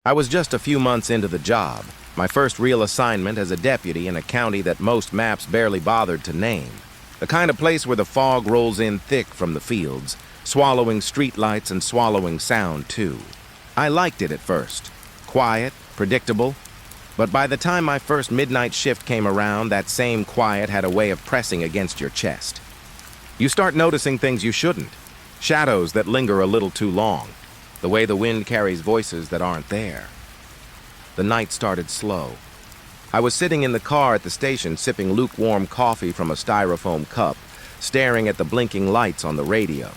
I was just a few months into the job, my first real assignment as a deputy in a county that most maps barely bothered to name. The kind of place where the fog rolls in thick from the fields, swallowing streetlights and swallowing sound too. I liked it at first. Quiet, predictable. But by the time my first midnight shift came around, that same quiet had a way of pressing against your chest. You start noticing things you shouldn't. Shadows that linger a little too long. The way the wind carries voices that aren't there. The night started slow. I was sitting in the car at the station sipping lukewarm coffee from a styrofoam cup, staring at the blinking lights on the radio.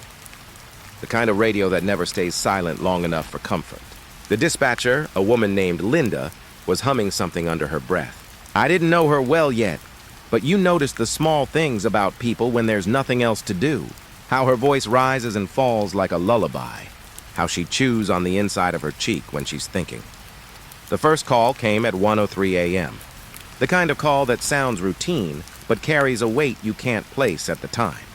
The kind of radio that never stays silent long enough for comfort. The dispatcher, a woman named Linda, was humming something under her breath. I didn't know her well yet, but you notice the small things about people when there's nothing else to do. How her voice rises and falls like a lullaby. How she chews on the inside of her cheek when she's thinking. The first call came at 1:03 a.m. The kind of call that sounds routine, but carries a weight you can't place at the time.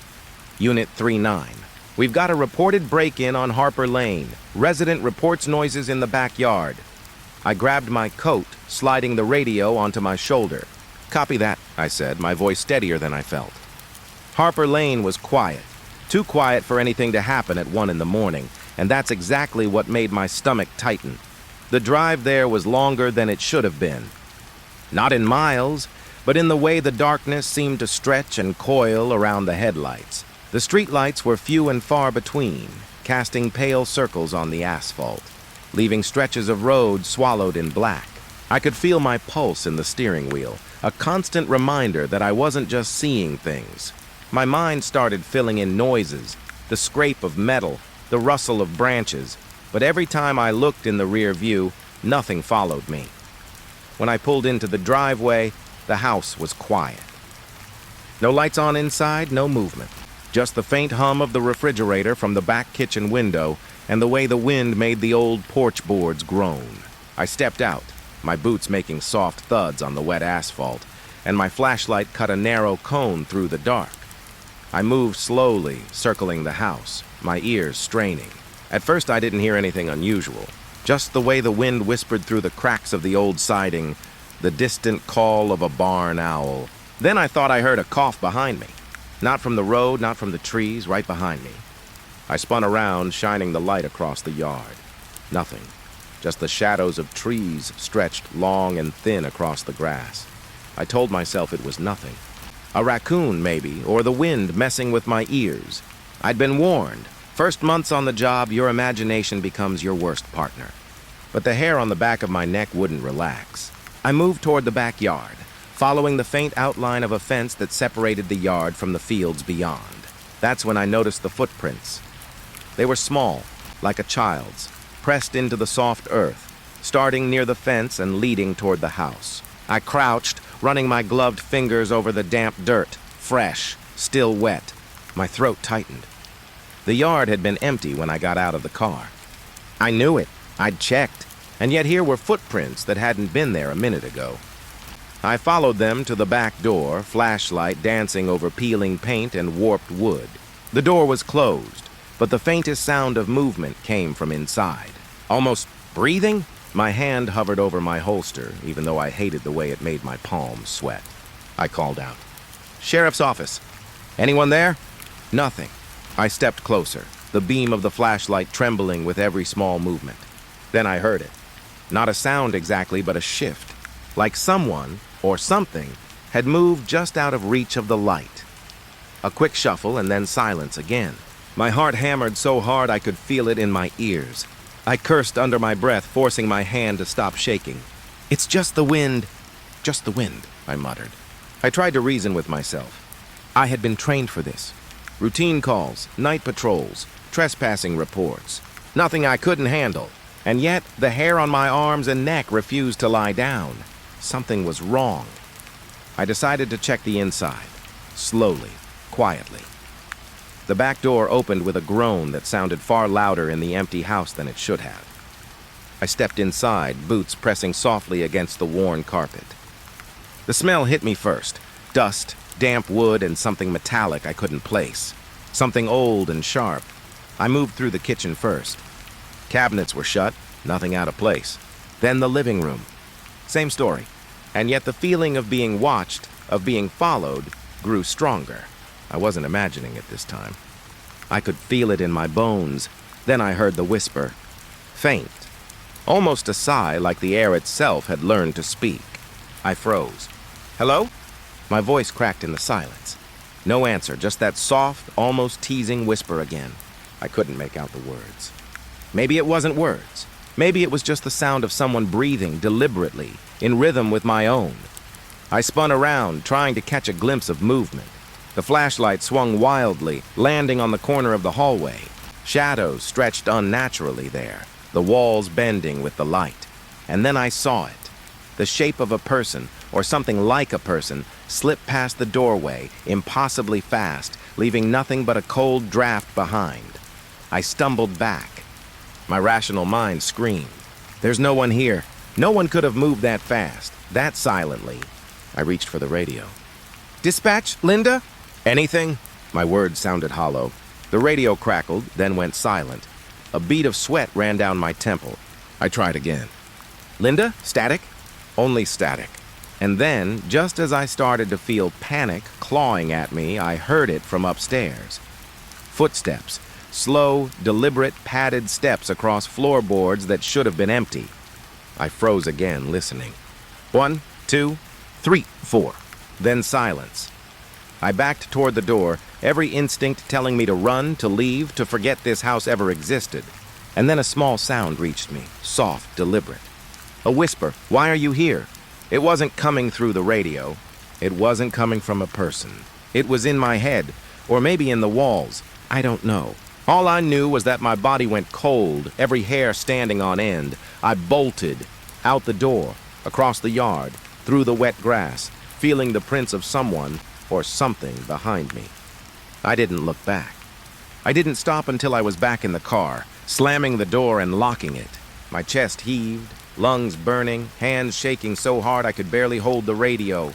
Unit 39. We've got a reported break-in on Harper Lane. Resident reports noises in the backyard. I grabbed my coat, sliding the radio onto my shoulder. Copy that, I said, my voice steadier than I felt. Harper Lane was quiet. Too quiet for anything to happen at 1 in the morning, and that's exactly what made my stomach tighten. The drive there was longer than it should have been. Not in miles, but in the way the darkness seemed to stretch and coil around the headlights. The streetlights were few and far between, casting pale circles on the asphalt, leaving stretches of road swallowed in black. I could feel my pulse in the steering wheel, a constant reminder that I wasn't just seeing things. My mind started filling in noises, the scrape of metal, the rustle of branches, but every time I looked in the rear view, nothing followed me. When I pulled into the driveway, the house was quiet. No lights on inside, no movement. Just the faint hum of the refrigerator from the back kitchen window and the way the wind made the old porch boards groan. I stepped out, my boots making soft thuds on the wet asphalt, and my flashlight cut a narrow cone through the dark. I moved slowly, circling the house, my ears straining. At first I didn't hear anything unusual, just the way the wind whispered through the cracks of the old siding, the distant call of a barn owl. Then I thought I heard a cough behind me. Not from the road, not from the trees, right behind me. I spun around, shining the light across the yard. Nothing. Just the shadows of trees stretched long and thin across the grass. I told myself it was nothing. A raccoon, maybe, or the wind messing with my ears. I'd been warned. First months on the job, your imagination becomes your worst partner. But the hair on the back of my neck wouldn't relax. I moved toward the backyard, following the faint outline of a fence that separated the yard from the fields beyond. That's when I noticed the footprints. They were small, like a child's, pressed into the soft earth, starting near the fence and leading toward the house. I crouched, running my gloved fingers over the damp dirt, fresh, still wet. My throat tightened. The yard had been empty when I got out of the car. I knew it. I'd checked. And yet here were footprints that hadn't been there a minute ago. I followed them to the back door, flashlight dancing over peeling paint and warped wood. The door was closed, but the faintest sound of movement came from inside. Almost breathing? My hand hovered over my holster, even though I hated the way it made my palms sweat. I called out, "Sheriff's office. Anyone there?" Nothing. I stepped closer, the beam of the flashlight trembling with every small movement. Then I heard it. Not a sound exactly, but a shift. Like someone, or something, had moved just out of reach of the light. A quick shuffle and then silence again. My heart hammered so hard I could feel it in my ears. I cursed under my breath, forcing my hand to stop shaking. "It's just the wind." "Just the wind," I muttered. I tried to reason with myself. I had been trained for this. Routine calls, night patrols, trespassing reports. Nothing I couldn't handle. And yet, the hair on my arms and neck refused to lie down. Something was wrong. I decided to check the inside. Slowly, quietly. The back door opened with a groan that sounded far louder in the empty house than it should have. I stepped inside, boots pressing softly against the worn carpet. The smell hit me first. Dust, damp wood, and something metallic I couldn't place. Something old and sharp. I moved through the kitchen first. Cabinets were shut, nothing out of place. Then the living room. Same story. And yet the feeling of being watched, of being followed, grew stronger. I wasn't imagining it this time. I could feel it in my bones. Then I heard the whisper. Faint. Almost a sigh, like the air itself had learned to speak. I froze. Hello? My voice cracked in the silence. No answer, just that soft, almost teasing whisper again. I couldn't make out the words. Maybe it wasn't words. Maybe it was just the sound of someone breathing deliberately, in rhythm with my own. I spun around, trying to catch a glimpse of movement. The flashlight swung wildly, landing on the corner of the hallway. Shadows stretched unnaturally there, the walls bending with the light. And then I saw it. The shape of a person, or something like a person, slipped past the doorway, impossibly fast, leaving nothing but a cold draft behind. I stumbled back. My rational mind screamed. There's no one here. No one could have moved that fast, that silently. I reached for the radio. Dispatch, Linda? Anything? My words sounded hollow. The radio crackled, then went silent. A bead of sweat ran down my temple. I tried again. Linda? Static? Only static. And then, just as I started to feel panic clawing at me, I heard it from upstairs. Footsteps. Slow, deliberate, padded steps across floorboards that should have been empty. I froze again, listening. 1, 2, 3, 4. Then silence. I backed toward the door, every instinct telling me to run, to leave, to forget this house ever existed. And then a small sound reached me, soft, deliberate. A whisper, "Why are you here?" It wasn't coming through the radio. It wasn't coming from a person. It was in my head, or maybe in the walls. I don't know. All I knew was that my body went cold, every hair standing on end. I bolted, out the door, across the yard, through the wet grass, feeling the prints of someone or something behind me. I didn't look back. I didn't stop until I was back in the car, slamming the door and locking it. My chest heaved, lungs burning, hands shaking so hard I could barely hold the radio.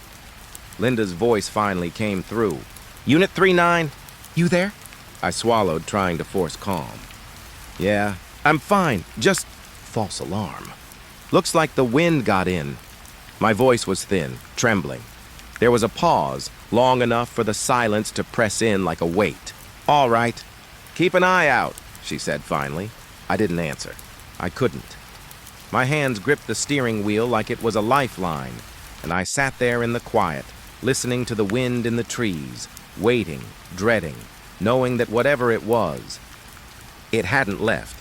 Linda's voice finally came through. "Unit 39, you there?" I swallowed, trying to force calm. "Yeah, I'm fine, just false alarm. Looks like the wind got in." My voice was thin, trembling. There was a pause, long enough for the silence to press in like a weight. "All right. Keep an eye out," she said finally. I didn't answer. I couldn't. My hands gripped the steering wheel like it was a lifeline, and I sat there in the quiet, listening to the wind in the trees, waiting, dreading, knowing that whatever it was, it hadn't left.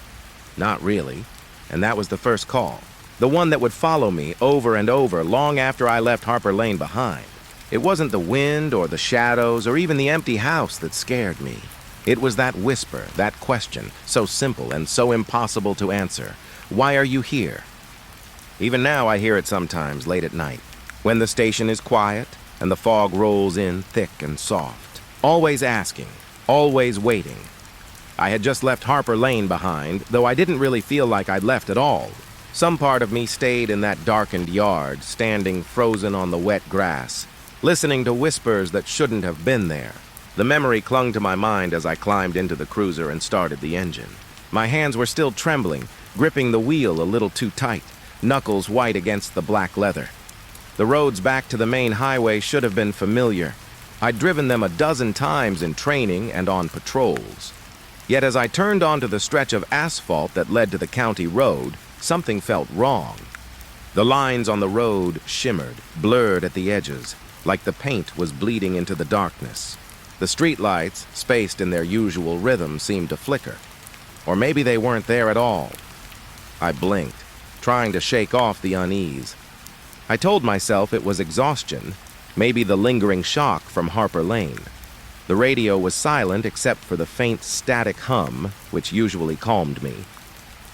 Not really. And that was the first call. The one that would follow me over and over long after I left Harper Lane behind. It wasn't the wind or the shadows or even the empty house that scared me. It was that whisper, that question, so simple and so impossible to answer. Why are you here? Even now I hear it sometimes late at night, when the station is quiet and the fog rolls in thick and soft. Always asking, always waiting. I had just left Harper Lane behind, though I didn't really feel like I'd left at all. Some part of me stayed in that darkened yard, standing frozen on the wet grass, listening to whispers that shouldn't have been there. The memory clung to my mind as I climbed into the cruiser and started the engine. My hands were still trembling, gripping the wheel a little too tight, knuckles white against the black leather. The roads back to the main highway should have been familiar. I'd driven them a dozen times in training and on patrols. Yet as I turned onto the stretch of asphalt that led to the county road, something felt wrong. The lines on the road shimmered, blurred at the edges, like the paint was bleeding into the darkness. The streetlights, spaced in their usual rhythm, seemed to flicker. Or maybe they weren't there at all. I blinked, trying to shake off the unease. I told myself it was exhaustion, maybe the lingering shock from Harper Lane. The radio was silent except for the faint static hum, which usually calmed me.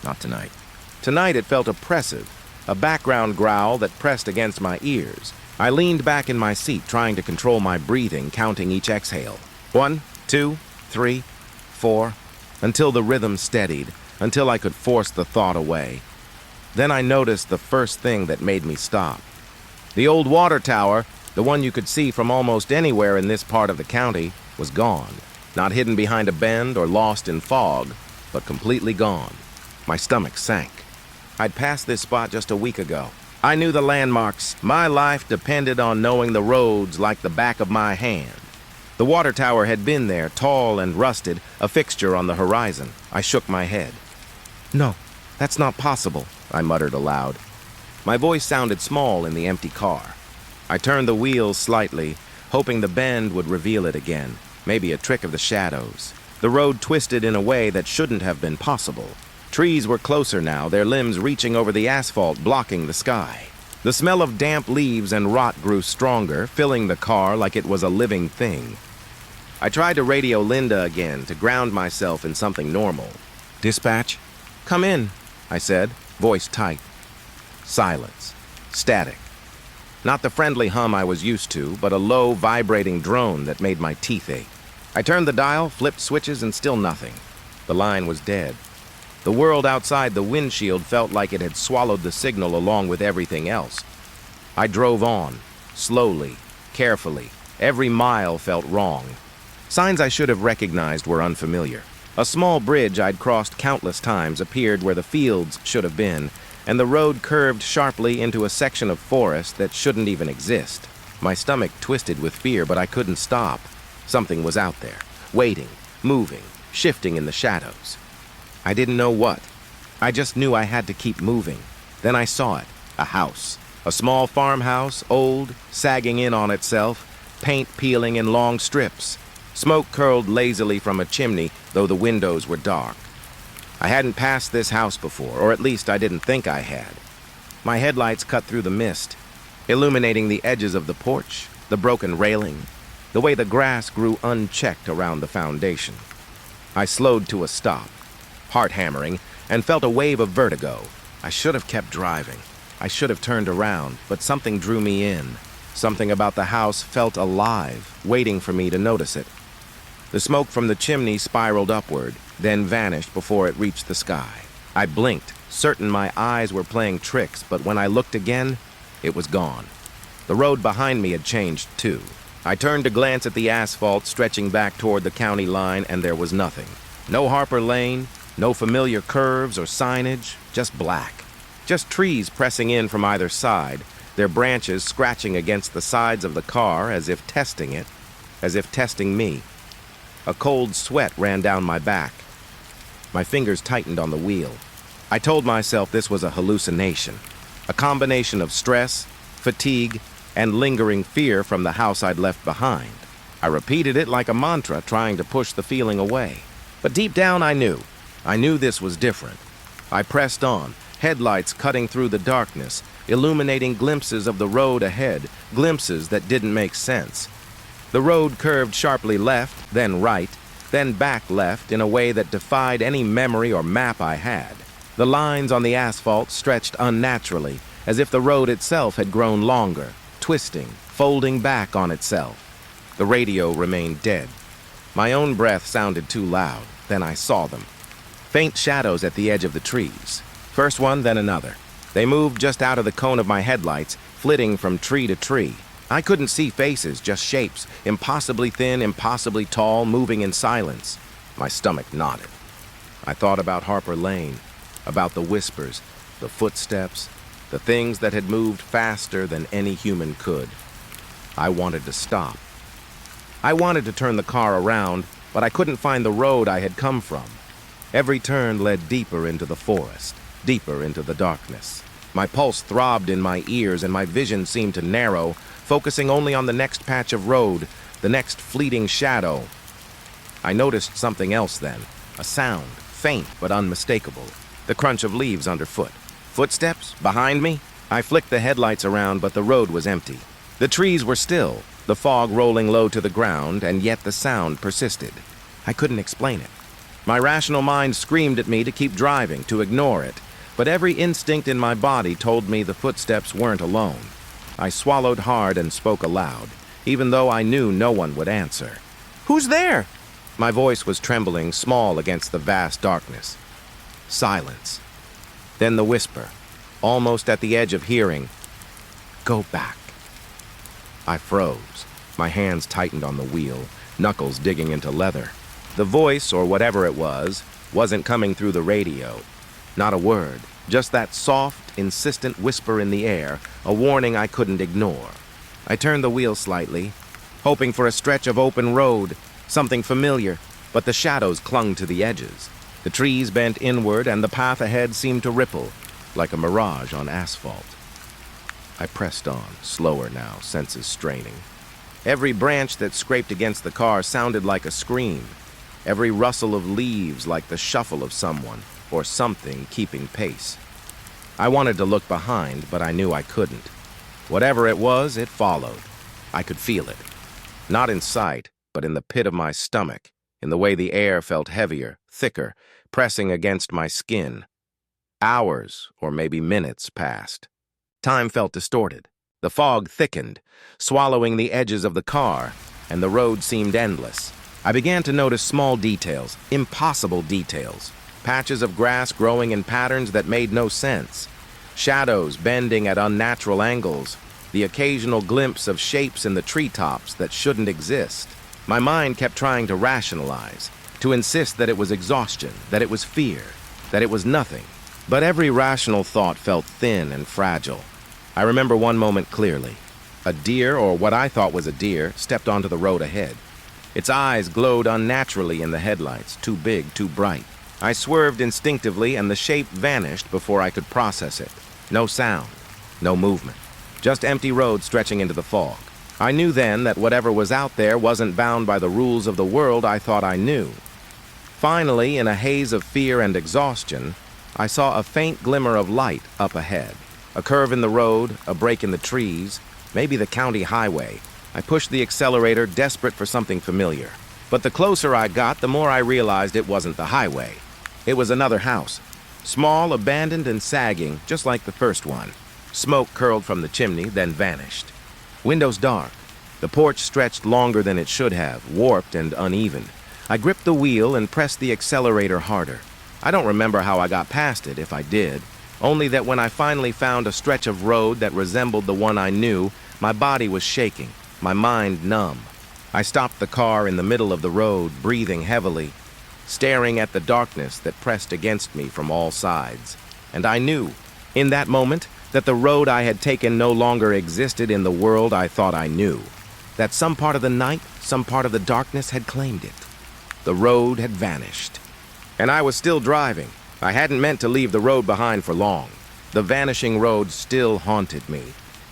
Not tonight. Tonight it felt oppressive, a background growl that pressed against my ears. I leaned back in my seat, trying to control my breathing, counting each exhale. 1, 2, 3, 4, until the rhythm steadied, until I could force the thought away. Then I noticed the first thing that made me stop. The old water tower, the one you could see from almost anywhere in this part of the county, was gone. Not hidden behind a bend or lost in fog, but completely gone. My stomach sank. I'd passed this spot just a week ago. I knew the landmarks. My life depended on knowing the roads like the back of my hand. The water tower had been there, tall and rusted, a fixture on the horizon. I shook my head. "No, that's not possible," I muttered aloud. My voice sounded small in the empty car. I turned the wheel slightly, hoping the bend would reveal it again, maybe a trick of the shadows. The road twisted in a way that shouldn't have been possible. Trees were closer now, their limbs reaching over the asphalt, blocking the sky. The smell of damp leaves and rot grew stronger, filling the car like it was a living thing. I tried to radio Linda again to ground myself in something normal. "Dispatch? Come in," I said, voice tight. Silence. Static. Not the friendly hum I was used to, but a low, vibrating drone that made my teeth ache. I turned the dial, flipped switches, and still nothing. The line was dead. The world outside the windshield felt like it had swallowed the signal along with everything else. I drove on, slowly, carefully. Every mile felt wrong. Signs I should have recognized were unfamiliar. A small bridge I'd crossed countless times appeared where the fields should have been, and the road curved sharply into a section of forest that shouldn't even exist. My stomach twisted with fear, but I couldn't stop. Something was out there, waiting, moving, shifting in the shadows. I didn't know what. I just knew I had to keep moving. Then I saw it, a house. A small farmhouse, old, sagging in on itself, paint peeling in long strips. Smoke curled lazily from a chimney, though the windows were dark. I hadn't passed this house before, or at least I didn't think I had. My headlights cut through the mist, illuminating the edges of the porch, the broken railing, the way the grass grew unchecked around the foundation. I slowed to a stop, heart hammering, and felt a wave of vertigo. I should have kept driving. I should have turned around, but something drew me in. Something about the house felt alive, waiting for me to notice it. The smoke from the chimney spiraled upward, then vanished before it reached the sky. I blinked, certain my eyes were playing tricks, but when I looked again, it was gone. The road behind me had changed too. I turned to glance at the asphalt stretching back toward the county line, and there was nothing. No Harper Lane, no familiar curves or signage, just black. Just trees pressing in from either side, their branches scratching against the sides of the car as if testing it, as if testing me. A cold sweat ran down my back. My fingers tightened on the wheel. I told myself this was a hallucination, a combination of stress, fatigue, and lingering fear from the house I'd left behind. I repeated it like a mantra, trying to push the feeling away. But deep down I knew this was different. I pressed on, headlights cutting through the darkness, illuminating glimpses of the road ahead, glimpses that didn't make sense. The road curved sharply left, then right, then back left in a way that defied any memory or map I had. The lines on the asphalt stretched unnaturally, as if the road itself had grown longer, twisting, folding back on itself. The radio remained dead. My own breath sounded too loud. Then I saw them. Faint shadows at the edge of the trees. First one, then another. They moved just out of the cone of my headlights, flitting from tree to tree. I couldn't see faces, just shapes, impossibly thin, impossibly tall, moving in silence. My stomach knotted. I thought about Harper Lane, about the whispers, the footsteps, the things that had moved faster than any human could. I wanted to stop. I wanted to turn the car around, but I couldn't find the road I had come from. Every turn led deeper into the forest, deeper into the darkness. My pulse throbbed in my ears and my vision seemed to narrow, focusing only on the next patch of road, the next fleeting shadow. I noticed something else then, a sound, faint but unmistakable, the crunch of leaves underfoot. Footsteps? Behind me? I flicked the headlights around, but the road was empty. The trees were still, the fog rolling low to the ground, and yet the sound persisted. I couldn't explain it. My rational mind screamed at me to keep driving, to ignore it, but every instinct in my body told me the footsteps weren't alone. I swallowed hard and spoke aloud, even though I knew no one would answer. "Who's there?" My voice was trembling, small against the vast darkness. Silence. Then the whisper, almost at the edge of hearing, "Go back." I froze. My hands tightened on the wheel, knuckles digging into leather. The voice, or whatever it was, wasn't coming through the radio. Not a word, Just that soft, insistent whisper in the air, a warning I couldn't ignore. I turned the wheel slightly, hoping for a stretch of open road, something familiar, but the shadows clung to the edges. The trees bent inward and the path ahead seemed to ripple, like a mirage on asphalt. I pressed on, slower now, senses straining. Every branch that scraped against the car sounded like a scream. Every rustle of leaves like the shuffle of someone or something keeping pace. I wanted to look behind, but I knew I couldn't. Whatever it was, it followed. I could feel it. Not in sight, but in the pit of my stomach, in the way the air felt heavier, thicker, pressing against my skin. Hours, or maybe minutes, passed. Time felt distorted. The fog thickened, swallowing the edges of the car, and the road seemed endless. I began to notice small details, impossible details. Patches of grass growing in patterns that made no sense. Shadows bending at unnatural angles. The occasional glimpse of shapes in the treetops that shouldn't exist. My mind kept trying to rationalize, to insist that it was exhaustion, that it was fear, that it was nothing. But every rational thought felt thin and fragile. I remember one moment clearly. A deer, or what I thought was a deer, stepped onto the road ahead. Its eyes glowed unnaturally in the headlights, too big, too bright. I swerved instinctively and the shape vanished before I could process it. No sound, no movement. Just empty road stretching into the fog. I knew then that whatever was out there wasn't bound by the rules of the world I thought I knew. Finally, in a haze of fear and exhaustion, I saw a faint glimmer of light up ahead. A curve in the road, a break in the trees, maybe the county highway. I pushed the accelerator, desperate for something familiar. But the closer I got, the more I realized it wasn't the highway. It was another house. Small, abandoned, and sagging, just like the first one. Smoke curled from the chimney, then vanished. Windows dark. The porch stretched longer than it should have, warped and uneven. I gripped the wheel and pressed the accelerator harder. I don't remember how I got past it, if I did. Only that when I finally found a stretch of road that resembled the one I knew, my body was shaking, my mind numb. I stopped the car in the middle of the road, breathing heavily, staring at the darkness that pressed against me from all sides. And I knew, in that moment, that the road I had taken no longer existed in the world I thought I knew. That some part of the night, some part of the darkness had claimed it. The road had vanished. And I was still driving. I hadn't meant to leave the road behind for long. The vanishing road still haunted me,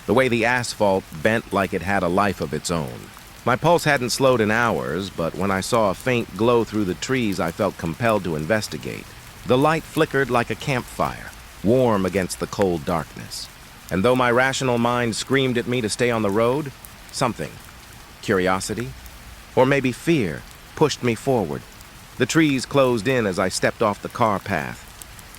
the way the asphalt bent like it had a life of its own. My pulse hadn't slowed in hours, but when I saw a faint glow through the trees, I felt compelled to investigate. The light flickered like a campfire, warm against the cold darkness. And though my rational mind screamed at me to stay on the road, something, curiosity, or maybe fear, pushed me forward. The trees closed in as I stepped off the car path.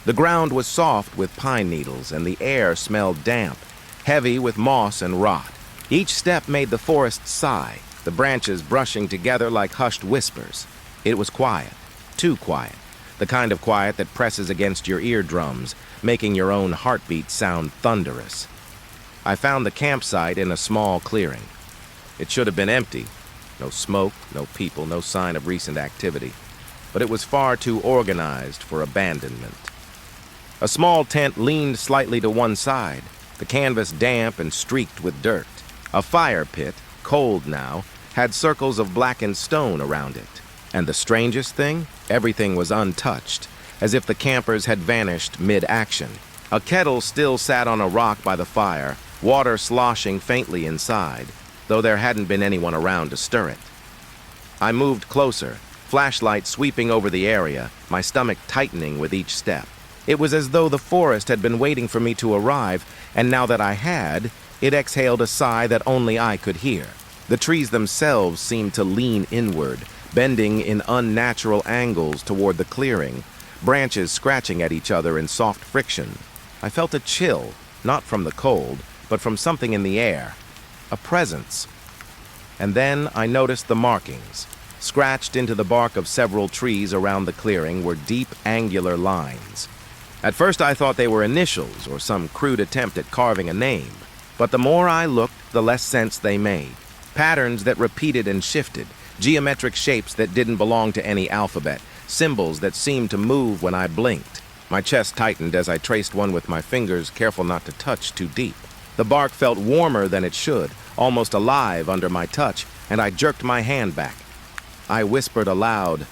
The ground was soft with pine needles, and the air smelled damp, heavy with moss and rot. Each step made the forest sigh, the branches brushing together like hushed whispers. It was quiet, too quiet, the kind of quiet that presses against your eardrums, making your own heartbeat sound thunderous. I found the campsite in a small clearing. It should have been empty. No smoke, no people, no sign of recent activity. But it was far too organized for abandonment. A small tent leaned slightly to one side, the canvas damp and streaked with dirt. A fire pit, cold now, had circles of blackened stone around it. And the strangest thing? Everything was untouched, as if the campers had vanished mid-action. A kettle still sat on a rock by the fire, water sloshing faintly inside, though there hadn't been anyone around to stir it. I moved closer, flashlight sweeping over the area, my stomach tightening with each step. It was as though the forest had been waiting for me to arrive, and now that I had, it exhaled a sigh that only I could hear. The trees themselves seemed to lean inward, bending in unnatural angles toward the clearing, branches scratching at each other in soft friction. I felt a chill, not from the cold, but from something in the air, a presence. And then I noticed the markings. Scratched into the bark of several trees around the clearing were deep, angular lines. At first I thought they were initials or some crude attempt at carving a name, but the more I looked, the less sense they made. Patterns that repeated and shifted, geometric shapes that didn't belong to any alphabet, symbols that seemed to move when I blinked. My chest tightened as I traced one with my fingers, careful not to touch too deep. The bark felt warmer than it should, almost alive under my touch, and I jerked my hand back. I whispered aloud,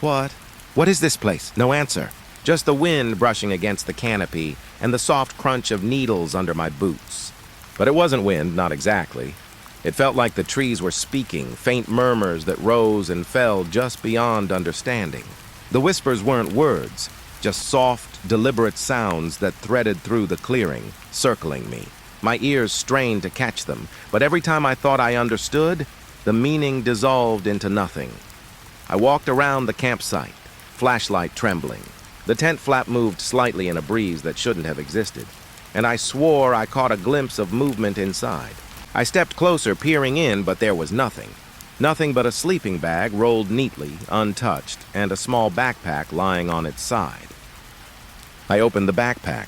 "What? What is this place?" No answer. Just the wind brushing against the canopy and the soft crunch of needles under my boots. But it wasn't wind, not exactly. It felt like the trees were speaking, faint murmurs that rose and fell just beyond understanding. The whispers weren't words, just soft, deliberate sounds that threaded through the clearing, circling me. My ears strained to catch them, but every time I thought I understood, the meaning dissolved into nothing. I walked around the campsite, flashlight trembling. The tent flap moved slightly in a breeze that shouldn't have existed, and I swore I caught a glimpse of movement inside. I stepped closer, peering in, but there was nothing. Nothing but a sleeping bag rolled neatly, untouched, and a small backpack lying on its side. I opened the backpack.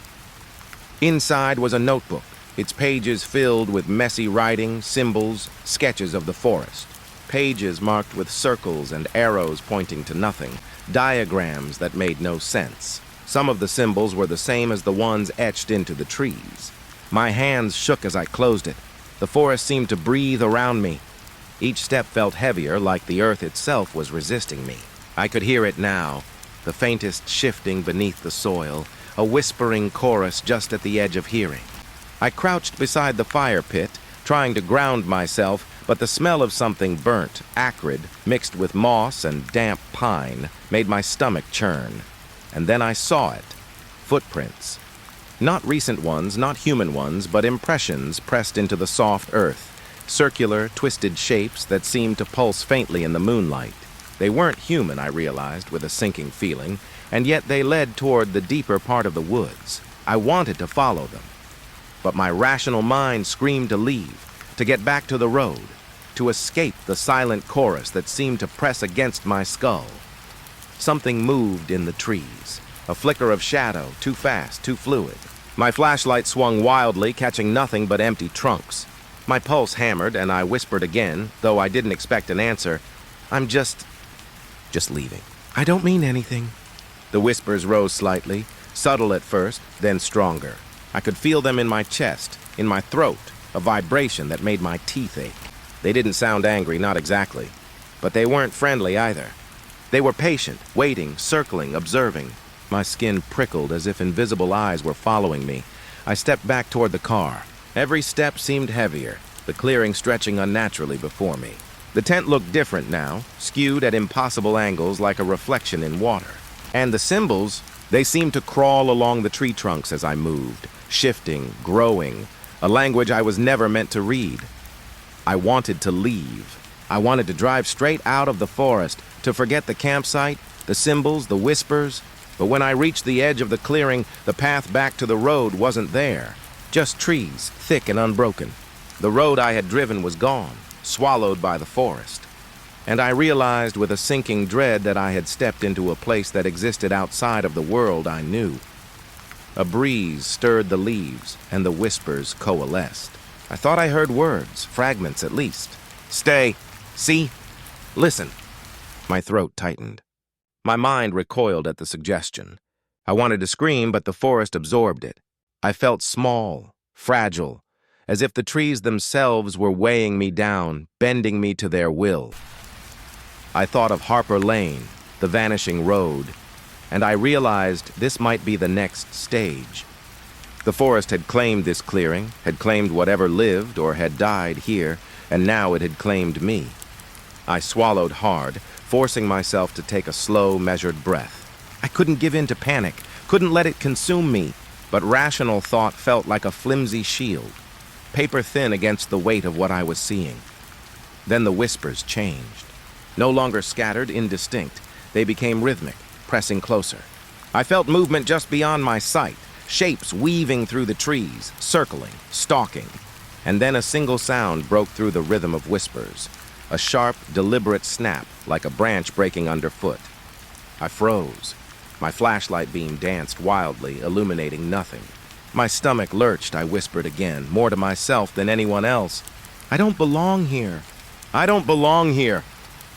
Inside was a notebook, its pages filled with messy writing, symbols, sketches of the forest. Pages marked with circles and arrows pointing to nothing, diagrams that made no sense. Some of the symbols were the same as the ones etched into the trees. My hands shook as I closed it. The forest seemed to breathe around me. Each step felt heavier, like the earth itself was resisting me. I could hear it now, the faintest shifting beneath the soil, a whispering chorus just at the edge of hearing. I crouched beside the fire pit, trying to ground myself, but the smell of something burnt, acrid, mixed with moss and damp pine, made my stomach churn. And then I saw it. Footprints. Not recent ones, not human ones, but impressions pressed into the soft earth. Circular, twisted shapes that seemed to pulse faintly in the moonlight. They weren't human, I realized, with a sinking feeling, and yet they led toward the deeper part of the woods. I wanted to follow them. But my rational mind screamed to leave, to get back to the road, to escape the silent chorus that seemed to press against my skull. Something moved in the trees, a flicker of shadow, too fast, too fluid. My flashlight swung wildly, catching nothing but empty trunks. My pulse hammered, and I whispered again, though I didn't expect an answer, "I'm just leaving. I don't mean anything." The whispers rose slightly, subtle at first, then stronger. I could feel them in my chest, in my throat, a vibration that made my teeth ache. They didn't sound angry, not exactly, but they weren't friendly either. They were patient, waiting, circling, observing. My skin prickled as if invisible eyes were following me. I stepped back toward the car. Every step seemed heavier, the clearing stretching unnaturally before me. The tent looked different now, skewed at impossible angles like a reflection in water. And the symbols, they seemed to crawl along the tree trunks as I moved, shifting, growing, a language I was never meant to read. I wanted to leave. I wanted to drive straight out of the forest, to forget the campsite, the symbols, the whispers. But when I reached the edge of the clearing, the path back to the road wasn't there. Just trees, thick and unbroken. The road I had driven was gone, swallowed by the forest. And I realized with a sinking dread that I had stepped into a place that existed outside of the world I knew. A breeze stirred the leaves, and the whispers coalesced. I thought I heard words, fragments at least. "Stay. See? Listen." My throat tightened. My mind recoiled at the suggestion. I wanted to scream, but the forest absorbed it. I felt small, fragile, as if the trees themselves were weighing me down, bending me to their will. I thought of Harper Lane, the vanishing road, and I realized this might be the next stage. The forest had claimed this clearing, had claimed whatever lived or had died here, and now it had claimed me. I swallowed hard, forcing myself to take a slow, measured breath. I couldn't give in to panic, couldn't let it consume me, but rational thought felt like a flimsy shield, paper thin against the weight of what I was seeing. Then the whispers changed. No longer scattered, indistinct, they became rhythmic, pressing closer. I felt movement just beyond my sight, shapes weaving through the trees, circling, stalking. And then a single sound broke through the rhythm of whispers, a sharp, deliberate snap like a branch breaking underfoot. I froze. My flashlight beam danced wildly, illuminating nothing. My stomach lurched, I whispered again, more to myself than anyone else. "I don't belong here. I don't belong here."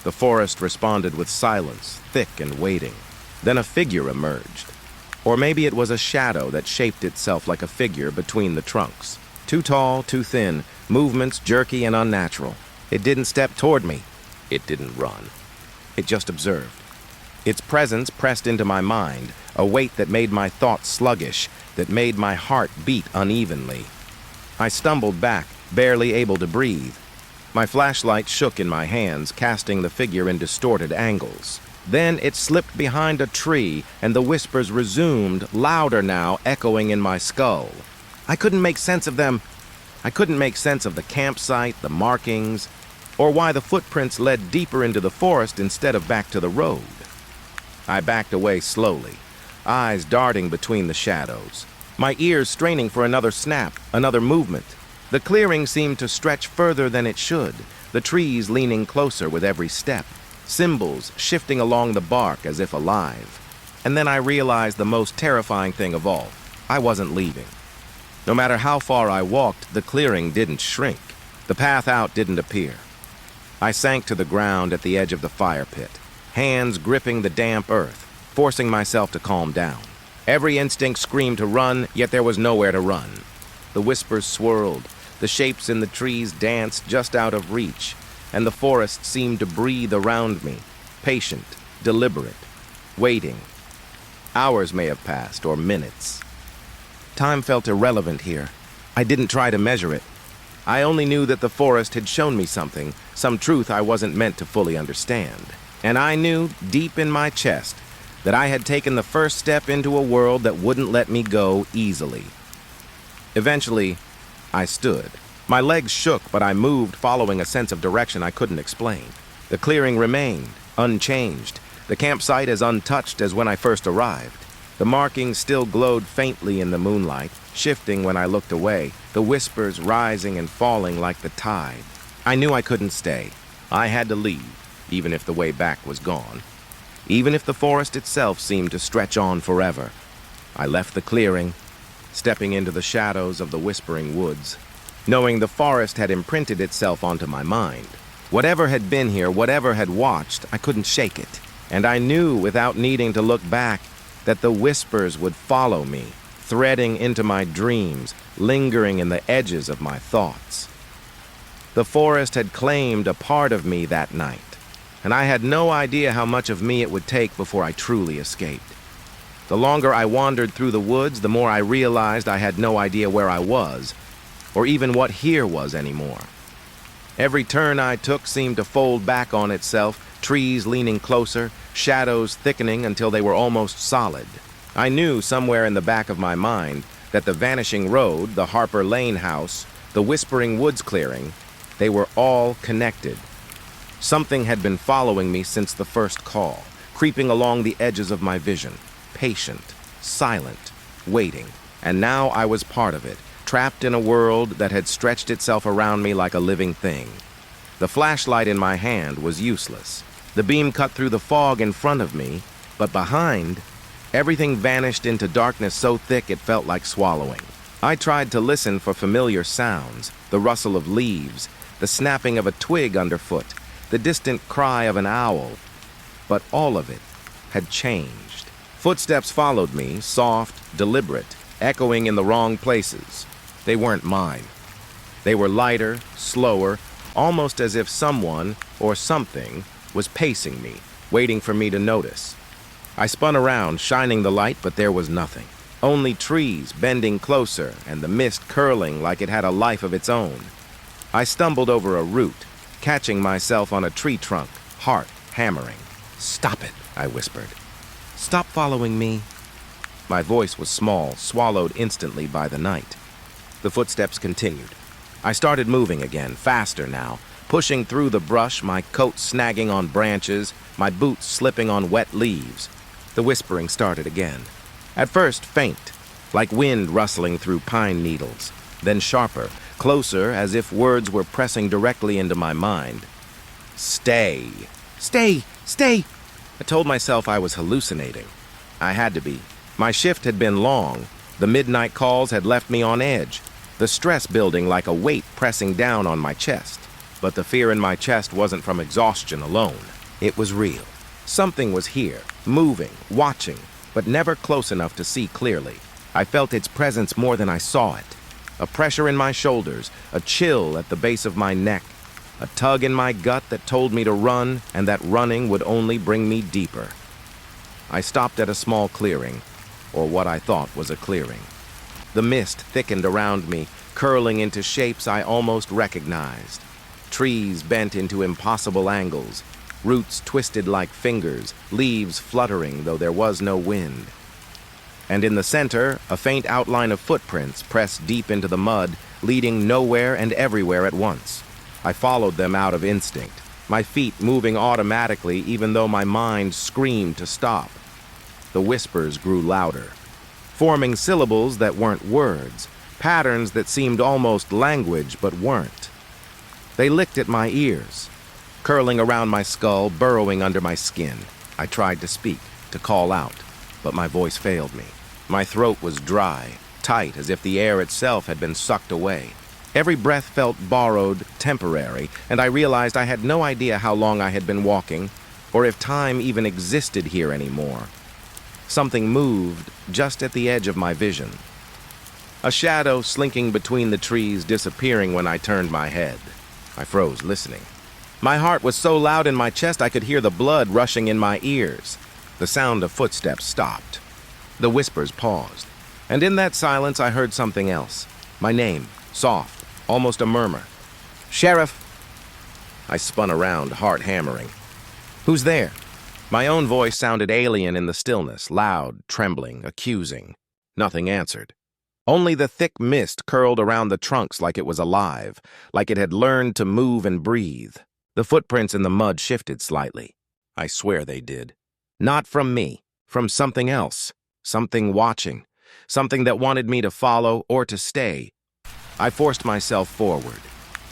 The forest responded with silence, thick and waiting. Then a figure emerged. Or maybe it was a shadow that shaped itself like a figure between the trunks. Too tall, too thin, movements jerky and unnatural. It didn't step toward me. It didn't run. It just observed. Its presence pressed into my mind, a weight that made my thoughts sluggish, that made my heart beat unevenly. I stumbled back, barely able to breathe. My flashlight shook in my hands, casting the figure in distorted angles. Then it slipped behind a tree, and the whispers resumed, louder now, echoing in my skull. I couldn't make sense of them. I couldn't make sense of the campsite, the markings, or why the footprints led deeper into the forest instead of back to the road. I backed away slowly, eyes darting between the shadows, my ears straining for another snap, another movement. The clearing seemed to stretch further than it should, the trees leaning closer with every step, symbols shifting along the bark as if alive. And then I realized the most terrifying thing of all. I wasn't leaving. No matter how far I walked, the clearing didn't shrink. The path out didn't appear. I sank to the ground at the edge of the fire pit, hands gripping the damp earth, forcing myself to calm down. Every instinct screamed to run, yet there was nowhere to run. The whispers swirled, the shapes in the trees danced just out of reach, and the forest seemed to breathe around me, patient, deliberate, waiting. Hours may have passed, or minutes. Time felt irrelevant here. I didn't try to measure it. I only knew that the forest had shown me something, some truth I wasn't meant to fully understand. And I knew, deep in my chest, that I had taken the first step into a world that wouldn't let me go easily. Eventually, I stood. My legs shook, but I moved, following a sense of direction I couldn't explain. The clearing remained, unchanged, the campsite as untouched as when I first arrived. The markings still glowed faintly in the moonlight, shifting when I looked away, the whispers rising and falling like the tide. I knew I couldn't stay. I had to leave, even if the way back was gone. Even if the forest itself seemed to stretch on forever. I left the clearing, stepping into the shadows of the whispering woods, knowing the forest had imprinted itself onto my mind. Whatever had been here, whatever had watched, I couldn't shake it. And I knew, without needing to look back, that the whispers would follow me, threading into my dreams, lingering in the edges of my thoughts. The forest had claimed a part of me that night, and I had no idea how much of me it would take before I truly escaped. The longer I wandered through the woods, the more I realized I had no idea where I was, or even what here was anymore. Every turn I took seemed to fold back on itself, trees leaning closer, shadows thickening until they were almost solid. I knew somewhere in the back of my mind that the vanishing road, the Harper Lane house, the Whispering Woods clearing, they were all connected. Something had been following me since the first call, creeping along the edges of my vision, patient, silent, waiting. And now I was part of it, trapped in a world that had stretched itself around me like a living thing. The flashlight in my hand was useless. The beam cut through the fog in front of me, but behind, everything vanished into darkness so thick it felt like swallowing. I tried to listen for familiar sounds, the rustle of leaves, the snapping of a twig underfoot, the distant cry of an owl, but all of it had changed. Footsteps followed me, soft, deliberate, echoing in the wrong places. They weren't mine. They were lighter, slower, almost as if someone or something was pacing me, waiting for me to notice. I spun around, shining the light, but there was nothing. Only trees bending closer and the mist curling like it had a life of its own. I stumbled over a root, catching myself on a tree trunk, heart hammering. "Stop it," I whispered. "Stop following me." My voice was small, swallowed instantly by the night. The footsteps continued. I started moving again, faster now, pushing through the brush, my coat snagging on branches, my boots slipping on wet leaves. The whispering started again. At first faint, like wind rustling through pine needles, then sharper, closer, as if words were pressing directly into my mind. "Stay! Stay! Stay!" I told myself I was hallucinating. I had to be. My shift had been long. The midnight calls had left me on edge, the stress building like a weight pressing down on my chest. But the fear in my chest wasn't from exhaustion alone. It was real. Something was here, moving, watching, but never close enough to see clearly. I felt its presence more than I saw it. A pressure in my shoulders, a chill at the base of my neck, a tug in my gut that told me to run and that running would only bring me deeper. I stopped at a small clearing, or what I thought was a clearing. The mist thickened around me, curling into shapes I almost recognized. Trees bent into impossible angles, roots twisted like fingers, leaves fluttering though there was no wind. And in the center, a faint outline of footprints pressed deep into the mud, leading nowhere and everywhere at once. I followed them out of instinct, my feet moving automatically even though my mind screamed to stop. The whispers grew louder, forming syllables that weren't words, patterns that seemed almost language but weren't. They licked at my ears, curling around my skull, burrowing under my skin. I tried to speak, to call out, but my voice failed me. My throat was dry, tight as if the air itself had been sucked away. Every breath felt borrowed, temporary, and I realized I had no idea how long I had been walking, or if time even existed here anymore. Something moved just at the edge of my vision. A shadow slinking between the trees, disappearing when I turned my head. I froze, listening. My heart was so loud in my chest I could hear the blood rushing in my ears. The sound of footsteps stopped. The whispers paused. And in that silence I heard something else. My name, soft, almost a murmur. "Sheriff!" I spun around, heart hammering. "Who's there?" My own voice sounded alien in the stillness, loud, trembling, accusing. Nothing answered. Only the thick mist curled around the trunks like it was alive, like it had learned to move and breathe. The footprints in the mud shifted slightly. I swear they did. Not from me, from something else. Something watching. Something that wanted me to follow or to stay. I forced myself forward.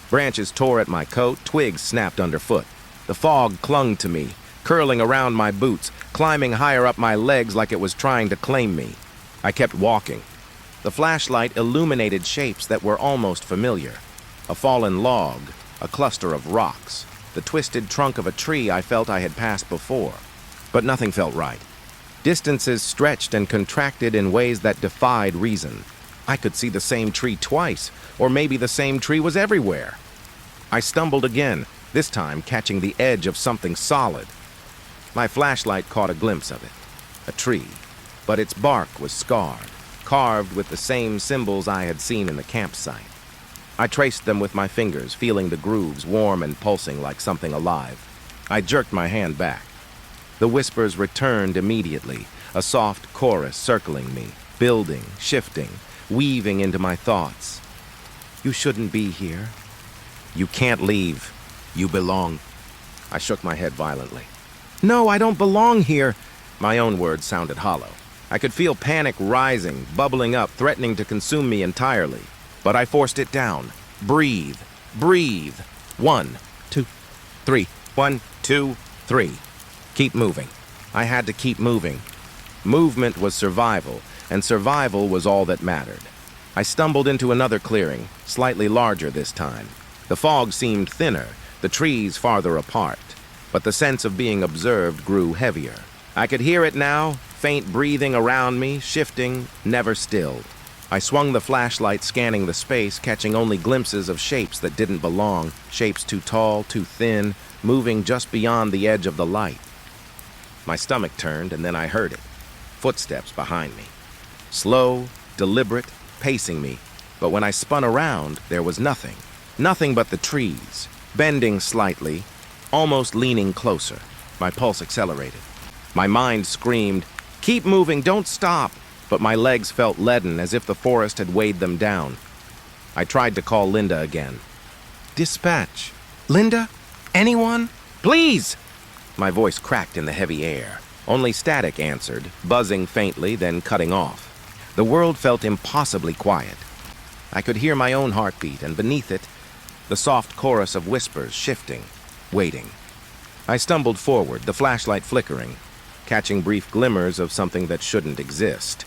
Branches tore at my coat, twigs snapped underfoot. The fog clung to me, curling around my boots, climbing higher up my legs like it was trying to claim me. I kept walking. The flashlight illuminated shapes that were almost familiar. A fallen log, a cluster of rocks, the twisted trunk of a tree I felt I had passed before. But nothing felt right. Distances stretched and contracted in ways that defied reason. I could see the same tree twice, or maybe the same tree was everywhere. I stumbled again, this time catching the edge of something solid. My flashlight caught a glimpse of it. A tree, but its bark was scarred, carved with the same symbols I had seen in the campsite. I traced them with my fingers, feeling the grooves warm and pulsing like something alive. I jerked my hand back. The whispers returned immediately, a soft chorus circling me, building, shifting, weaving into my thoughts. "You shouldn't be here. You can't leave. You belong." I shook my head violently. "No, I don't belong here." My own words sounded hollow. I could feel panic rising, bubbling up, threatening to consume me entirely. But I forced it down. Breathe. Breathe. 1, 2, 3. 1, 2, 3. Keep moving. I had to keep moving. Movement was survival, and survival was all that mattered. I stumbled into another clearing, slightly larger this time. The fog seemed thinner, the trees farther apart, but the sense of being observed grew heavier. I could hear it now, faint breathing around me, shifting, never stilled. I swung the flashlight, scanning the space, catching only glimpses of shapes that didn't belong, shapes too tall, too thin, moving just beyond the edge of the light. My stomach turned, and then I heard it. Footsteps behind me. Slow, deliberate, pacing me, but when I spun around, there was nothing. Nothing but the trees, bending slightly, almost leaning closer. My pulse accelerated. My mind screamed, "Keep moving, don't stop!" But my legs felt leaden, as if the forest had weighed them down. I tried to call Linda again. "Dispatch. Linda? Anyone? Please!" My voice cracked in the heavy air. Only static answered, buzzing faintly, then cutting off. The world felt impossibly quiet. I could hear my own heartbeat, and beneath it, the soft chorus of whispers shifting, waiting. I stumbled forward, the flashlight flickering, catching brief glimmers of something that shouldn't exist.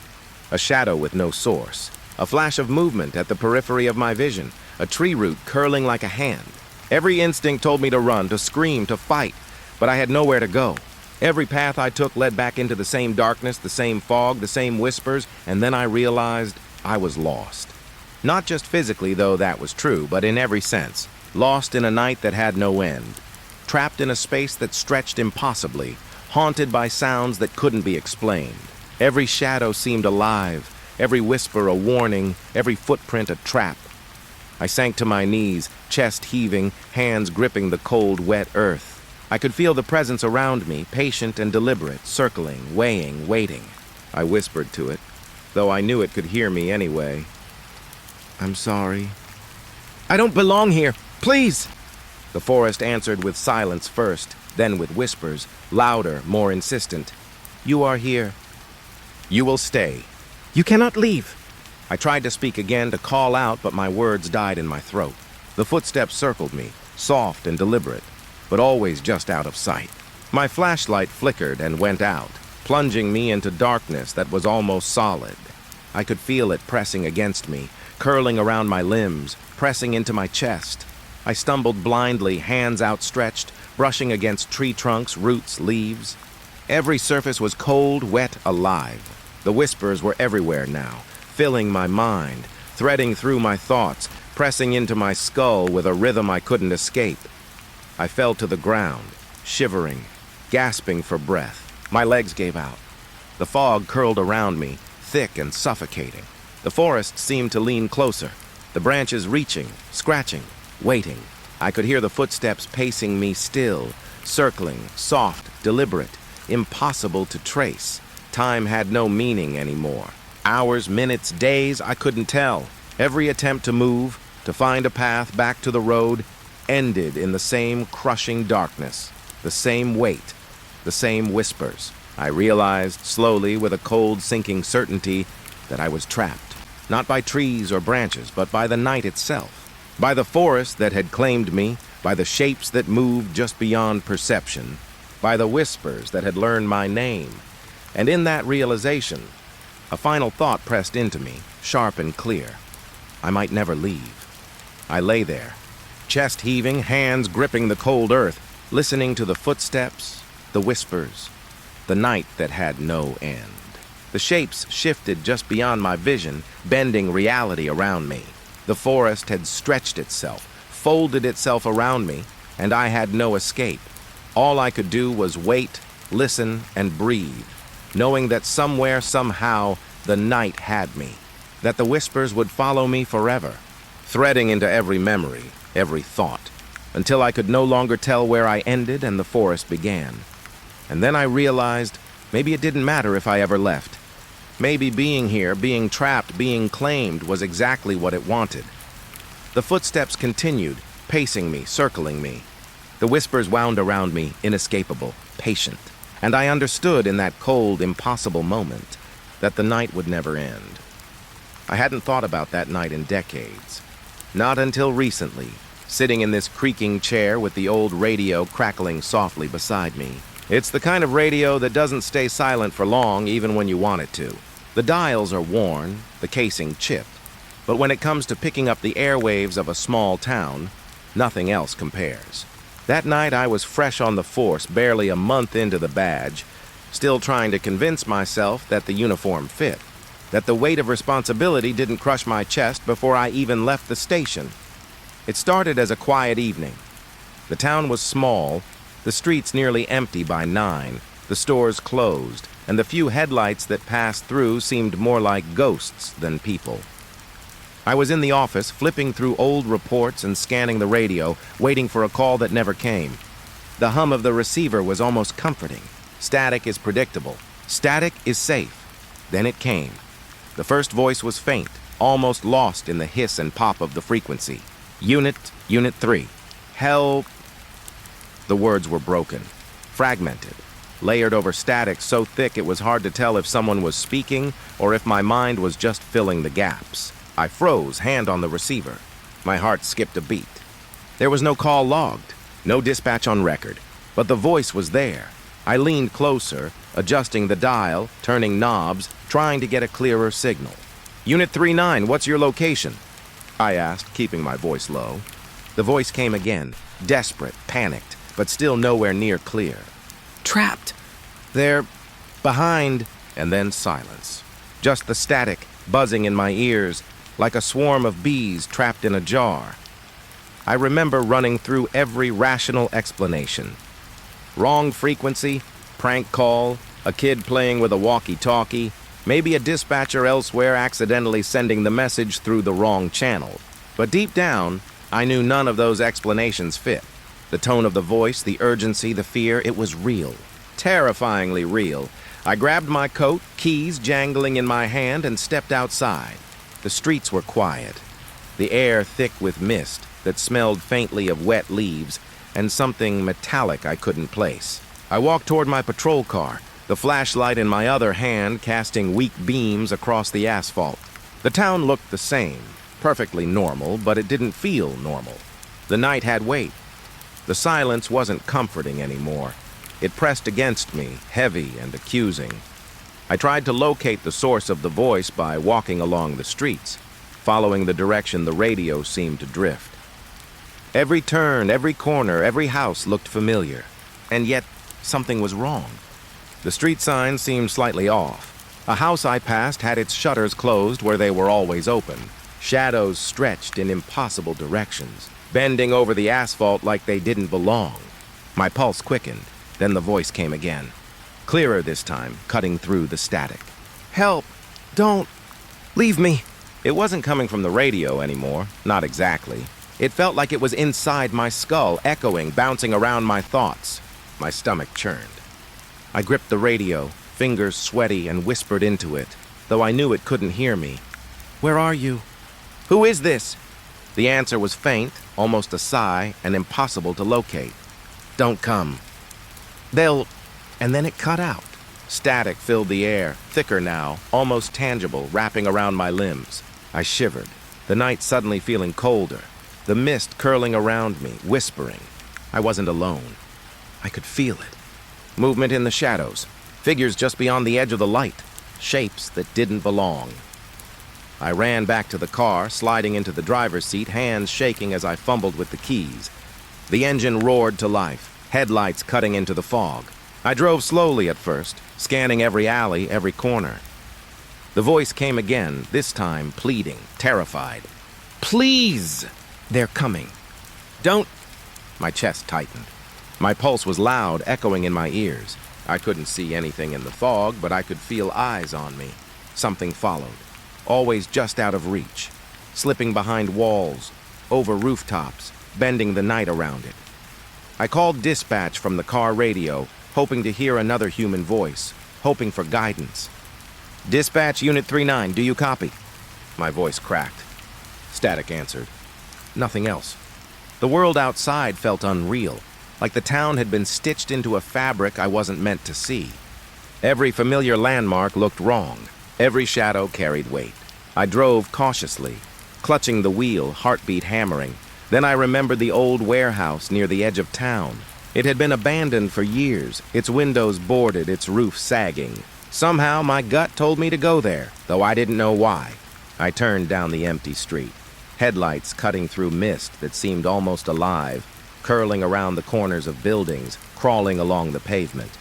A shadow with no source, a flash of movement at the periphery of my vision, a tree root curling like a hand. Every instinct told me to run, to scream, to fight, but I had nowhere to go. Every path I took led back into the same darkness, the same fog, the same whispers, and then I realized I was lost. Not just physically, though that was true, but in every sense. Lost in a night that had no end. Trapped in a space that stretched impossibly, haunted by sounds that couldn't be explained. Every shadow seemed alive, every whisper a warning, every footprint a trap. I sank to my knees, chest heaving, hands gripping the cold, wet earth. I could feel the presence around me, patient and deliberate, circling, weighing, waiting. I whispered to it, though I knew it could hear me anyway. "I'm sorry. I don't belong here. Please!" The forest answered with silence first, then with whispers, louder, more insistent. "You are here. You will stay. You cannot leave." I tried to speak again, to call out, but my words died in my throat. The footsteps circled me, soft and deliberate, but always just out of sight. My flashlight flickered and went out, plunging me into darkness that was almost solid. I could feel it pressing against me, curling around my limbs, pressing into my chest. I stumbled blindly, hands outstretched, brushing against tree trunks, roots, leaves. Every surface was cold, wet, alive. The whispers were everywhere now, filling my mind, threading through my thoughts, pressing into my skull with a rhythm I couldn't escape. I fell to the ground, shivering, gasping for breath. My legs gave out. The fog curled around me, thick and suffocating. The forest seemed to lean closer, the branches reaching, scratching, waiting. I could hear the footsteps pacing me still, circling, soft, deliberate, impossible to trace. Time had no meaning anymore. Hours, minutes, days, I couldn't tell. Every attempt to move, to find a path back to the road, ended in the same crushing darkness, the same weight, the same whispers. I realized slowly, with a cold, sinking certainty, that I was trapped, not by trees or branches, but by the night itself, by the forest that had claimed me, by the shapes that moved just beyond perception, by the whispers that had learned my name. And in that realization, a final thought pressed into me, sharp and clear. I might never leave. I lay there, chest heaving, hands gripping the cold earth, listening to the footsteps, the whispers, the night that had no end. The shapes shifted just beyond my vision, bending reality around me. The forest had stretched itself, folded itself around me, and I had no escape. All I could do was wait, listen, and breathe, knowing that somewhere, somehow, the night had me, that the whispers would follow me forever, threading into every memory, every thought, until I could no longer tell where I ended and the forest began. And then I realized maybe it didn't matter if I ever left. Maybe being here, being trapped, being claimed was exactly what it wanted. The footsteps continued, pacing me, circling me. The whispers wound around me, inescapable, patient. And I understood in that cold, impossible moment that the night would never end. I hadn't thought about that night in decades. Not until recently, sitting in this creaking chair with the old radio crackling softly beside me. It's the kind of radio that doesn't stay silent for long, even when you want it to. The dials are worn, the casing chipped, but when it comes to picking up the airwaves of a small town, nothing else compares. That night I was fresh on the force, barely a month into the badge, still trying to convince myself that the uniform fit, that the weight of responsibility didn't crush my chest before I even left the station. It started as a quiet evening. The town was small, the streets nearly empty by 9, the stores closed, and the few headlights that passed through seemed more like ghosts than people. I was in the office, flipping through old reports and scanning the radio, waiting for a call that never came. The hum of the receiver was almost comforting. Static is predictable. Static is safe. Then it came. The first voice was faint, almost lost in the hiss and pop of the frequency. Unit 3. Help. The words were broken, fragmented, layered over static so thick it was hard to tell if someone was speaking or if my mind was just filling the gaps. I froze, hand on the receiver. My heart skipped a beat. There was no call logged, no dispatch on record, but the voice was there. I leaned closer, adjusting the dial, turning knobs, trying to get a clearer signal. Unit 39, what's your location? I asked, keeping my voice low. The voice came again, desperate, panicked, but still nowhere near clear. Trapped. They're behind, and then silence. Just the static buzzing in my ears, like a swarm of bees trapped in a jar. I remember running through every rational explanation. Wrong frequency, prank call, a kid playing with a walkie-talkie, maybe a dispatcher elsewhere accidentally sending the message through the wrong channel. But deep down, I knew none of those explanations fit. The tone of the voice, the urgency, the fear, it was real. Terrifyingly real. I grabbed my coat, keys jangling in my hand, and stepped outside. The streets were quiet, the air thick with mist that smelled faintly of wet leaves and something metallic I couldn't place. I walked toward my patrol car, the flashlight in my other hand casting weak beams across the asphalt. The town looked the same, perfectly normal, but it didn't feel normal. The night had weight. The silence wasn't comforting anymore. It pressed against me, heavy and accusing. I tried to locate the source of the voice by walking along the streets, following the direction the radio seemed to drift. Every turn, every corner, every house looked familiar, and yet something was wrong. The street signs seemed slightly off. A house I passed had its shutters closed where they were always open. Shadows stretched in impossible directions, bending over the asphalt like they didn't belong. My pulse quickened, then the voice came again. Clearer this time, cutting through the static. "Help! Don't! Leave me!" It wasn't coming from the radio anymore, not exactly. It felt like it was inside my skull, echoing, bouncing around my thoughts. My stomach churned. I gripped the radio, fingers sweaty, and whispered into it, though I knew it couldn't hear me. "Where are you? Who is this?" The answer was faint, almost a sigh, and impossible to locate. "Don't come. They'll..." And then it cut out. Static filled the air, thicker now, almost tangible, wrapping around my limbs. I shivered, the night suddenly feeling colder, the mist curling around me, whispering. I wasn't alone. I could feel it. Movement in the shadows, figures just beyond the edge of the light, shapes that didn't belong. I ran back to the car, sliding into the driver's seat, hands shaking as I fumbled with the keys. The engine roared to life, headlights cutting into the fog. I drove slowly at first, scanning every alley, every corner. The voice came again, this time pleading, terrified. "Please! They're coming. Don't..." My chest tightened. My pulse was loud, echoing in my ears. I couldn't see anything in the fog, but I could feel eyes on me. Something followed, always just out of reach, slipping behind walls, over rooftops, bending the night around it. I called dispatch from the car radio, hoping to hear another human voice, hoping for guidance. "Dispatch, Unit 39, do you copy?" My voice cracked. Static answered. Nothing else. The world outside felt unreal, like the town had been stitched into a fabric I wasn't meant to see. Every familiar landmark looked wrong. Every shadow carried weight. I drove cautiously, clutching the wheel, heartbeat hammering. Then I remembered the old warehouse near the edge of town. It had been abandoned for years, its windows boarded, its roof sagging. Somehow my gut told me to go there, though I didn't know why. I turned down the empty street, headlights cutting through mist that seemed almost alive, curling around the corners of buildings, crawling along the pavement.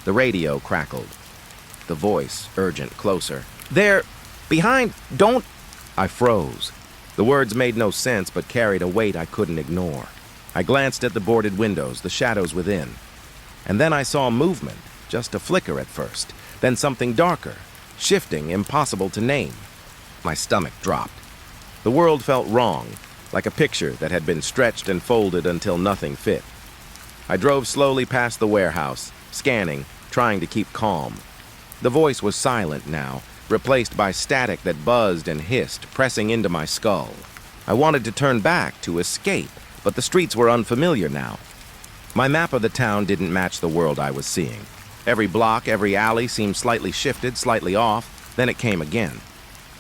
The radio crackled. The voice, urgent, closer. "They're behind! Don't..." I froze. The words made no sense but carried a weight I couldn't ignore. I glanced at the boarded windows, the shadows within. And then I saw movement, just a flicker at first, then something darker, shifting, impossible to name. My stomach dropped. The world felt wrong, like a picture that had been stretched and folded until nothing fit. I drove slowly past the warehouse, scanning, trying to keep calm. The voice was silent now, replaced by static that buzzed and hissed, pressing into my skull. I wanted to turn back, to escape, but the streets were unfamiliar now. My map of the town didn't match the world I was seeing. Every block, every alley seemed slightly shifted, slightly off, then it came again.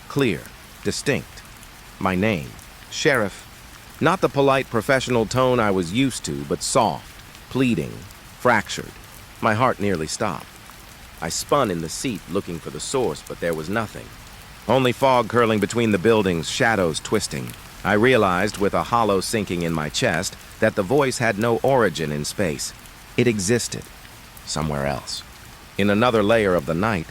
Clear, distinct. My name, Sheriff. Not the polite professional tone I was used to, but soft, pleading, fractured. My heart nearly stopped. I spun in the seat looking for the source, but there was nothing. Only fog curling between the buildings, shadows twisting. I realized, with a hollow sinking in my chest, that the voice had no origin in space. It existed somewhere else. In another layer of the night,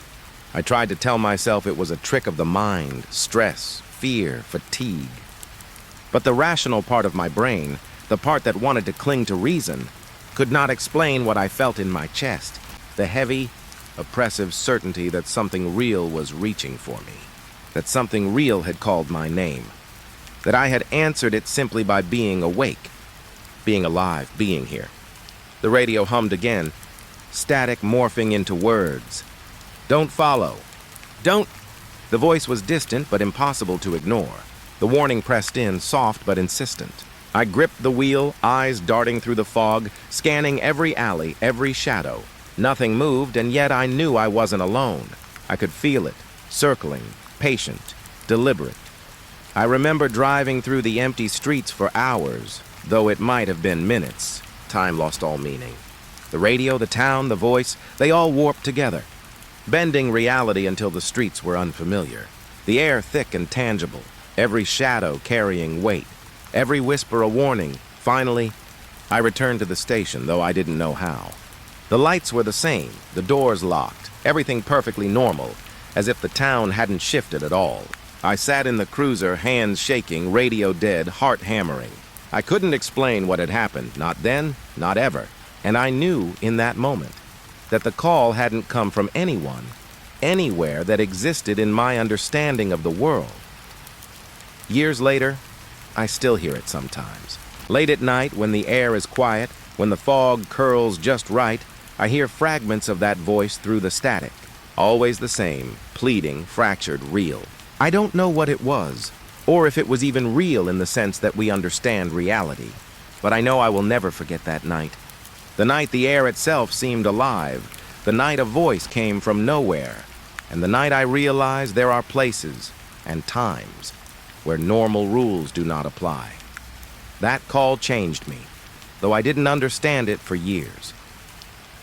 I tried to tell myself it was a trick of the mind, stress, fear, fatigue. But the rational part of my brain, the part that wanted to cling to reason, could not explain what I felt in my chest, the heavy, oppressive certainty that something real was reaching for me, that something real had called my name, that I had answered it simply by being awake, being alive, being here. The radio hummed again, static morphing into words. Don't follow. Don't. The voice was distant but impossible to ignore. The warning pressed in, soft but insistent. I gripped the wheel, eyes darting through the fog, scanning every alley, every shadow. Nothing moved, and yet I knew I wasn't alone. I could feel it, circling, patient, deliberate. I remember driving through the empty streets for hours, though it might have been minutes. Time lost all meaning. The radio, the town, the voice, they all warped together, bending reality until the streets were unfamiliar. The air thick and tangible, every shadow carrying weight, every whisper a warning. Finally, I returned to the station, though I didn't know how. The lights were the same, the doors locked, everything perfectly normal, as if the town hadn't shifted at all. I sat in the cruiser, hands shaking, radio dead, heart hammering. I couldn't explain what had happened, not then, not ever. And I knew in that moment that the call hadn't come from anyone, anywhere that existed in my understanding of the world. Years later, I still hear it sometimes. Late at night, when the air is quiet, when the fog curls just right, I hear fragments of that voice through the static. Always the same, pleading, fractured, real. I don't know what it was, or if it was even real in the sense that we understand reality. But I know I will never forget that night. The night the air itself seemed alive. The night a voice came from nowhere. And the night I realized there are places and times where normal rules do not apply. That call changed me, though I didn't understand it for years.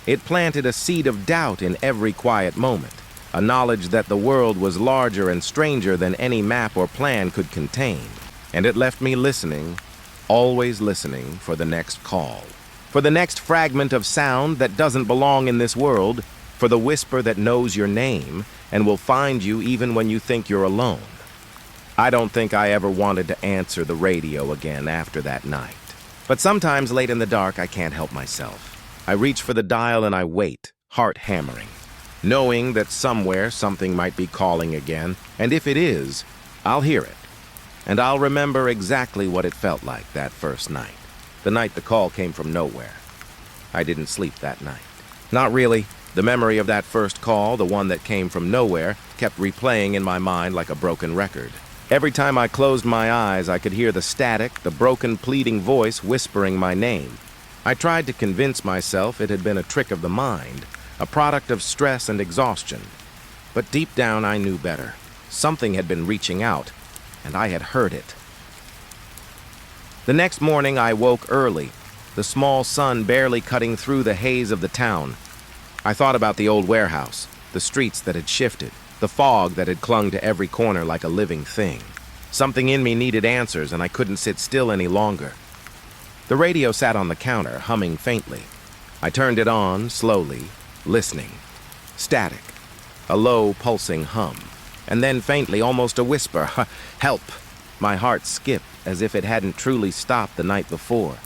It planted a seed of doubt in every quiet moment, a knowledge that the world was larger and stranger than any map or plan could contain. And it left me listening, always listening for the next call, for the next fragment of sound that doesn't belong in this world, for the whisper that knows your name and will find you even when you think you're alone. I don't think I ever wanted to answer the radio again after that night. But sometimes late in the dark, I can't help myself. I reach for the dial and I wait, heart hammering, knowing that somewhere something might be calling again, and if it is, I'll hear it. And I'll remember exactly what it felt like that first night, the night the call came from nowhere. I didn't sleep that night. Not really. The memory of that first call, the one that came from nowhere, kept replaying in my mind like a broken record. Every time I closed my eyes, I could hear the static, the broken, pleading voice whispering my name. I tried to convince myself it had been a trick of the mind, a product of stress and exhaustion. But deep down, I knew better. Something had been reaching out, and I had heard it. The next morning, I woke early, the small sun barely cutting through the haze of the town. I thought about the old warehouse, the streets that had shifted, the fog that had clung to every corner like a living thing. Something in me needed answers, and I couldn't sit still any longer. The radio sat on the counter, humming faintly. I turned it on, slowly, listening. Static. A low, pulsing hum. And then faintly, almost a whisper, "Help!" My heart skipped, as if it hadn't truly stopped the night before.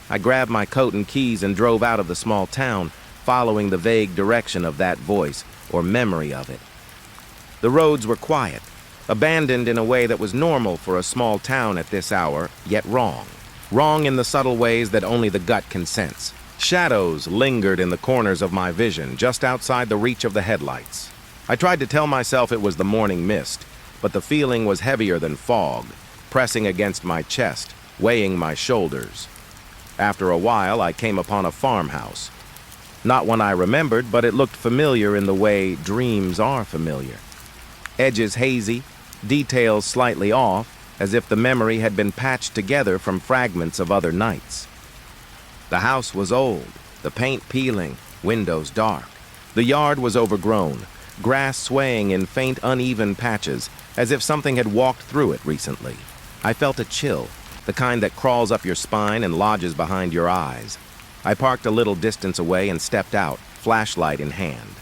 I grabbed my coat and keys and drove out of the small town, following the vague direction of that voice, or memory of it. The roads were quiet, abandoned in a way that was normal for a small town at this hour, yet wrong. Wrong in the subtle ways that only the gut can sense. Shadows lingered in the corners of my vision, just outside the reach of the headlights. I tried to tell myself it was the morning mist, but the feeling was heavier than fog, pressing against my chest, weighing my shoulders. After a while, I came upon a farmhouse. Not one I remembered, but it looked familiar in the way dreams are familiar. Edges hazy, details slightly off, as if the memory had been patched together from fragments of other nights. The house was old, the paint peeling, windows dark. The yard was overgrown, grass swaying in faint, uneven patches, as if something had walked through it recently. I felt a chill, the kind that crawls up your spine and lodges behind your eyes. I parked a little distance away and stepped out, flashlight in hand.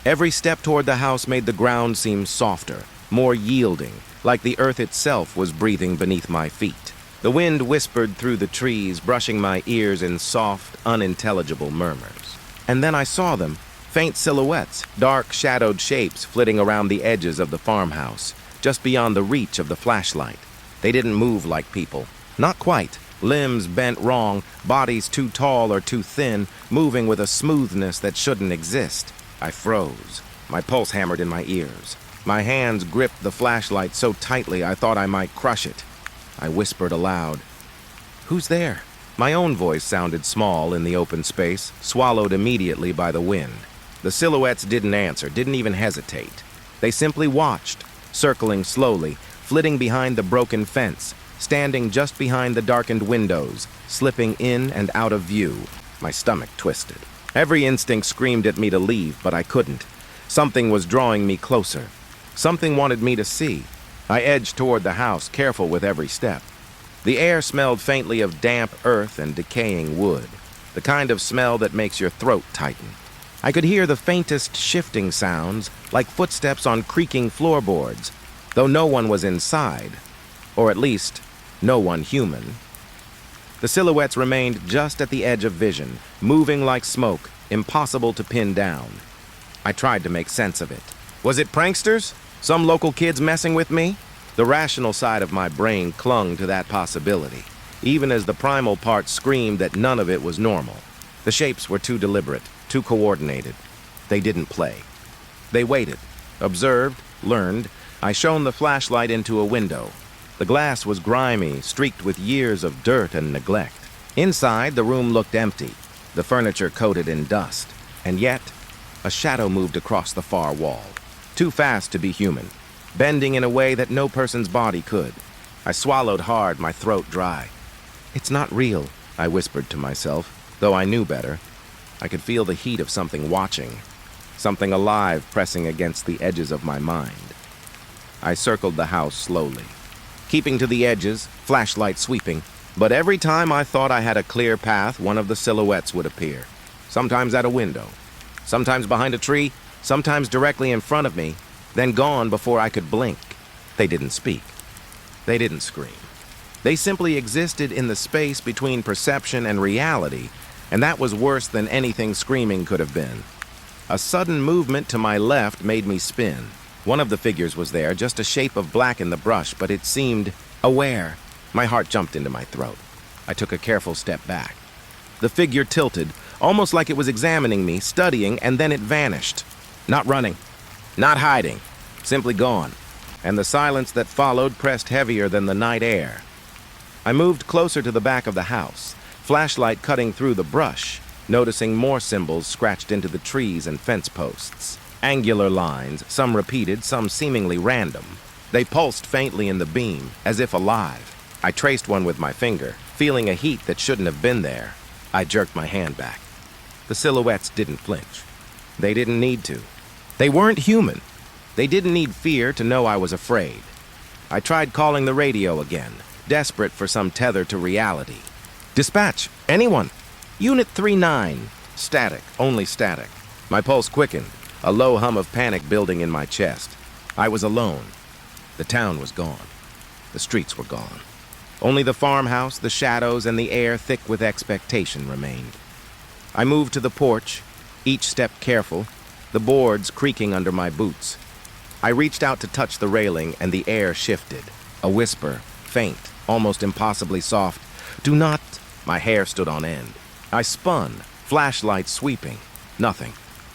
Every step toward the house made the ground seem softer, more yielding, like the earth itself was breathing beneath my feet. The wind whispered through the trees, brushing my ears in soft, unintelligible murmurs. And then I saw them, faint silhouettes, dark, shadowed shapes flitting around the edges of the farmhouse, just beyond the reach of the flashlight. They didn't move like people. Not quite. Limbs bent wrong, bodies too tall or too thin, moving with a smoothness that shouldn't exist. I froze. My pulse hammered in my ears. My hands gripped the flashlight so tightly I thought I might crush it. I whispered aloud, "Who's there?" My own voice sounded small in the open space, swallowed immediately by the wind. The silhouettes didn't answer, didn't even hesitate. They simply watched, circling slowly, flitting behind the broken fence, standing just behind the darkened windows, slipping in and out of view. My stomach twisted. Every instinct screamed at me to leave, but I couldn't. Something was drawing me closer. Something wanted me to see. I edged toward the house, careful with every step. The air smelled faintly of damp earth and decaying wood, the kind of smell that makes your throat tighten. I could hear the faintest shifting sounds, like footsteps on creaking floorboards, though no one was inside, or at least, no one human. The silhouettes remained just at the edge of vision, moving like smoke, impossible to pin down. I tried to make sense of it. Was it pranksters? Some local kids messing with me? The rational side of my brain clung to that possibility, even as the primal part screamed that none of it was normal. The shapes were too deliberate, too coordinated. They didn't play. They waited, observed, learned. I shone the flashlight into a window. The glass was grimy, streaked with years of dirt and neglect. Inside, the room looked empty, the furniture coated in dust. And yet, a shadow moved across the far wall, too fast to be human, bending in a way that no person's body could. I swallowed hard, my throat dry. "It's not real," I whispered to myself, though I knew better. I could feel the heat of something watching, something alive pressing against the edges of my mind. I circled the house slowly, keeping to the edges, flashlight sweeping. But every time I thought I had a clear path, one of the silhouettes would appear. Sometimes at a window, sometimes behind a tree, sometimes directly in front of me, then gone before I could blink. They didn't speak. They didn't scream. They simply existed in the space between perception and reality, and that was worse than anything screaming could have been. A sudden movement to my left made me spin. One of the figures was there, just a shape of black in the brush, but it seemed aware. My heart jumped into my throat. I took a careful step back. The figure tilted, almost like it was examining me, studying, and then it vanished. Not running, not hiding, simply gone. And the silence that followed pressed heavier than the night air. I moved closer to the back of the house, flashlight cutting through the brush, noticing more symbols scratched into the trees and fence posts. Angular lines, some repeated, some seemingly random. They pulsed faintly in the beam, as if alive. I traced one with my finger, feeling a heat that shouldn't have been there. I jerked my hand back. The silhouettes didn't flinch. They didn't need to. They weren't human. They didn't need fear to know I was afraid. I tried calling the radio again, desperate for some tether to reality. "Dispatch, anyone. Unit 39. Static, only static." My pulse quickened, a low hum of panic building in my chest. I was alone. The town was gone. The streets were gone. Only the farmhouse, the shadows, and the air thick with expectation remained. I moved to the porch, each step careful, the boards creaking under my boots. I reached out to touch the railing, and the air shifted. A whisper, faint, almost impossibly soft. "Do not..." My hair stood on end. I spun, flashlight sweeping. Nothing.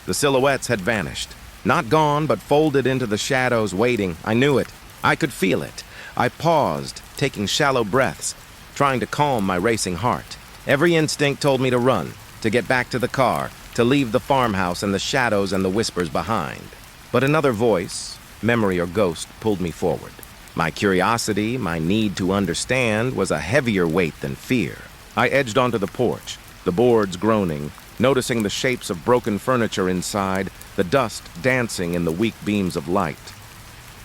The silhouettes had vanished. Not gone, but folded into the shadows, waiting. I knew it. I could feel it. I paused, taking shallow breaths, trying to calm my racing heart. Every instinct told me to run, to get back to the car, to leave the farmhouse and the shadows and the whispers behind. But another voice, memory or ghost, pulled me forward. My curiosity, my need to understand, was a heavier weight than fear. I edged onto the porch, the boards groaning, noticing the shapes of broken furniture inside, the dust dancing in the weak beams of light.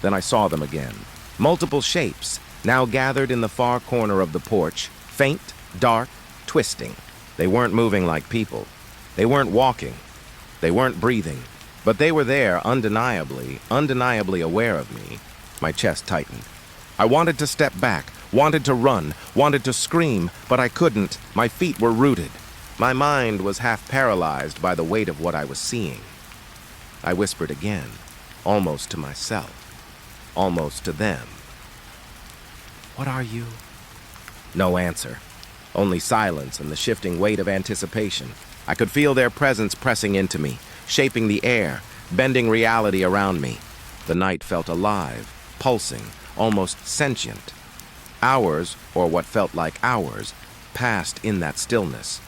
Then I saw them again. Multiple shapes, now gathered in the far corner of the porch, faint, dark, twisting. They weren't moving like people. They weren't walking. They weren't breathing. But they were there, undeniably aware of me. My chest tightened. I wanted to step back, wanted to run, wanted to scream, but I couldn't. My feet were rooted. My mind was half paralyzed by the weight of what I was seeing. I whispered again, almost to myself, almost to them. "What are you?" No answer. Only silence and the shifting weight of anticipation. I could feel their presence pressing into me, shaping the air, bending reality around me. The night felt alive, pulsing, almost sentient. Hours, or what felt like hours, passed in that stillness.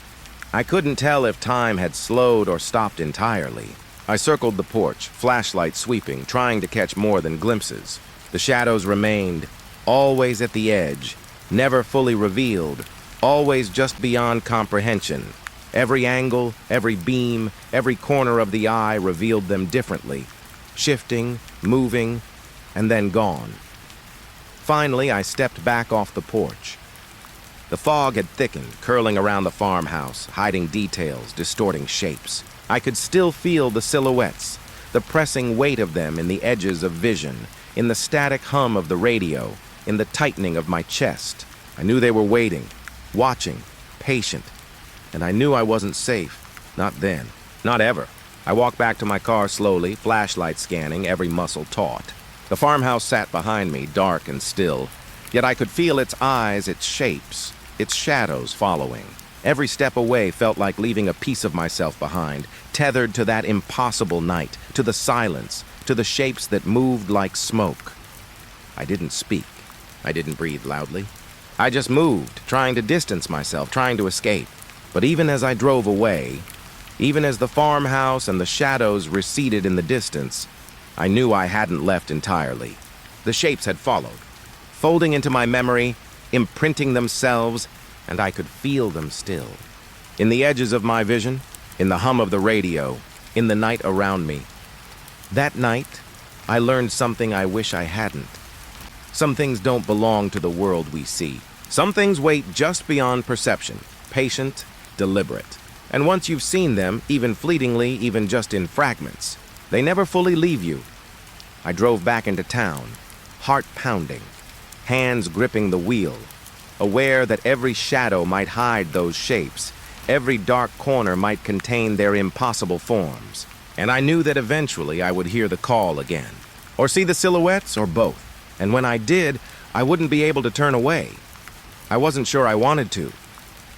I couldn't tell if time had slowed or stopped entirely. I circled the porch, flashlight sweeping, trying to catch more than glimpses. The shadows remained, always at the edge, never fully revealed, always just beyond comprehension. Every angle, every beam, every corner of the eye revealed them differently, shifting, moving, and then gone. Finally, I stepped back off the porch. The fog had thickened, curling around the farmhouse, hiding details, distorting shapes. I could still feel the silhouettes, the pressing weight of them in the edges of vision, in the static hum of the radio, in the tightening of my chest. I knew they were waiting, watching, patient, and I knew I wasn't safe. Not then, not ever. I walked back to my car slowly, flashlight scanning, every muscle taut. The farmhouse sat behind me, dark and still, yet I could feel its eyes, its shapes, its shadows following. Every step away felt like leaving a piece of myself behind, tethered to that impossible night, to the silence, to the shapes that moved like smoke. I didn't speak. I didn't breathe loudly. I just moved, trying to distance myself, trying to escape. But even as I drove away, even as the farmhouse and the shadows receded in the distance, I knew I hadn't left entirely. The shapes had followed, folding into my memory, imprinting themselves, and I could feel them still. In the edges of my vision, in the hum of the radio, in the night around me. That night, I learned something I wish I hadn't. Some things don't belong to the world we see. Some things wait just beyond perception, patient, deliberate. And once you've seen them, even fleetingly, even just in fragments, they never fully leave you. I drove back into town, heart pounding, hands gripping the wheel, aware that every shadow might hide those shapes, every dark corner might contain their impossible forms. And I knew that eventually I would hear the call again, or see the silhouettes, or both. And when I did, I wouldn't be able to turn away. I wasn't sure I wanted to.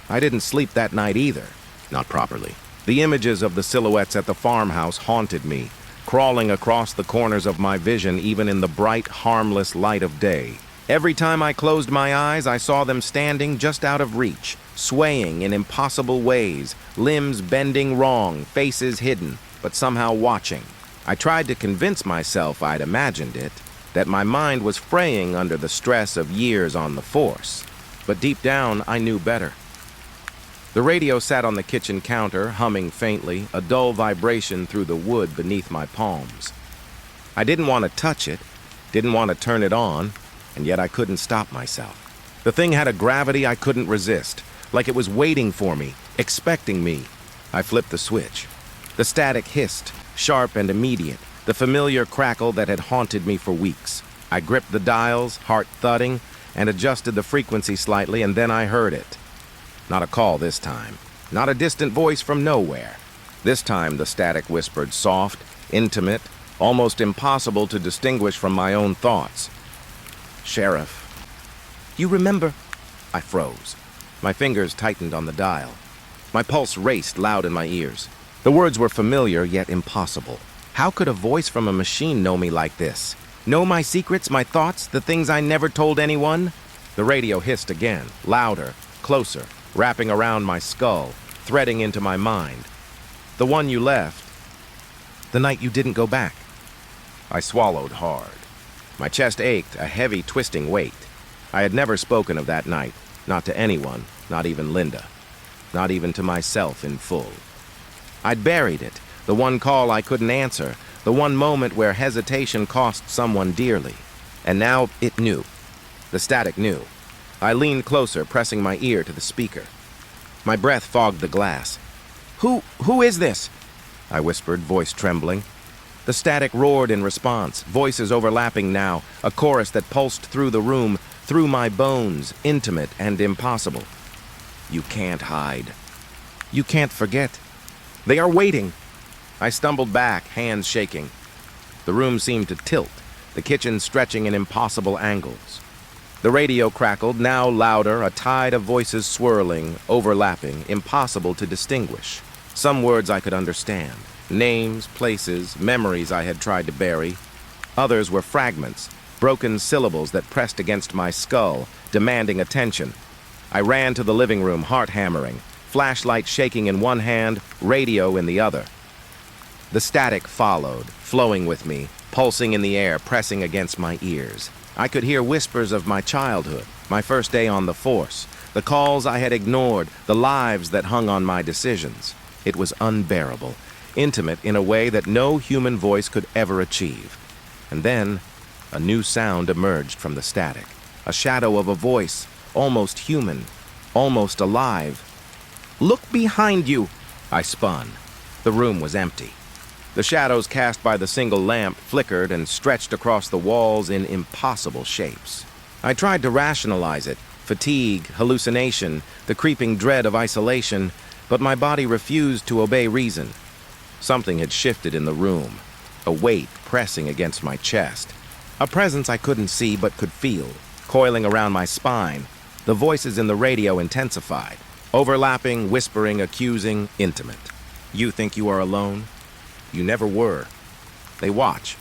I didn't sleep that night either, not properly. The images of the silhouettes at the farmhouse haunted me, crawling across the corners of my vision even in the bright, harmless light of day. Every time I closed my eyes, I saw them standing just out of reach, swaying in impossible ways, limbs bending wrong, faces hidden, but somehow watching. I tried to convince myself I'd imagined it, that my mind was fraying under the stress of years on the force. But deep down, I knew better. The radio sat on the kitchen counter, humming faintly, a dull vibration through the wood beneath my palms. I didn't want to touch it, didn't want to turn it on, and yet I couldn't stop myself. The thing had a gravity I couldn't resist, like it was waiting for me, expecting me. I flipped the switch. The static hissed, sharp and immediate, the familiar crackle that had haunted me for weeks. I gripped the dials, heart thudding, and adjusted the frequency slightly, and then I heard it. Not a call this time, not a distant voice from nowhere. This time the static whispered, soft, intimate, almost impossible to distinguish from my own thoughts. "Sheriff." "You remember?" I froze. My fingers tightened on the dial. My pulse raced loud in my ears. The words were familiar, yet impossible. How could a voice from a machine know me like this? Know my secrets, my thoughts, the things I never told anyone? The radio hissed again, louder, closer, wrapping around my skull, threading into my mind. "The one you left. The night you didn't go back." I swallowed hard. My chest ached, a heavy, twisting weight. I had never spoken of that night, not to anyone, not even Linda, not even to myself in full. I'd buried it, the one call I couldn't answer, the one moment where hesitation cost someone dearly. And now it knew. The static knew. I leaned closer, pressing my ear to the speaker. My breath fogged the glass. Who is this?" I whispered, voice trembling. The static roared in response, voices overlapping now, a chorus that pulsed through the room, through my bones, intimate and impossible. You can't hide. You can't forget. They are waiting. I stumbled back, hands shaking. The room seemed to tilt, the kitchen stretching in impossible angles. The radio crackled, now louder, a tide of voices swirling, overlapping, impossible to distinguish. Some words I could understand. Names, places, memories I had tried to bury. Others were fragments, broken syllables that pressed against my skull, demanding attention. I ran to the living room, heart hammering, flashlight shaking in one hand, radio in the other. The static followed, flowing with me, pulsing in the air, pressing against my ears. I could hear whispers of my childhood, my first day on the force, the calls I had ignored, the lives that hung on my decisions. It was unbearable, intimate in a way that no human voice could ever achieve. And then, a new sound emerged from the static, a shadow of a voice, almost human, almost alive. "Look behind you!" I spun. The room was empty. The shadows cast by the single lamp flickered and stretched across the walls in impossible shapes. I tried to rationalize it, fatigue, hallucination, the creeping dread of isolation, but my body refused to obey reason. Something had shifted in the room, a weight pressing against my chest, a presence I couldn't see but could feel, coiling around my spine. The voices in the radio intensified, overlapping, whispering, accusing, intimate. You think you are alone? You never were. They watch.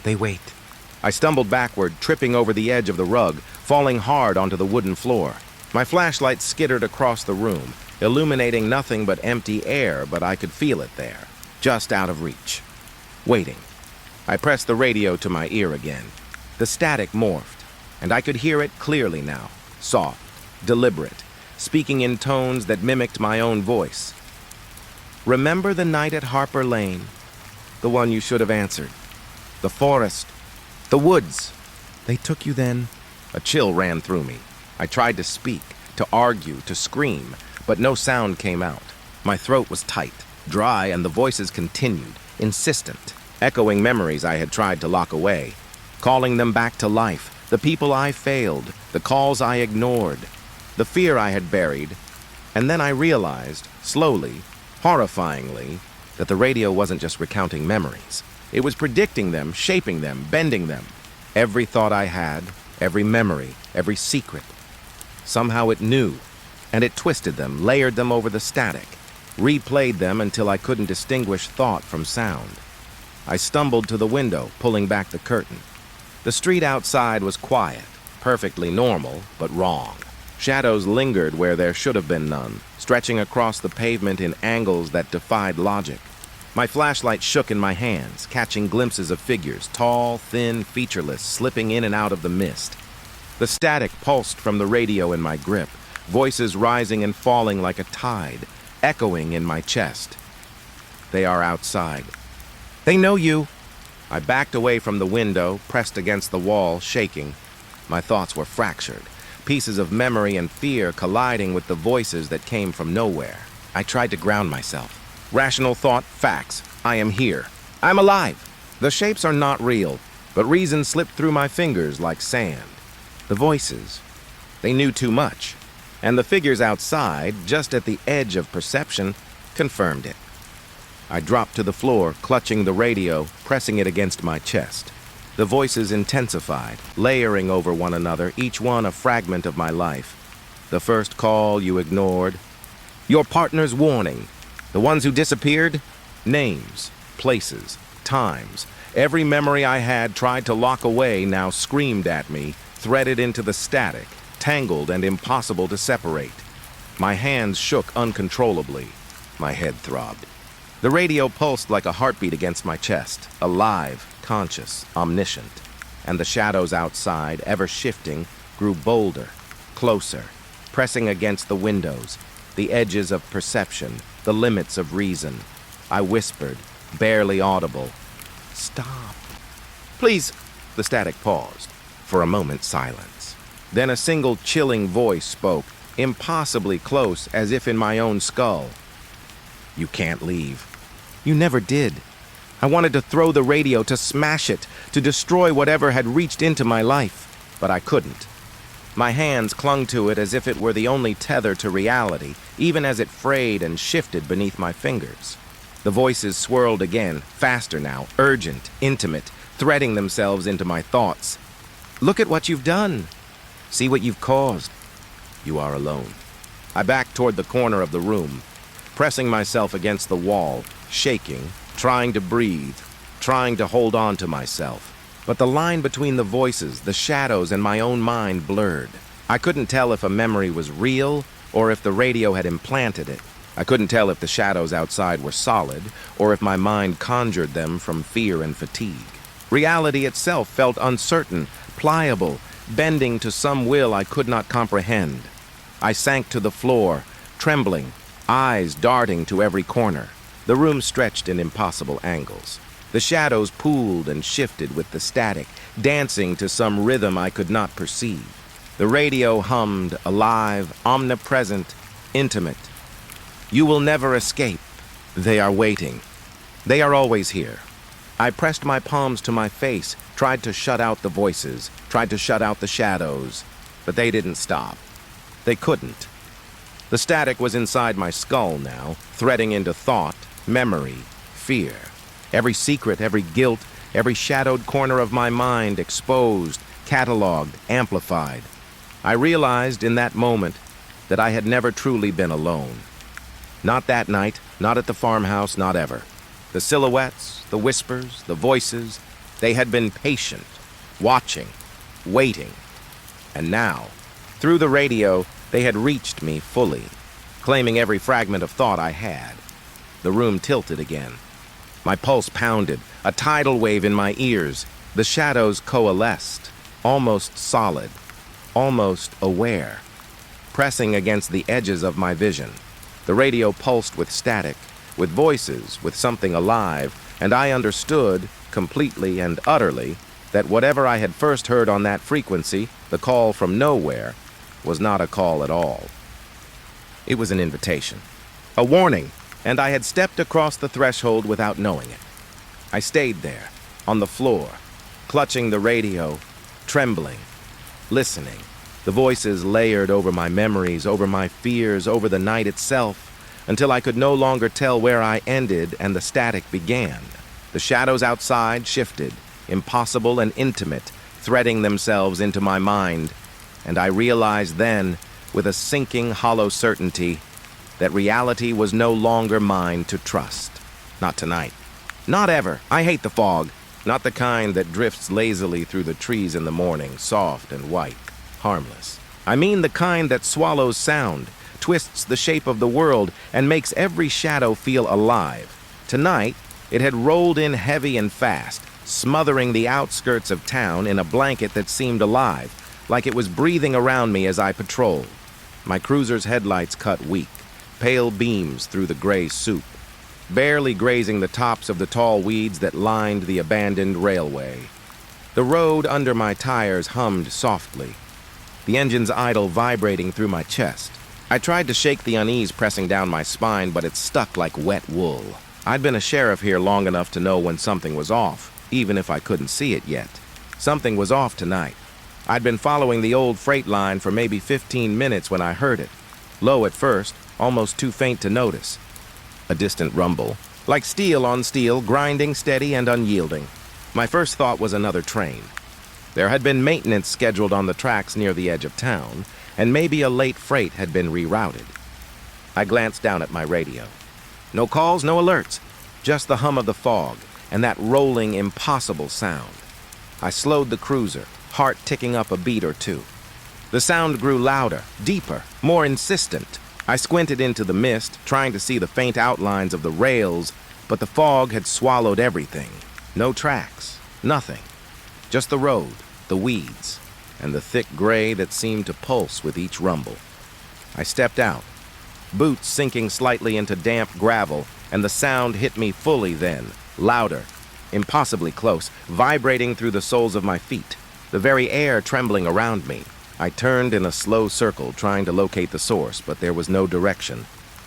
They wait. I stumbled backward, tripping over the edge of the rug, falling hard onto the wooden floor. My flashlight skittered across the room, illuminating nothing but empty air, but I could feel it there, just out of reach. Waiting. I pressed the radio to my ear again. The static morphed, and I could hear it clearly now, soft, deliberate, speaking in tones that mimicked my own voice. "Remember the night at Harper Lane? The one you should have answered. The forest. The woods. They took you then." A chill ran through me. I tried to speak, to argue, to scream, but no sound came out. My throat was tight, dry, and the voices continued, insistent, echoing memories I had tried to lock away, calling them back to life, the people I failed, the calls I ignored, the fear I had buried. And then I realized, slowly, horrifyingly, that the radio wasn't just recounting memories. It was predicting them, shaping them, bending them. Every thought I had, every memory, every secret. Somehow it knew, and it twisted them, layered them over the static, replayed them until I couldn't distinguish thought from sound. I stumbled to the window, pulling back the curtain. The street outside was quiet, perfectly normal, but wrong. Shadows lingered where there should have been none, stretching across the pavement in angles that defied logic. My flashlight shook in my hands, catching glimpses of figures, tall, thin, featureless, slipping in and out of the mist. The static pulsed from the radio in my grip, voices rising and falling like a tide, echoing in my chest. They are outside. They know you. I backed away from the window, pressed against the wall, shaking. My thoughts were fractured, pieces of memory and fear colliding with the voices that came from nowhere. I tried to ground myself. Rational thought, facts. I am here. I'm alive. The shapes are not real, but reason slipped through my fingers like sand. The voices, they knew too much. And the figures outside, just at the edge of perception, confirmed it. I dropped to the floor, clutching the radio, pressing it against my chest. The voices intensified, layering over one another, each one a fragment of my life. The first call you ignored. Your partner's warning. The ones who disappeared? Names, places, times. Every memory I had tried to lock away now screamed at me, threaded into the static, tangled and impossible to separate. My hands shook uncontrollably. My head throbbed. The radio pulsed like a heartbeat against my chest, alive, conscious, omniscient. And the shadows outside, ever shifting, grew bolder, closer, pressing against the windows, the edges of perception, the limits of reason. I whispered, barely audible, "Stop." "Please." The static paused. For a moment, silence. Then a single chilling voice spoke, impossibly close, as if in my own skull. "You can't leave. You never did." I wanted to throw the radio, to smash it, to destroy whatever had reached into my life, but I couldn't. My hands clung to it as if it were the only tether to reality, even as it frayed and shifted beneath my fingers. The voices swirled again, faster now, urgent, intimate, threading themselves into my thoughts. Look at what you've done. See what you've caused. You are alone. I backed toward the corner of the room, pressing myself against the wall, shaking, trying to breathe, trying to hold on to myself. But the line between the voices, the shadows, and my own mind blurred. I couldn't tell if a memory was real or if the radio had implanted it. I couldn't tell if the shadows outside were solid or if my mind conjured them from fear and fatigue. Reality itself felt uncertain, pliable, bending to some will I could not comprehend. I sank to the floor, trembling, eyes darting to every corner. The room stretched in impossible angles. The shadows pooled and shifted with the static, dancing to some rhythm I could not perceive. The radio hummed, alive, omnipresent, intimate. You will never escape. They are waiting. They are always here. I pressed my palms to my face, tried to shut out the voices, tried to shut out the shadows, but they didn't stop. They couldn't. The static was inside my skull now, threading into thought, memory, fear. Every secret, every guilt, every shadowed corner of my mind exposed, cataloged, amplified. I realized in that moment that I had never truly been alone. Not that night, not at the farmhouse, not ever. The silhouettes, the whispers, the voices, they had been patient, watching, waiting. And now, through the radio, they had reached me fully, claiming every fragment of thought I had. The room tilted again. My pulse pounded, a tidal wave in my ears. The shadows coalesced, almost solid, almost aware, pressing against the edges of my vision. The radio pulsed with static, with voices, with something alive, and I understood, completely and utterly, that whatever I had first heard on that frequency, the call from nowhere, was not a call at all. It was an invitation, a warning, and I had stepped across the threshold without knowing it. I stayed there, on the floor, clutching the radio, trembling, listening. The voices layered over my memories, over my fears, over the night itself, until I could no longer tell where I ended and the static began. The shadows outside shifted, impossible and intimate, threading themselves into my mind, and I realized then, with a sinking, hollow certainty, that reality was no longer mine to trust. Not tonight. Not ever. I hate the fog. Not the kind that drifts lazily through the trees in the morning, soft and white. Harmless. I mean the kind that swallows sound, twists the shape of the world, and makes every shadow feel alive. Tonight, it had rolled in heavy and fast, smothering the outskirts of town in a blanket that seemed alive, like it was breathing around me as I patrolled. My cruiser's headlights cut weak, pale beams through the gray soup, barely grazing the tops of the tall weeds that lined the abandoned railway. The road under my tires hummed softly, the engine's idle vibrating through my chest. I tried to shake the unease pressing down my spine, but it stuck like wet wool. I'd been a sheriff here long enough to know when something was off, even if I couldn't see it yet. Something was off tonight. I'd been following the old freight line for maybe 15 minutes when I heard it. Low at first, almost too faint to notice. A distant rumble, like steel on steel, grinding, steady, and unyielding. My first thought was another train. There had been maintenance scheduled on the tracks near the edge of town, and maybe a late freight had been rerouted. I glanced down at my radio. No calls, no alerts, just the hum of the fog and that rolling, impossible sound. I slowed the cruiser, heart ticking up a beat or two. The sound grew louder, deeper, more insistent. I squinted into the mist, trying to see the faint outlines of the rails, but the fog had swallowed everything. No tracks, nothing. Just the road, the weeds, and the thick gray that seemed to pulse with each rumble. I stepped out, boots sinking slightly into damp gravel, and the sound hit me fully then, louder, impossibly close, vibrating through the soles of my feet, the very air trembling around me. I turned in a slow circle, trying to locate the source, but there was no direction,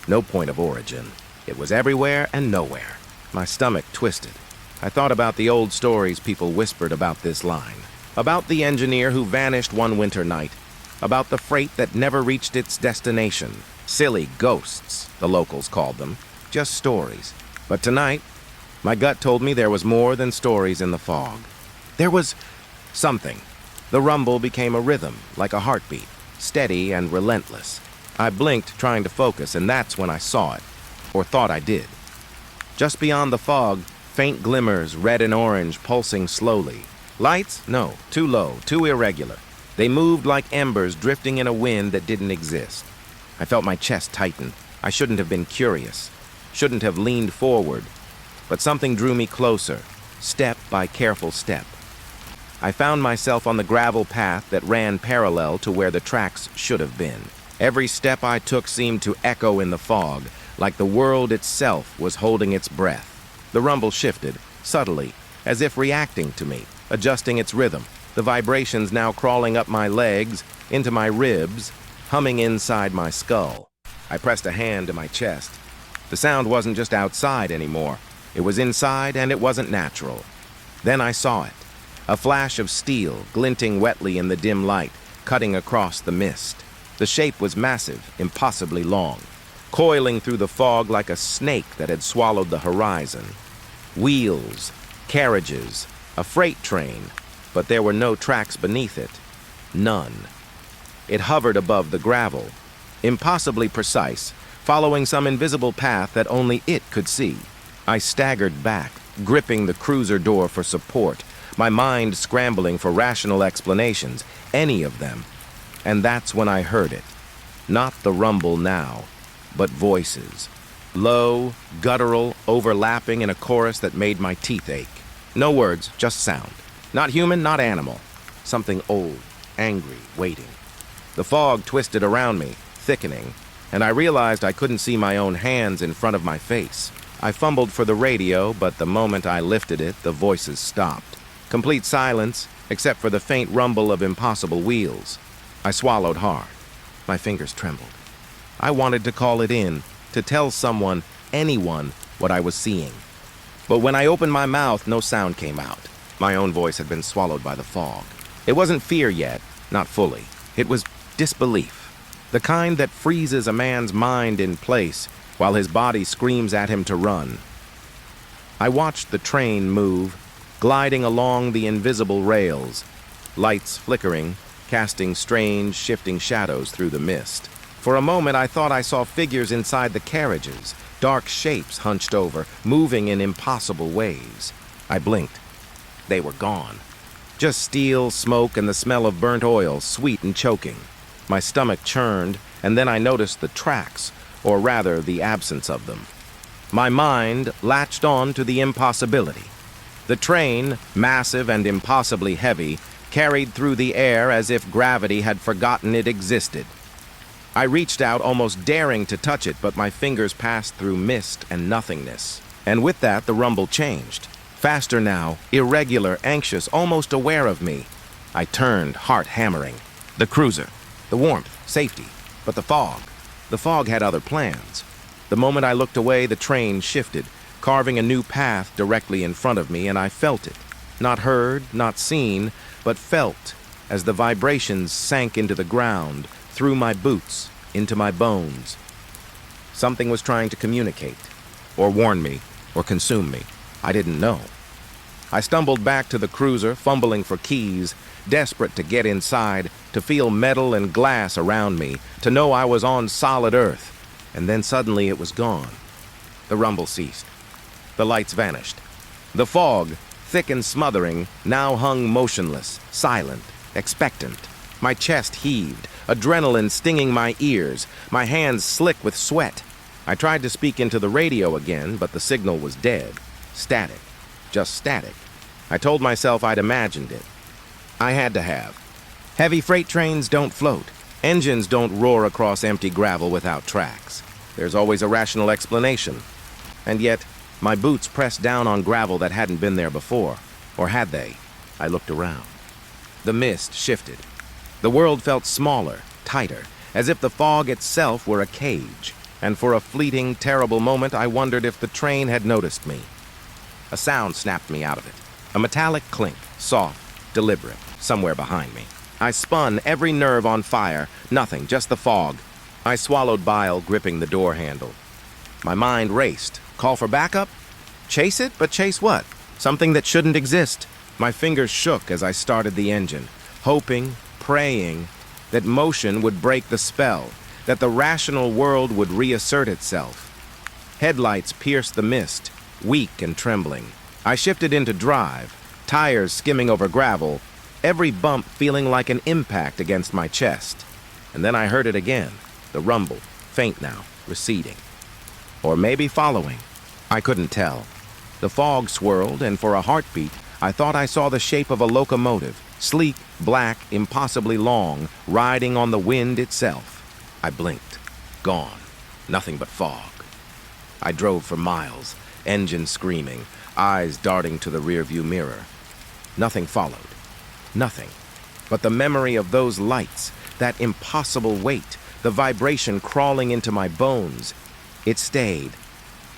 no point of origin. It was everywhere and nowhere. My stomach twisted. I thought about the old stories people whispered about this line, about the engineer who vanished one winter night, about the freight that never reached its destination. Silly ghosts, the locals called them, just stories. But tonight, my gut told me there was more than stories in the fog. There was something. The rumble became a rhythm, like a heartbeat, steady and relentless. I blinked, trying to focus, and that's when I saw it, or thought I did. Just beyond the fog, faint glimmers, red and orange, pulsing slowly. Lights? No, too low, too irregular. They moved like embers drifting in a wind that didn't exist. I felt my chest tighten. I shouldn't have been curious, shouldn't have leaned forward. But something drew me closer, step by careful step. I found myself on the gravel path that ran parallel to where the tracks should have been. Every step I took seemed to echo in the fog, like the world itself was holding its breath. The rumble shifted, subtly, as if reacting to me, adjusting its rhythm, the vibrations now crawling up my legs, into my ribs, humming inside my skull. I pressed a hand to my chest. The sound wasn't just outside anymore. It was inside, and it wasn't natural. Then I saw it. A flash of steel, glinting wetly in the dim light, cutting across the mist. The shape was massive, impossibly long, coiling through the fog like a snake that had swallowed the horizon. Wheels, carriages, a freight train, but there were no tracks beneath it. None. It hovered above the gravel, impossibly precise, following some invisible path that only it could see. I staggered back, gripping the cruiser door for support, my mind scrambling for rational explanations, any of them. And that's when I heard it. Not the rumble now, but voices. Low, guttural, overlapping in a chorus that made my teeth ache. No words, just sound. Not human, not animal. Something old, angry, waiting. The fog twisted around me, thickening, and I realized I couldn't see my own hands in front of my face. I fumbled for the radio, but the moment I lifted it, the voices stopped. Complete silence, except for the faint rumble of impossible wheels. I swallowed hard. My fingers trembled. I wanted to call it in, to tell someone, anyone, what I was seeing. But when I opened my mouth, no sound came out. My own voice had been swallowed by the fog. It wasn't fear yet, not fully. It was disbelief. The kind that freezes a man's mind in place while his body screams at him to run. I watched the train move, gliding along the invisible rails, lights flickering, casting strange, shifting shadows through the mist. For a moment, I thought I saw figures inside the carriages, dark shapes hunched over, moving in impossible ways. I blinked. They were gone. Just steel, smoke, and the smell of burnt oil, sweet and choking. My stomach churned, and then I noticed the tracks, or rather the absence of them. My mind latched on to the impossibility. The train, massive and impossibly heavy, carried through the air as if gravity had forgotten it existed. I reached out, almost daring to touch it, but my fingers passed through mist and nothingness. And with that, the rumble changed. Faster now, irregular, anxious, almost aware of me. I turned, heart hammering. The cruiser. The warmth, safety. But the fog. The fog had other plans. The moment I looked away, the train shifted, carving a new path directly in front of me, and I felt it. Not heard, not seen, but felt as the vibrations sank into the ground, through my boots, into my bones. Something was trying to communicate, or warn me, or consume me. I didn't know. I stumbled back to the cruiser, fumbling for keys, desperate to get inside, to feel metal and glass around me, to know I was on solid earth. And then suddenly it was gone. The rumble ceased. The lights vanished. The fog, thick and smothering, now hung motionless, silent, expectant. My chest heaved, adrenaline stinging my ears, my hands slick with sweat. I tried to speak into the radio again, but the signal was dead. Static. Just static. I told myself I'd imagined it. I had to have. Heavy freight trains don't float. Engines don't roar across empty gravel without tracks. There's always a rational explanation. And yet, my boots pressed down on gravel that hadn't been there before. Or had they? I looked around. The mist shifted. The world felt smaller, tighter, as if the fog itself were a cage. And for a fleeting, terrible moment, I wondered if the train had noticed me. A sound snapped me out of it. A metallic clink, soft, deliberate, somewhere behind me. I spun, every nerve on fire. Nothing, just the fog. I swallowed bile, gripping the door handle. My mind raced. Call for backup? Chase it? But chase what? Something that shouldn't exist. My fingers shook as I started the engine, hoping, praying, that motion would break the spell, that the rational world would reassert itself. Headlights pierced the mist, weak and trembling. I shifted into drive, tires skimming over gravel, every bump feeling like an impact against my chest. And then I heard it again, the rumble, faint now, receding. Or maybe following. I couldn't tell. The fog swirled, and for a heartbeat, I thought I saw the shape of a locomotive, sleek, black, impossibly long, riding on the wind itself. I blinked. Gone. Nothing but fog. I drove for miles, engine screaming, eyes darting to the rearview mirror. Nothing followed. Nothing. But the memory of those lights, that impossible weight, the vibration crawling into my bones. It stayed.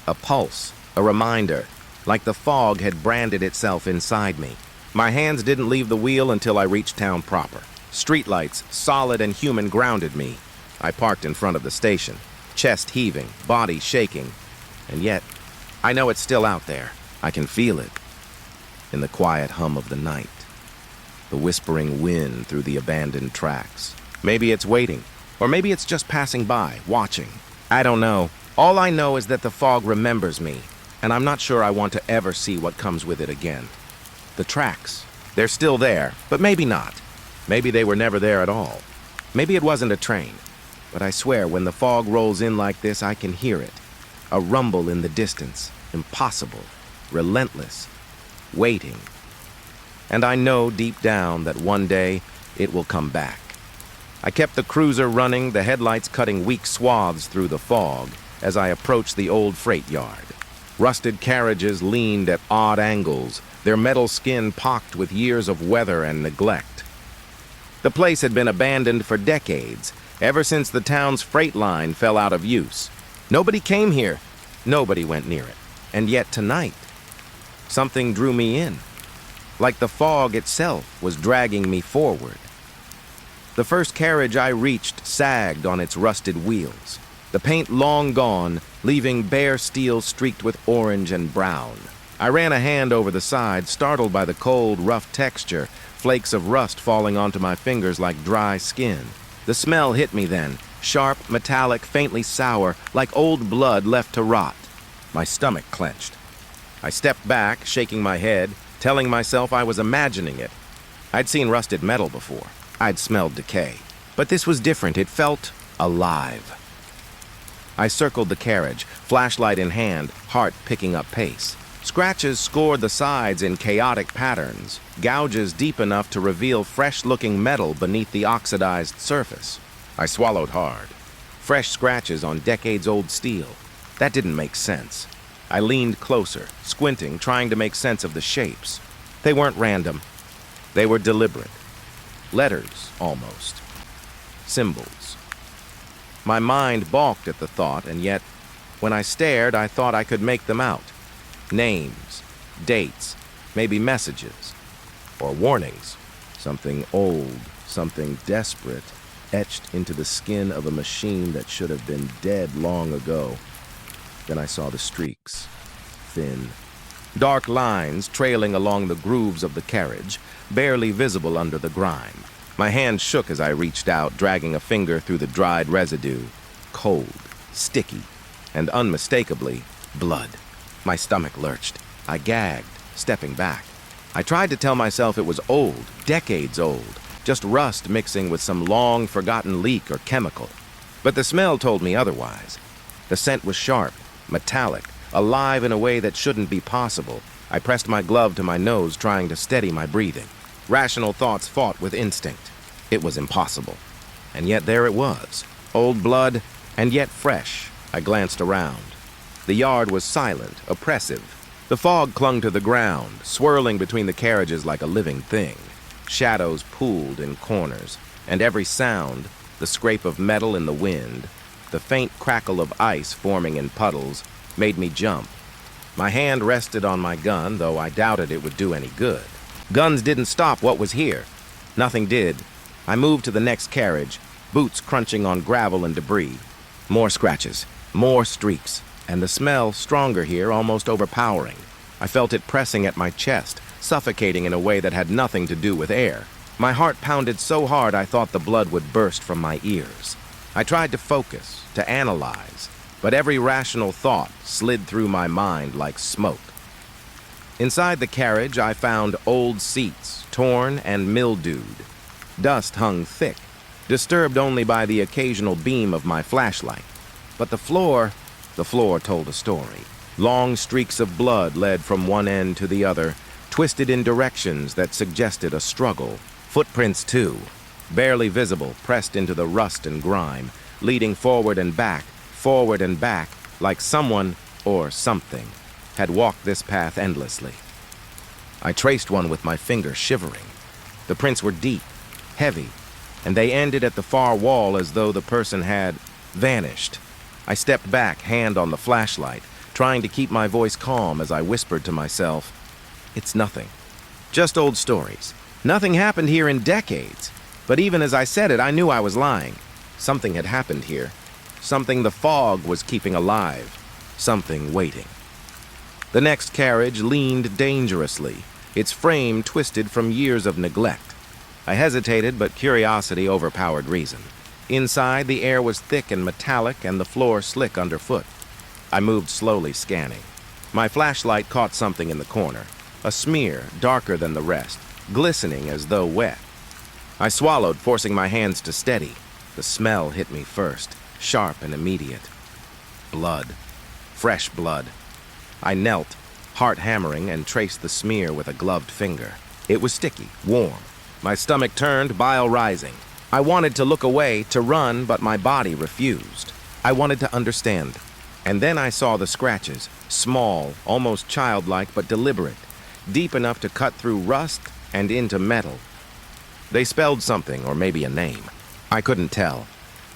A pulse, a reminder, like the fog had branded itself inside me. My hands didn't leave the wheel until I reached town proper. Streetlights, solid and human, grounded me. I parked in front of the station, chest heaving, body shaking. And yet, I know it's still out there. I can feel it. In the quiet hum of the night. The whispering wind through the abandoned tracks. Maybe it's waiting, or maybe it's just passing by, watching. I don't know. All I know is that the fog remembers me, and I'm not sure I want to ever see what comes with it again. The tracks, they're still there, but maybe not. Maybe they were never there at all. Maybe it wasn't a train. But I swear, when the fog rolls in like this, I can hear it. A rumble in the distance, impossible, relentless, waiting. And I know deep down that one day it will come back. I kept the cruiser running, the headlights cutting weak swaths through the fog as I approached the old freight yard. Rusted carriages leaned at odd angles, their metal skin pocked with years of weather and neglect. The place had been abandoned for decades, ever since the town's freight line fell out of use. Nobody came here. Nobody went near it. And yet tonight, something drew me in. Like the fog itself was dragging me forward. The first carriage I reached sagged on its rusted wheels, the paint long gone, leaving bare steel streaked with orange and brown. I ran a hand over the side, startled by the cold, rough texture, flakes of rust falling onto my fingers like dry skin. The smell hit me then, sharp, metallic, faintly sour, like old blood left to rot. My stomach clenched. I stepped back, shaking my head, telling myself I was imagining it. I'd seen rusted metal before. I'd smelled decay. But this was different. It felt alive. I circled the carriage, flashlight in hand, heart picking up pace. Scratches scored the sides in chaotic patterns, gouges deep enough to reveal fresh-looking metal beneath the oxidized surface. I swallowed hard. Fresh scratches on decades-old steel. That didn't make sense. I leaned closer, squinting, trying to make sense of the shapes. They weren't random. They were deliberate. Letters, almost. Symbols. My mind balked at the thought, and yet, when I stared, I thought I could make them out. Names, dates, maybe messages, or warnings. Something old, something desperate, etched into the skin of a machine that should have been dead long ago. Then I saw the streaks, thin. Dark lines trailing along the grooves of the carriage, barely visible under the grime. My hand shook as I reached out, dragging a finger through the dried residue. Cold, sticky, and unmistakably, blood. My stomach lurched. I gagged, stepping back. I tried to tell myself it was old, decades old, just rust mixing with some long-forgotten leak or chemical. But the smell told me otherwise. The scent was sharp, metallic, alive in a way that shouldn't be possible. I pressed my glove to my nose, trying to steady my breathing. Rational thoughts fought with instinct. It was impossible. And yet there it was. Old blood, and yet fresh. I glanced around. The yard was silent, oppressive. The fog clung to the ground, swirling between the carriages like a living thing. Shadows pooled in corners, and every sound, the scrape of metal in the wind, the faint crackle of ice forming in puddles, made me jump. My hand rested on my gun, though I doubted it would do any good. Guns didn't stop what was here. Nothing did. I moved to the next carriage, boots crunching on gravel and debris. More scratches, more streaks, and the smell stronger here, almost overpowering. I felt it pressing at my chest, suffocating in a way that had nothing to do with air. My heart pounded so hard I thought the blood would burst from my ears. I tried to focus, to analyze, but every rational thought slid through my mind like smoke. Inside the carriage, I found old seats, torn and mildewed. Dust hung thick, disturbed only by the occasional beam of my flashlight. But the floor told a story. Long streaks of blood led from one end to the other, twisted in directions that suggested a struggle. Footprints, too, barely visible, pressed into the rust and grime, leading forward and back, like someone or something had walked this path endlessly. I traced one with my finger, shivering. The prints were deep, heavy, and they ended at the far wall as though the person had vanished. I stepped back, hand on the flashlight, trying to keep my voice calm as I whispered to myself, "It's nothing. Just old stories. Nothing happened here in decades." But even as I said it, I knew I was lying. Something had happened here. Something the fog was keeping alive. Something waiting. The next carriage leaned dangerously, its frame twisted from years of neglect. I hesitated, but curiosity overpowered reason. Inside, the air was thick and metallic and the floor slick underfoot. I moved slowly, scanning. My flashlight caught something in the corner, a smear darker than the rest, glistening as though wet. I swallowed, forcing my hands to steady. The smell hit me first, sharp and immediate. Blood. Fresh blood. I knelt, heart hammering, and traced the smear with a gloved finger. It was sticky, warm. My stomach turned, bile rising. I wanted to look away, to run, but my body refused. I wanted to understand. And then I saw the scratches, small, almost childlike, but deliberate, deep enough to cut through rust and into metal. They spelled something, or maybe a name. I couldn't tell.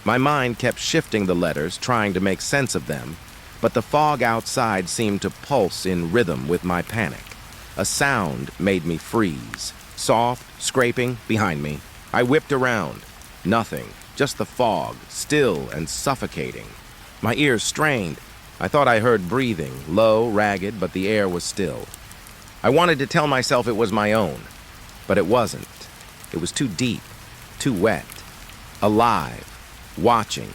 My mind kept shifting the letters, trying to make sense of them, but the fog outside seemed to pulse in rhythm with my panic. A sound made me freeze. Soft, scraping, behind me. I whipped around. Nothing, just the fog, still and suffocating. My ears strained. I thought I heard breathing, low, ragged, but the air was still. I wanted to tell myself it was my own, but it wasn't. It was too deep, too wet. Alive, watching,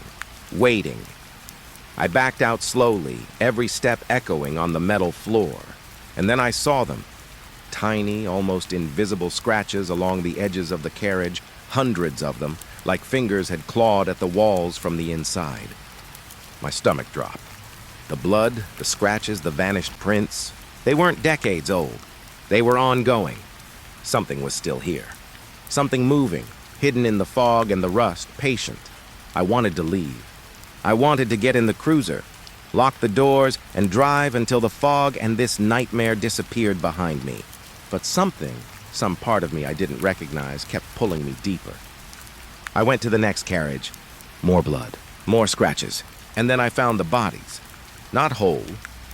waiting. I backed out slowly, every step echoing on the metal floor. And then I saw them. Tiny, almost invisible scratches along the edges of the carriage, hundreds of them, like fingers had clawed at the walls from the inside. My stomach dropped. The blood, the scratches, the vanished prints, they weren't decades old. They were ongoing. Something was still here. Something moving, hidden in the fog and the rust, patient. I wanted to leave. I wanted to get in the cruiser, lock the doors, and drive until the fog and this nightmare disappeared behind me. But something, some part of me I didn't recognize, kept pulling me deeper. I went to the next carriage. More blood, more scratches, and then I found the bodies. Not whole,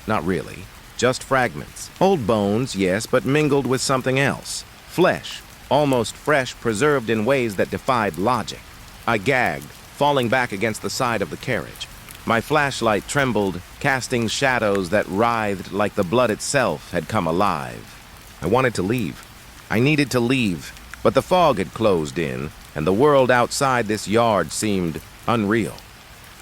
not really, just fragments. Old bones, yes, but mingled with something else. Flesh, almost fresh, preserved in ways that defied logic. I gagged, falling back against the side of the carriage. My flashlight trembled, casting shadows that writhed like the blood itself had come alive. I wanted to leave. I needed to leave, but the fog had closed in, and the world outside this yard seemed unreal.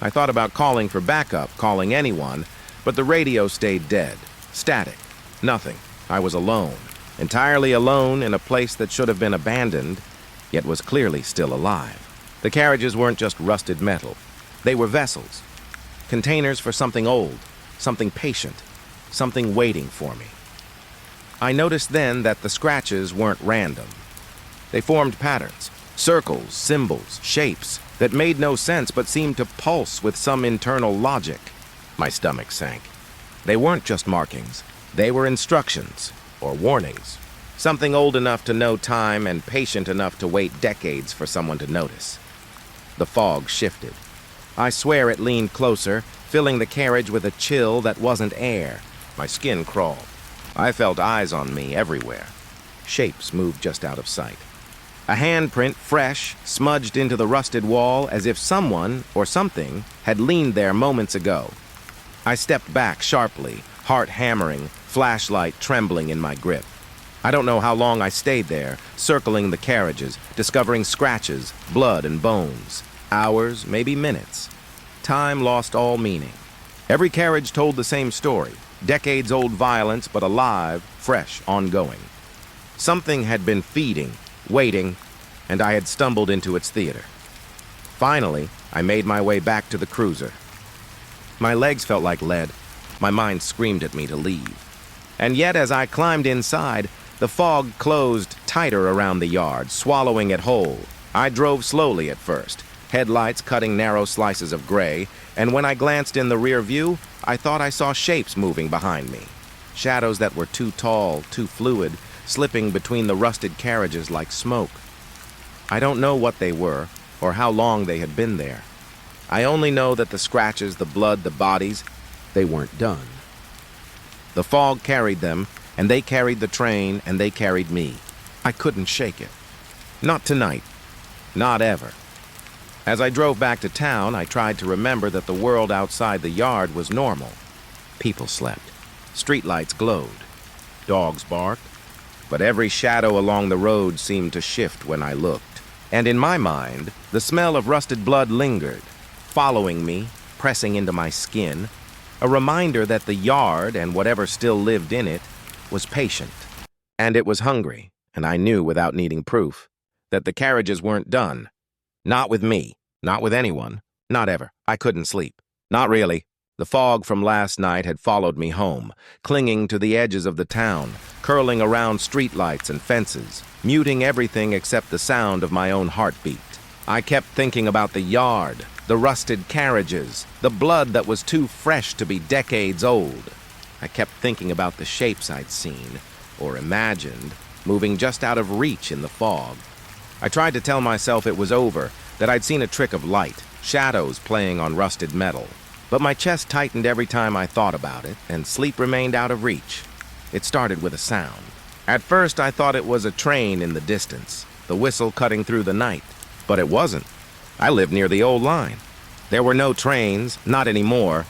I thought about calling for backup, calling anyone, but the radio stayed dead, static, nothing. I was alone, entirely alone in a place that should have been abandoned, yet was clearly still alive. The carriages weren't just rusted metal. They were vessels, containers for something old, something patient, something waiting for me. I noticed then that the scratches weren't random. They formed patterns, circles, symbols, shapes that made no sense but seemed to pulse with some internal logic. My stomach sank. They weren't just markings. They were instructions or warnings. Something old enough to know time and patient enough to wait decades for someone to notice. The fog shifted. I swear it leaned closer, filling the carriage with a chill that wasn't air. My skin crawled. I felt eyes on me everywhere. Shapes moved just out of sight. A handprint, fresh, smudged into the rusted wall as if someone or something had leaned there moments ago. I stepped back sharply, heart hammering, flashlight trembling in my grip. I don't know how long I stayed there, circling the carriages, discovering scratches, blood and bones. Hours, maybe minutes. Time lost all meaning. Every carriage told the same story. Decades-old violence, but alive, fresh, ongoing. Something had been feeding, waiting, and I had stumbled into its theater. Finally, I made my way back to the cruiser. My legs felt like lead. My mind screamed at me to leave. And yet, as I climbed inside, the fog closed tighter around the yard, swallowing it whole. I drove slowly at first, headlights cutting narrow slices of gray, and when I glanced in the rear view, I thought I saw shapes moving behind me. Shadows that were too tall, too fluid, slipping between the rusted carriages like smoke. I don't know what they were, or how long they had been there. I only know that the scratches, the blood, the bodies, they weren't done. The fog carried them, and they carried the train, and they carried me. I couldn't shake it. Not tonight. Not ever. As I drove back to town, I tried to remember that the world outside the yard was normal. People slept. Streetlights glowed. Dogs barked. But every shadow along the road seemed to shift when I looked. And in my mind, the smell of rusted blood lingered, following me, pressing into my skin, a reminder that the yard and whatever still lived in it was patient. And it was hungry, and I knew without needing proof that the carriages weren't done. Not with me, not with anyone, not ever. I couldn't sleep. Not really. The fog from last night had followed me home, clinging to the edges of the town, curling around streetlights and fences, muting everything except the sound of my own heartbeat. I kept thinking about the yard, the rusted carriages, the blood that was too fresh to be decades old. I kept thinking about the shapes I'd seen, or imagined, moving just out of reach in the fog. I tried to tell myself it was over, that I'd seen a trick of light, shadows playing on rusted metal. But my chest tightened every time I thought about it, and sleep remained out of reach. It started with a sound. At first, I thought it was a train in the distance, the whistle cutting through the night. But it wasn't. I lived near the old line. There were no trains, not anymore.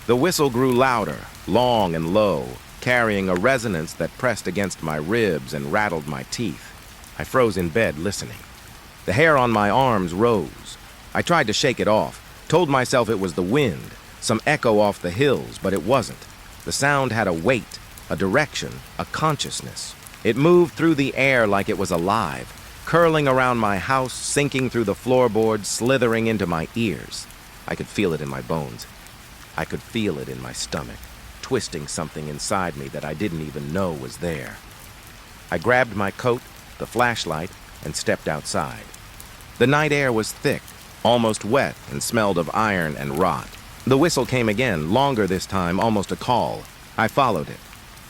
The whistle grew louder, long and low, carrying a resonance that pressed against my ribs and rattled my teeth. I froze in bed, listening. The hair on my arms rose. I tried to shake it off, told myself it was the wind, some echo off the hills, but it wasn't. The sound had a weight, a direction, a consciousness. It moved through the air like it was alive, curling around my house, sinking through the floorboards, slithering into my ears. I could feel it in my bones. I could feel it in my stomach, twisting something inside me that I didn't even know was there. I grabbed my coat, the flashlight, and stepped outside. The night air was thick, almost wet, and smelled of iron and rot. The whistle came again, longer this time, almost a call. I followed it,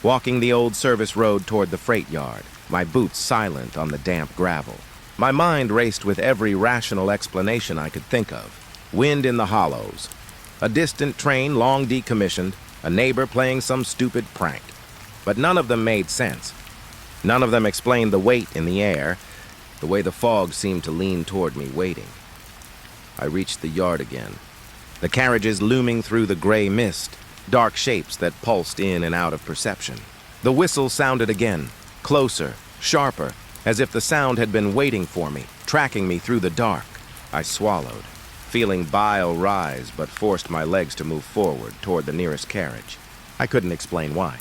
walking the old service road toward the freight yard, my boots silent on the damp gravel. My mind raced with every rational explanation I could think of. Wind in the hollows, a distant train long decommissioned, a neighbor playing some stupid prank. But none of them made sense. None of them explained the weight in the air, the way the fog seemed to lean toward me, waiting. I reached the yard again, the carriages looming through the gray mist, dark shapes that pulsed in and out of perception. The whistle sounded again, closer, sharper, as if the sound had been waiting for me, tracking me through the dark. I swallowed, feeling bile rise, but forced my legs to move forward toward the nearest carriage. I couldn't explain why.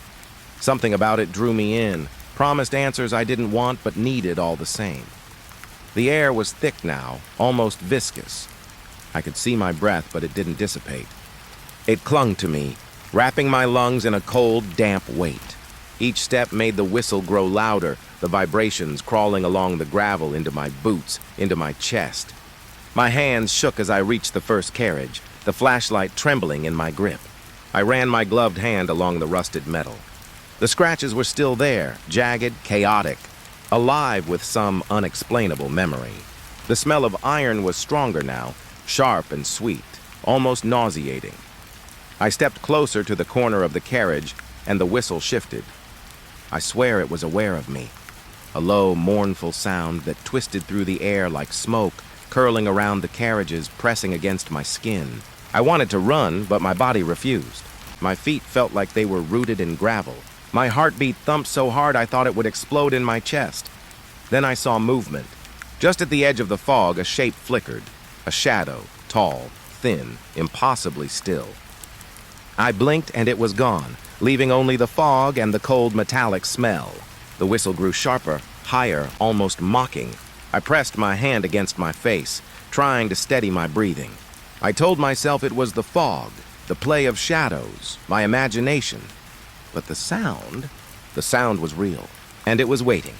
Something about it drew me in, promised answers I didn't want but needed all the same. The air was thick now, almost viscous. I could see my breath, but it didn't dissipate. It clung to me, wrapping my lungs in a cold, damp weight. Each step made the whistle grow louder, the vibrations crawling along the gravel into my boots, into my chest. My hands shook as I reached the first carriage, the flashlight trembling in my grip. I ran my gloved hand along the rusted metal. The scratches were still there, jagged, chaotic, alive with some unexplainable memory. The smell of iron was stronger now, sharp and sweet, almost nauseating. I stepped closer to the corner of the carriage, and the whistle shifted. I swear it was aware of me. A low, mournful sound that twisted through the air like smoke, curling around the carriages, pressing against my skin. I wanted to run, but my body refused. My feet felt like they were rooted in gravel. My heartbeat thumped so hard I thought it would explode in my chest. Then I saw movement. Just at the edge of the fog, a shape flickered. A shadow, tall, thin, impossibly still. I blinked and it was gone, leaving only the fog and the cold metallic smell. The whistle grew sharper, higher, almost mocking. I pressed my hand against my face, trying to steady my breathing. I told myself it was the fog, the play of shadows, my imagination. But the sound was real, and it was waiting.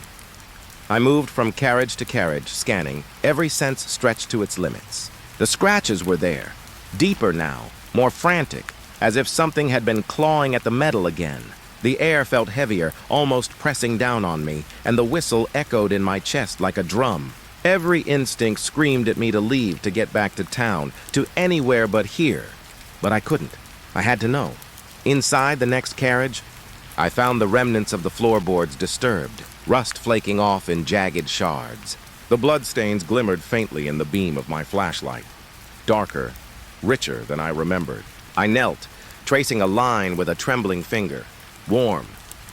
I moved from carriage to carriage, scanning, every sense stretched to its limits. The scratches were there, deeper now, more frantic, as if something had been clawing at the metal again. The air felt heavier, almost pressing down on me, and the whistle echoed in my chest like a drum. Every instinct screamed at me to leave, to get back to town, to anywhere but here. But I couldn't. I had to know. Inside the next carriage, I found the remnants of the floorboards disturbed, rust flaking off in jagged shards. The bloodstains glimmered faintly in the beam of my flashlight. Darker, richer than I remembered. I knelt, tracing a line with a trembling finger. Warm,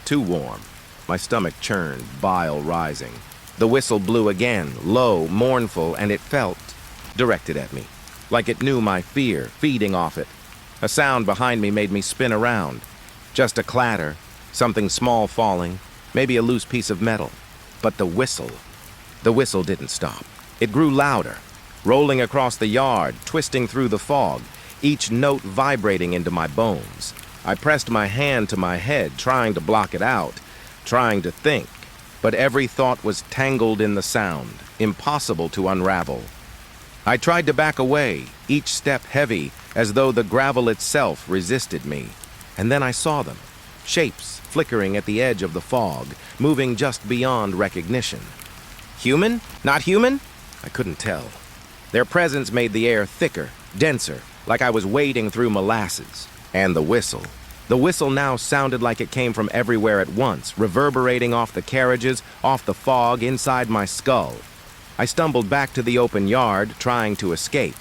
too warm. My stomach churned, bile rising. The whistle blew again, low, mournful, and it felt directed at me, like it knew my fear, feeding off it. A sound behind me made me spin around. Just a clatter, something small falling, maybe a loose piece of metal. But the whistle didn't stop. It grew louder, rolling across the yard, twisting through the fog, each note vibrating into my bones. I pressed my hand to my head, trying to block it out, trying to think, but every thought was tangled in the sound, impossible to unravel. I tried to back away, each step heavy, as though the gravel itself resisted me. And then I saw them, shapes flickering at the edge of the fog, moving just beyond recognition. Human? Not human? I couldn't tell. Their presence made the air thicker, denser, like I was wading through molasses. And the whistle. The whistle now sounded like it came from everywhere at once, reverberating off the carriages, off the fog, inside my skull. I stumbled back to the open yard, trying to escape,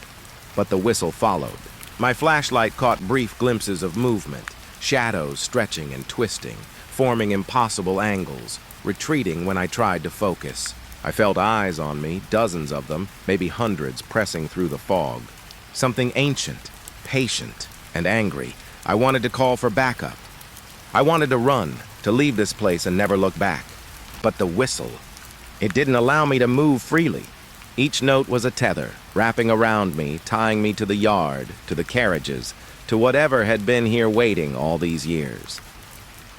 but the whistle followed. My flashlight caught brief glimpses of movement, shadows stretching and twisting, forming impossible angles, retreating when I tried to focus. I felt eyes on me, dozens of them, maybe hundreds, pressing through the fog. Something ancient, patient, and angry. I wanted to call for backup. I wanted to run, to leave this place and never look back. But the whistle, it didn't allow me to move freely. Each note was a tether, wrapping around me, tying me to the yard, to the carriages, to whatever had been here waiting all these years.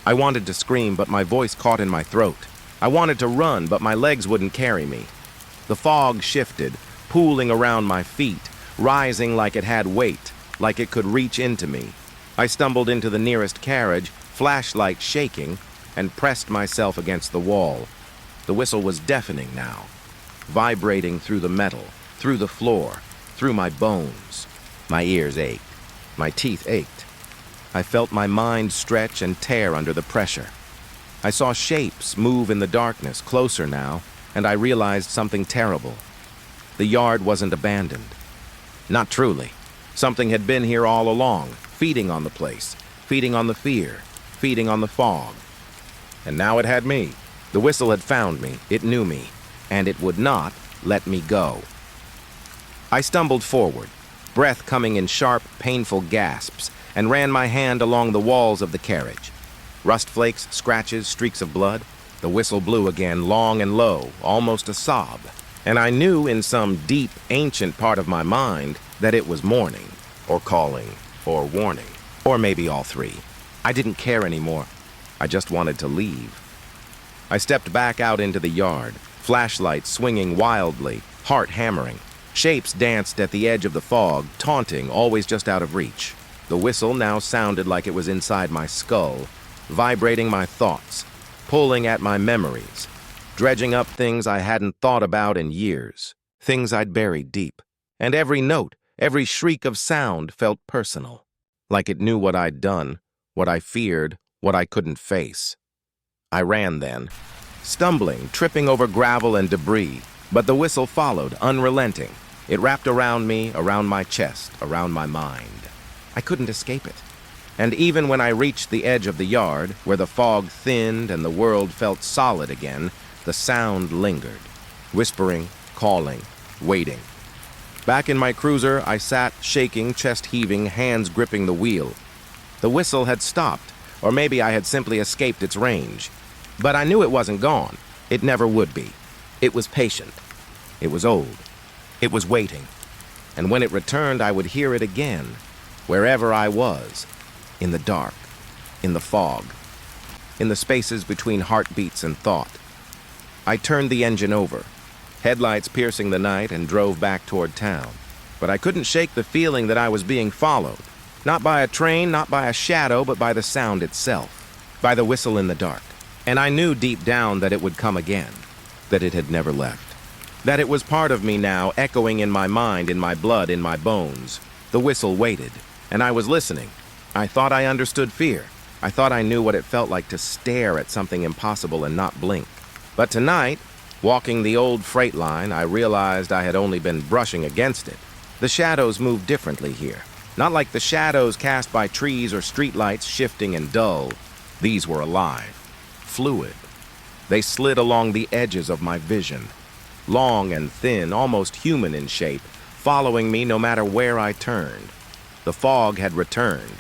I wanted to scream, but my voice caught in my throat. I wanted to run, but my legs wouldn't carry me. The fog shifted, pooling around my feet, rising like it had weight, like it could reach into me. I stumbled into the nearest carriage, flashlight shaking, and pressed myself against the wall. The whistle was deafening now, vibrating through the metal, through the floor, through my bones. My ears ached. My teeth ached. I felt my mind stretch and tear under the pressure. I saw shapes move in the darkness, closer now, and I realized something terrible. The yard wasn't abandoned. Not truly. Something had been here all along, feeding on the place, feeding on the fear, feeding on the fog. And now it had me. The whistle had found me, it knew me, and it would not let me go. I stumbled forward, breath coming in sharp, painful gasps, and ran my hand along the walls of the carriage. Rust flakes, scratches, streaks of blood. The whistle blew again, long and low, almost a sob. And I knew in some deep, ancient part of my mind that it was mourning, or calling, or warning, or maybe all three. I didn't care anymore. I just wanted to leave. I stepped back out into the yard, flashlight swinging wildly, heart hammering. Shapes danced at the edge of the fog, taunting, always just out of reach. The whistle now sounded like it was inside my skull, vibrating my thoughts, pulling at my memories, dredging up things I hadn't thought about in years, things I'd buried deep. And every note, every shriek of sound felt personal, like it knew what I'd done, what I feared, what I couldn't face. I ran then, stumbling, tripping over gravel and debris, but the whistle followed, unrelenting. It wrapped around me, around my chest, around my mind. I couldn't escape it. And even when I reached the edge of the yard, where the fog thinned and the world felt solid again, the sound lingered, whispering, calling, waiting. Back in my cruiser, I sat, shaking, chest heaving, hands gripping the wheel. The whistle had stopped, or maybe I had simply escaped its range. But I knew it wasn't gone. It never would be. It was patient. It was old. It was waiting. And when it returned, I would hear it again, wherever I was, in the dark, in the fog, in the spaces between heartbeats and thought. I turned the engine over, headlights piercing the night, and drove back toward town. But I couldn't shake the feeling that I was being followed. Not by a train, not by a shadow, but by the sound itself, by the whistle in the dark. And I knew deep down that it would come again, that it had never left. That it was part of me now, echoing in my mind, in my blood, in my bones. The whistle waited, and I was listening. I thought I understood fear. I thought I knew what it felt like to stare at something impossible and not blink. But tonight, walking the old freight line, I realized I had only been brushing against it. The shadows moved differently here. Not like the shadows cast by trees or streetlights, shifting and dull. These were alive, fluid. They slid along the edges of my vision, long and thin, almost human in shape, following me no matter where I turned. The fog had returned,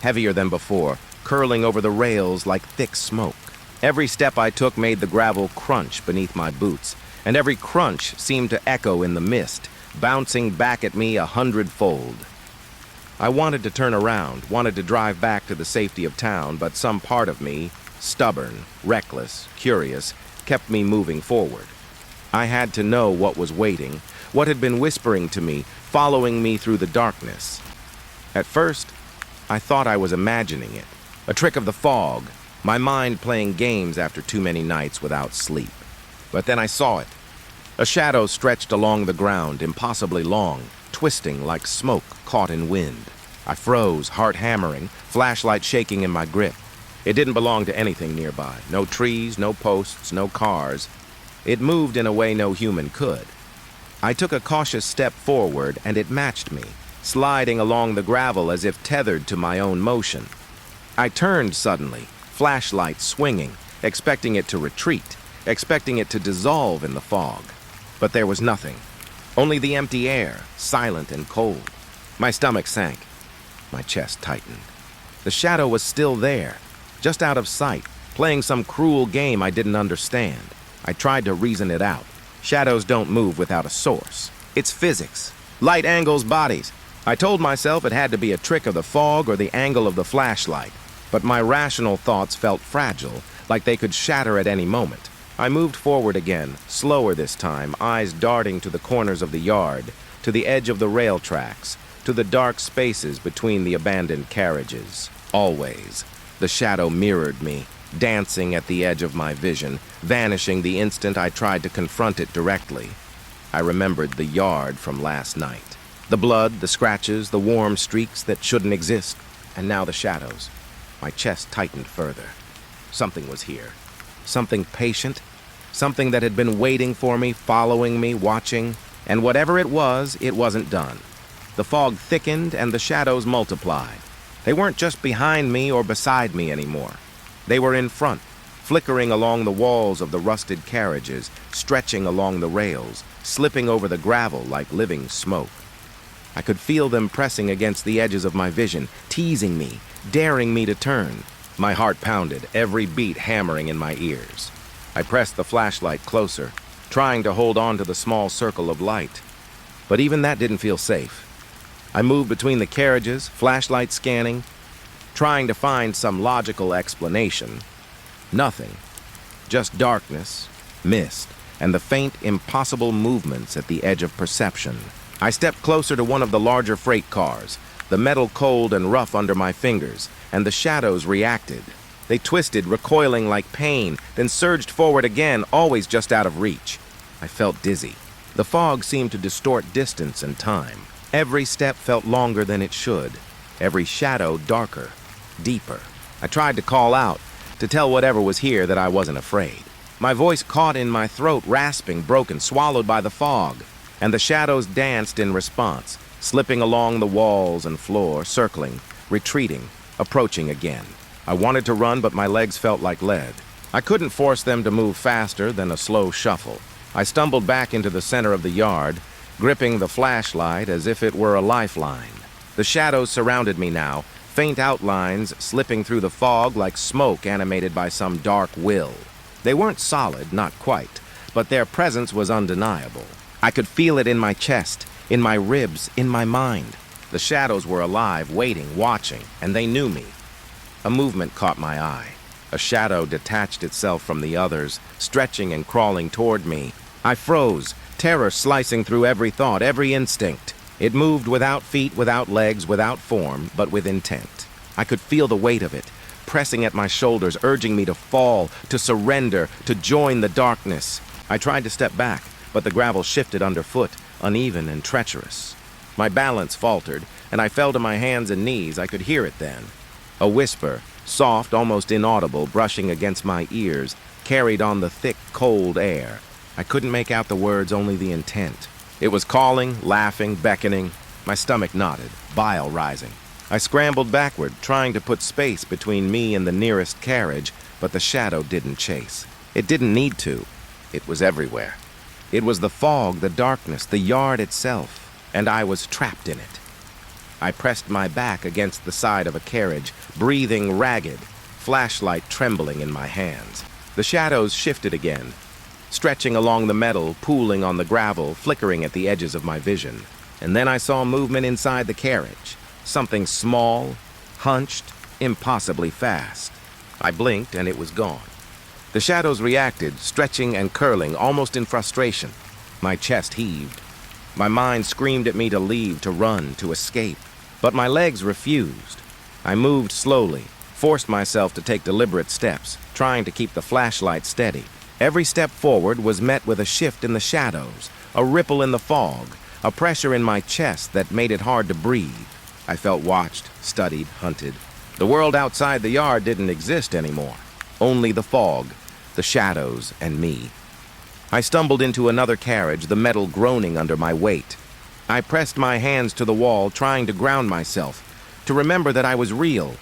heavier than before, curling over the rails like thick smoke. Every step I took made the gravel crunch beneath my boots, and every crunch seemed to echo in the mist, bouncing back at me 100-fold. I wanted to turn around, wanted to drive back to the safety of town, but some part of me, stubborn, reckless, curious, kept me moving forward. I had to know what was waiting, what had been whispering to me, following me through the darkness. At first, I thought I was imagining it, a trick of the fog, my mind playing games after too many nights without sleep. But then I saw it. A shadow stretched along the ground, impossibly long, twisting like smoke caught in wind. I froze, heart hammering, flashlight shaking in my grip. It didn't belong to anything nearby. No trees, no posts, no cars. It moved in a way no human could. I took a cautious step forward, and it matched me, sliding along the gravel as if tethered to my own motion. I turned suddenly, flashlight swinging, expecting it to retreat, expecting it to dissolve in the fog. But there was nothing. Only the empty air, silent and cold. My stomach sank. My chest tightened. The shadow was still there, just out of sight, playing some cruel game I didn't understand. I tried to reason it out. Shadows don't move without a source. It's physics. Light angles bodies. I told myself it had to be a trick of the fog or the angle of the flashlight. But my rational thoughts felt fragile, like they could shatter at any moment. I moved forward again, slower this time, eyes darting to the corners of the yard, to the edge of the rail tracks, to the dark spaces between the abandoned carriages. Always, the shadow mirrored me, dancing at the edge of my vision, vanishing the instant I tried to confront it directly. I remembered the yard from last night. The blood, the scratches, the warm streaks that shouldn't exist, and now the shadows. My chest tightened further. Something was here. Something patient, something that had been waiting for me, following me, watching, and whatever it wasn't done. The fog thickened and the shadows multiplied. They weren't just behind me or beside me anymore. They were in front, flickering along the walls of the rusted carriages, stretching along the rails, slipping over the gravel like living smoke. I could feel them pressing against the edges of my vision, teasing me, daring me to turn. My heart pounded, every beat hammering in my ears. I pressed the flashlight closer, trying to hold on to the small circle of light. But even that didn't feel safe. I moved between the carriages, flashlight scanning, trying to find some logical explanation. Nothing. Just darkness, mist, and the faint, impossible movements at the edge of perception. I stepped closer to one of the larger freight cars, the metal cold and rough under my fingers, and the shadows reacted. They twisted, recoiling like pain, then surged forward again, always just out of reach. I felt dizzy. The fog seemed to distort distance and time. Every step felt longer than it should. Every shadow darker, deeper. I tried to call out, to tell whatever was here that I wasn't afraid. My voice caught in my throat, rasping, broken, swallowed by the fog, and the shadows danced in response, slipping along the walls and floor, circling, retreating, approaching again. I wanted to run, but my legs felt like lead. I couldn't force them to move faster than a slow shuffle. I stumbled back into the center of the yard, gripping the flashlight as if it were a lifeline. The shadows surrounded me now, faint outlines slipping through the fog like smoke animated by some dark will. They weren't solid, not quite, but their presence was undeniable. I could feel it in my chest, in my ribs, in my mind. The shadows were alive, waiting, watching, and they knew me. A movement caught my eye. A shadow detached itself from the others, stretching and crawling toward me. I froze, terror slicing through every thought, every instinct. It moved without feet, without legs, without form, but with intent. I could feel the weight of it, pressing at my shoulders, urging me to fall, to surrender, to join the darkness. I tried to step back, but the gravel shifted underfoot, uneven and treacherous. My balance faltered, and I fell to my hands and knees. I could hear it then. A whisper, soft, almost inaudible, brushing against my ears, carried on the thick, cold air. I couldn't make out the words, only the intent. It was calling, laughing, beckoning. My stomach knotted, bile rising. I scrambled backward, trying to put space between me and the nearest carriage, but the shadow didn't chase. It didn't need to. It was everywhere. It was the fog, the darkness, the yard itself, and I was trapped in it. I pressed my back against the side of a carriage, breathing ragged, flashlight trembling in my hands. The shadows shifted again, stretching along the metal, pooling on the gravel, flickering at the edges of my vision. And then I saw movement inside the carriage. Something small, hunched, impossibly fast. I blinked and it was gone. The shadows reacted, stretching and curling, almost in frustration. My chest heaved. My mind screamed at me to leave, to run, to escape. But my legs refused. I moved slowly, forced myself to take deliberate steps, trying to keep the flashlight steady. Every step forward was met with a shift in the shadows, a ripple in the fog, a pressure in my chest that made it hard to breathe. I felt watched, studied, hunted. The world outside the yard didn't exist anymore. Only the fog, the shadows, and me. I stumbled into another carriage, the metal groaning under my weight. I pressed my hands to the wall, trying to ground myself, to remember that I was real,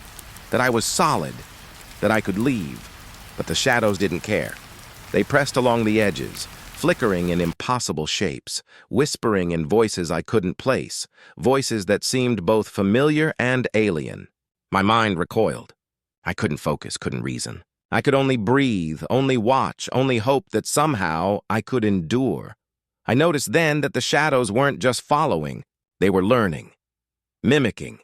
that I was solid, that I could leave. But the shadows didn't care. They pressed along the edges, flickering in impossible shapes, whispering in voices I couldn't place, voices that seemed both familiar and alien. My mind recoiled. I couldn't focus, couldn't reason. I could only breathe, only watch, only hope that somehow I could endure. I noticed then that the shadows weren't just following, they were learning, mimicking,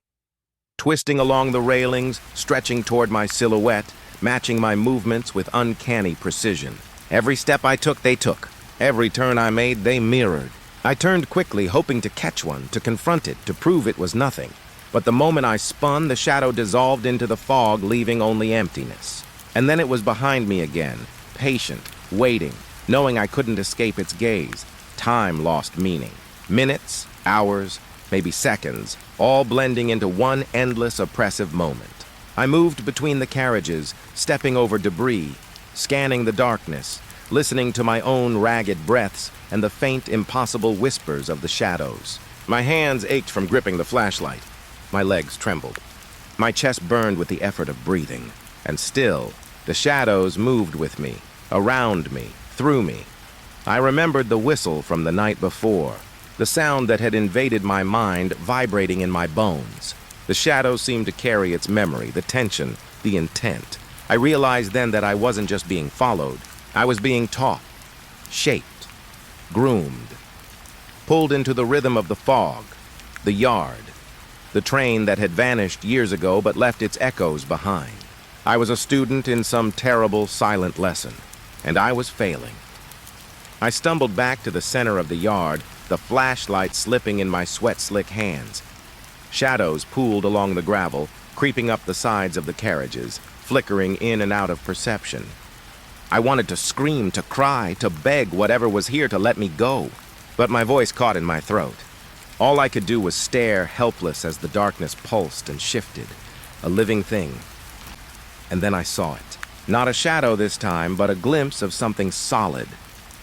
twisting along the railings, stretching toward my silhouette, matching my movements with uncanny precision. Every step I took, they took. Every turn I made, they mirrored. I turned quickly, hoping to catch one, to confront it, to prove it was nothing. But the moment I spun, the shadow dissolved into the fog, leaving only emptiness. And then it was behind me again, patient, waiting, knowing I couldn't escape its gaze. Time lost meaning. Minutes, hours, maybe seconds, all blending into one endless, oppressive moment. I moved between the carriages, stepping over debris, scanning the darkness, listening to my own ragged breaths and the faint, impossible whispers of the shadows. My hands ached from gripping the flashlight. My legs trembled. My chest burned with the effort of breathing. And still, the shadows moved with me, around me, through me. I remembered the whistle from the night before, the sound that had invaded my mind, vibrating in my bones. The shadows seemed to carry its memory, the tension, the intent. I realized then that I wasn't just being followed. I was being taught, shaped, groomed, pulled into the rhythm of the fog, the yard, the train that had vanished years ago but left its echoes behind. I was a student in some terrible, silent lesson, and I was failing. I stumbled back to the center of the yard, the flashlight slipping in my sweat-slick hands. Shadows pooled along the gravel, creeping up the sides of the carriages, flickering in and out of perception. I wanted to scream, to cry, to beg whatever was here to let me go, but my voice caught in my throat. All I could do was stare, helpless as the darkness pulsed and shifted, a living thing. And then I saw it. Not a shadow this time, but a glimpse of something solid,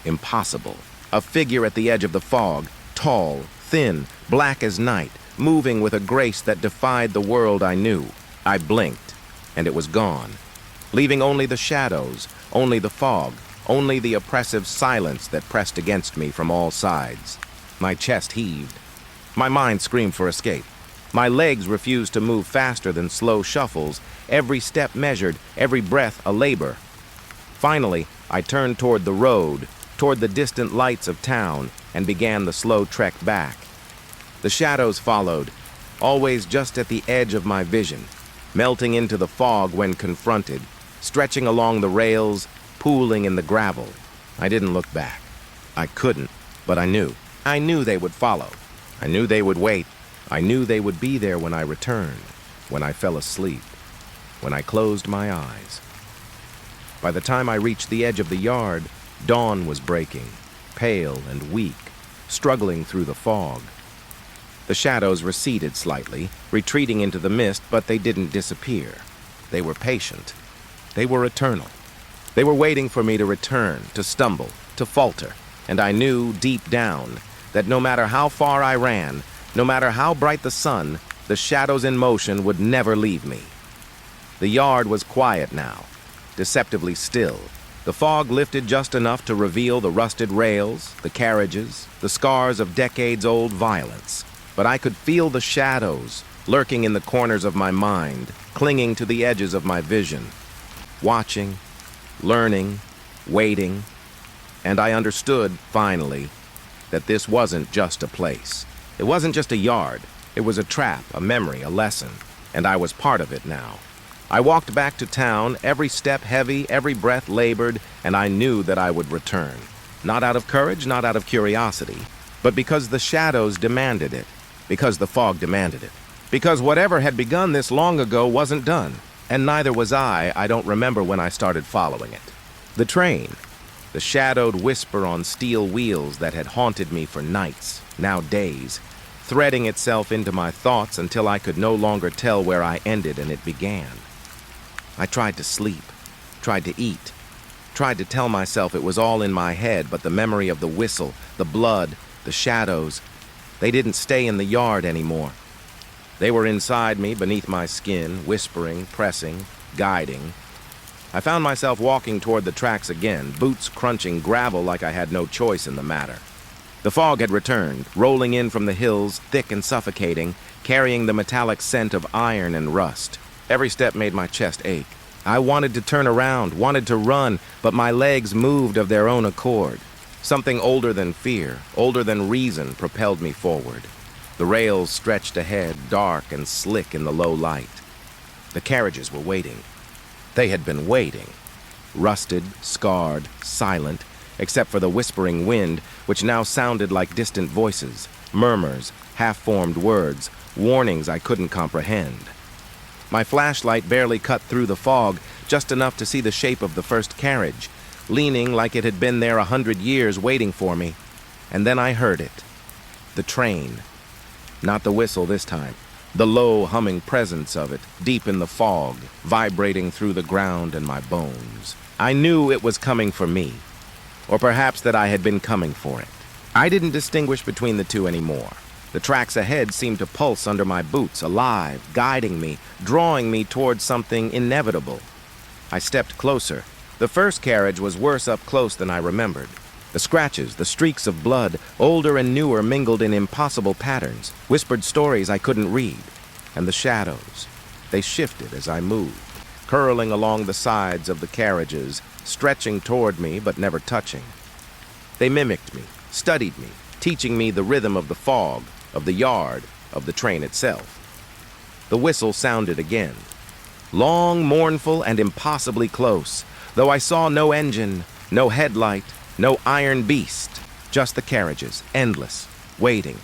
impossible. A figure at the edge of the fog, tall, thin, black as night, moving with a grace that defied the world I knew. I blinked, and it was gone, leaving only the shadows, only the fog, only the oppressive silence that pressed against me from all sides. My chest heaved. My mind screamed for escape. My legs refused to move faster than slow shuffles, every step measured, every breath a labor. Finally, I turned toward the road, toward the distant lights of town, and began the slow trek back. The shadows followed, always just at the edge of my vision, melting into the fog when confronted, stretching along the rails, pooling in the gravel. I didn't look back. I couldn't, but I knew. I knew they would follow. I knew they would wait. I knew they would be there when I returned, when I fell asleep, when I closed my eyes. By the time I reached the edge of the yard, dawn was breaking, pale and weak, struggling through the fog. The shadows receded slightly, retreating into the mist, but they didn't disappear. They were patient. They were eternal. They were waiting for me to return, to stumble, to falter, and I knew deep down that no matter how far I ran, no matter how bright the sun, the shadows in motion would never leave me. The yard was quiet now, deceptively still. The fog lifted just enough to reveal the rusted rails, the carriages, the scars of decades-old violence. But I could feel the shadows lurking in the corners of my mind, clinging to the edges of my vision, watching, learning, waiting. And I understood, finally, that this wasn't just a place. It wasn't just a yard. It was a trap, a memory, a lesson. And I was part of it now. I walked back to town, every step heavy, every breath labored, and I knew that I would return. Not out of courage, not out of curiosity, but because the shadows demanded it, because the fog demanded it, because whatever had begun this long ago wasn't done, and neither was I don't remember when I started following it. The train, the shadowed whisper on steel wheels that had haunted me for nights, now days, threading itself into my thoughts until I could no longer tell where I ended and it began. I tried to sleep, tried to eat, tried to tell myself it was all in my head, but the memory of the whistle, the blood, the shadows, they didn't stay in the yard anymore. They were inside me, beneath my skin, whispering, pressing, guiding. I found myself walking toward the tracks again, boots crunching gravel like I had no choice in the matter. The fog had returned, rolling in from the hills, thick and suffocating, carrying the metallic scent of iron and rust. Every step made my chest ache. I wanted to turn around, wanted to run, but my legs moved of their own accord. Something older than fear, older than reason, propelled me forward. The rails stretched ahead, dark and slick in the low light. The carriages were waiting. They had been waiting. Rusted, scarred, silent, except for the whispering wind, which now sounded like distant voices, murmurs, half-formed words, warnings I couldn't comprehend. My flashlight barely cut through the fog, just enough to see the shape of the first carriage, leaning like it had been there 100 years waiting for me. And then I heard it. The train. Not the whistle this time. The low, humming presence of it, deep in the fog, vibrating through the ground and my bones. I knew it was coming for me. Or perhaps that I had been coming for it. I didn't distinguish between the two anymore. The tracks ahead seemed to pulse under my boots, alive, guiding me, drawing me towards something inevitable. I stepped closer. The first carriage was worse up close than I remembered. The scratches, the streaks of blood, older and newer, mingled in impossible patterns, whispered stories I couldn't read. And the shadows, they shifted as I moved, curling along the sides of the carriages, stretching toward me but never touching. They mimicked me, studied me, teaching me the rhythm of the fog, of the yard, of the train itself. The whistle sounded again. Long, mournful, and impossibly close, though I saw no engine, no headlight, no iron beast, just the carriages, endless, waiting,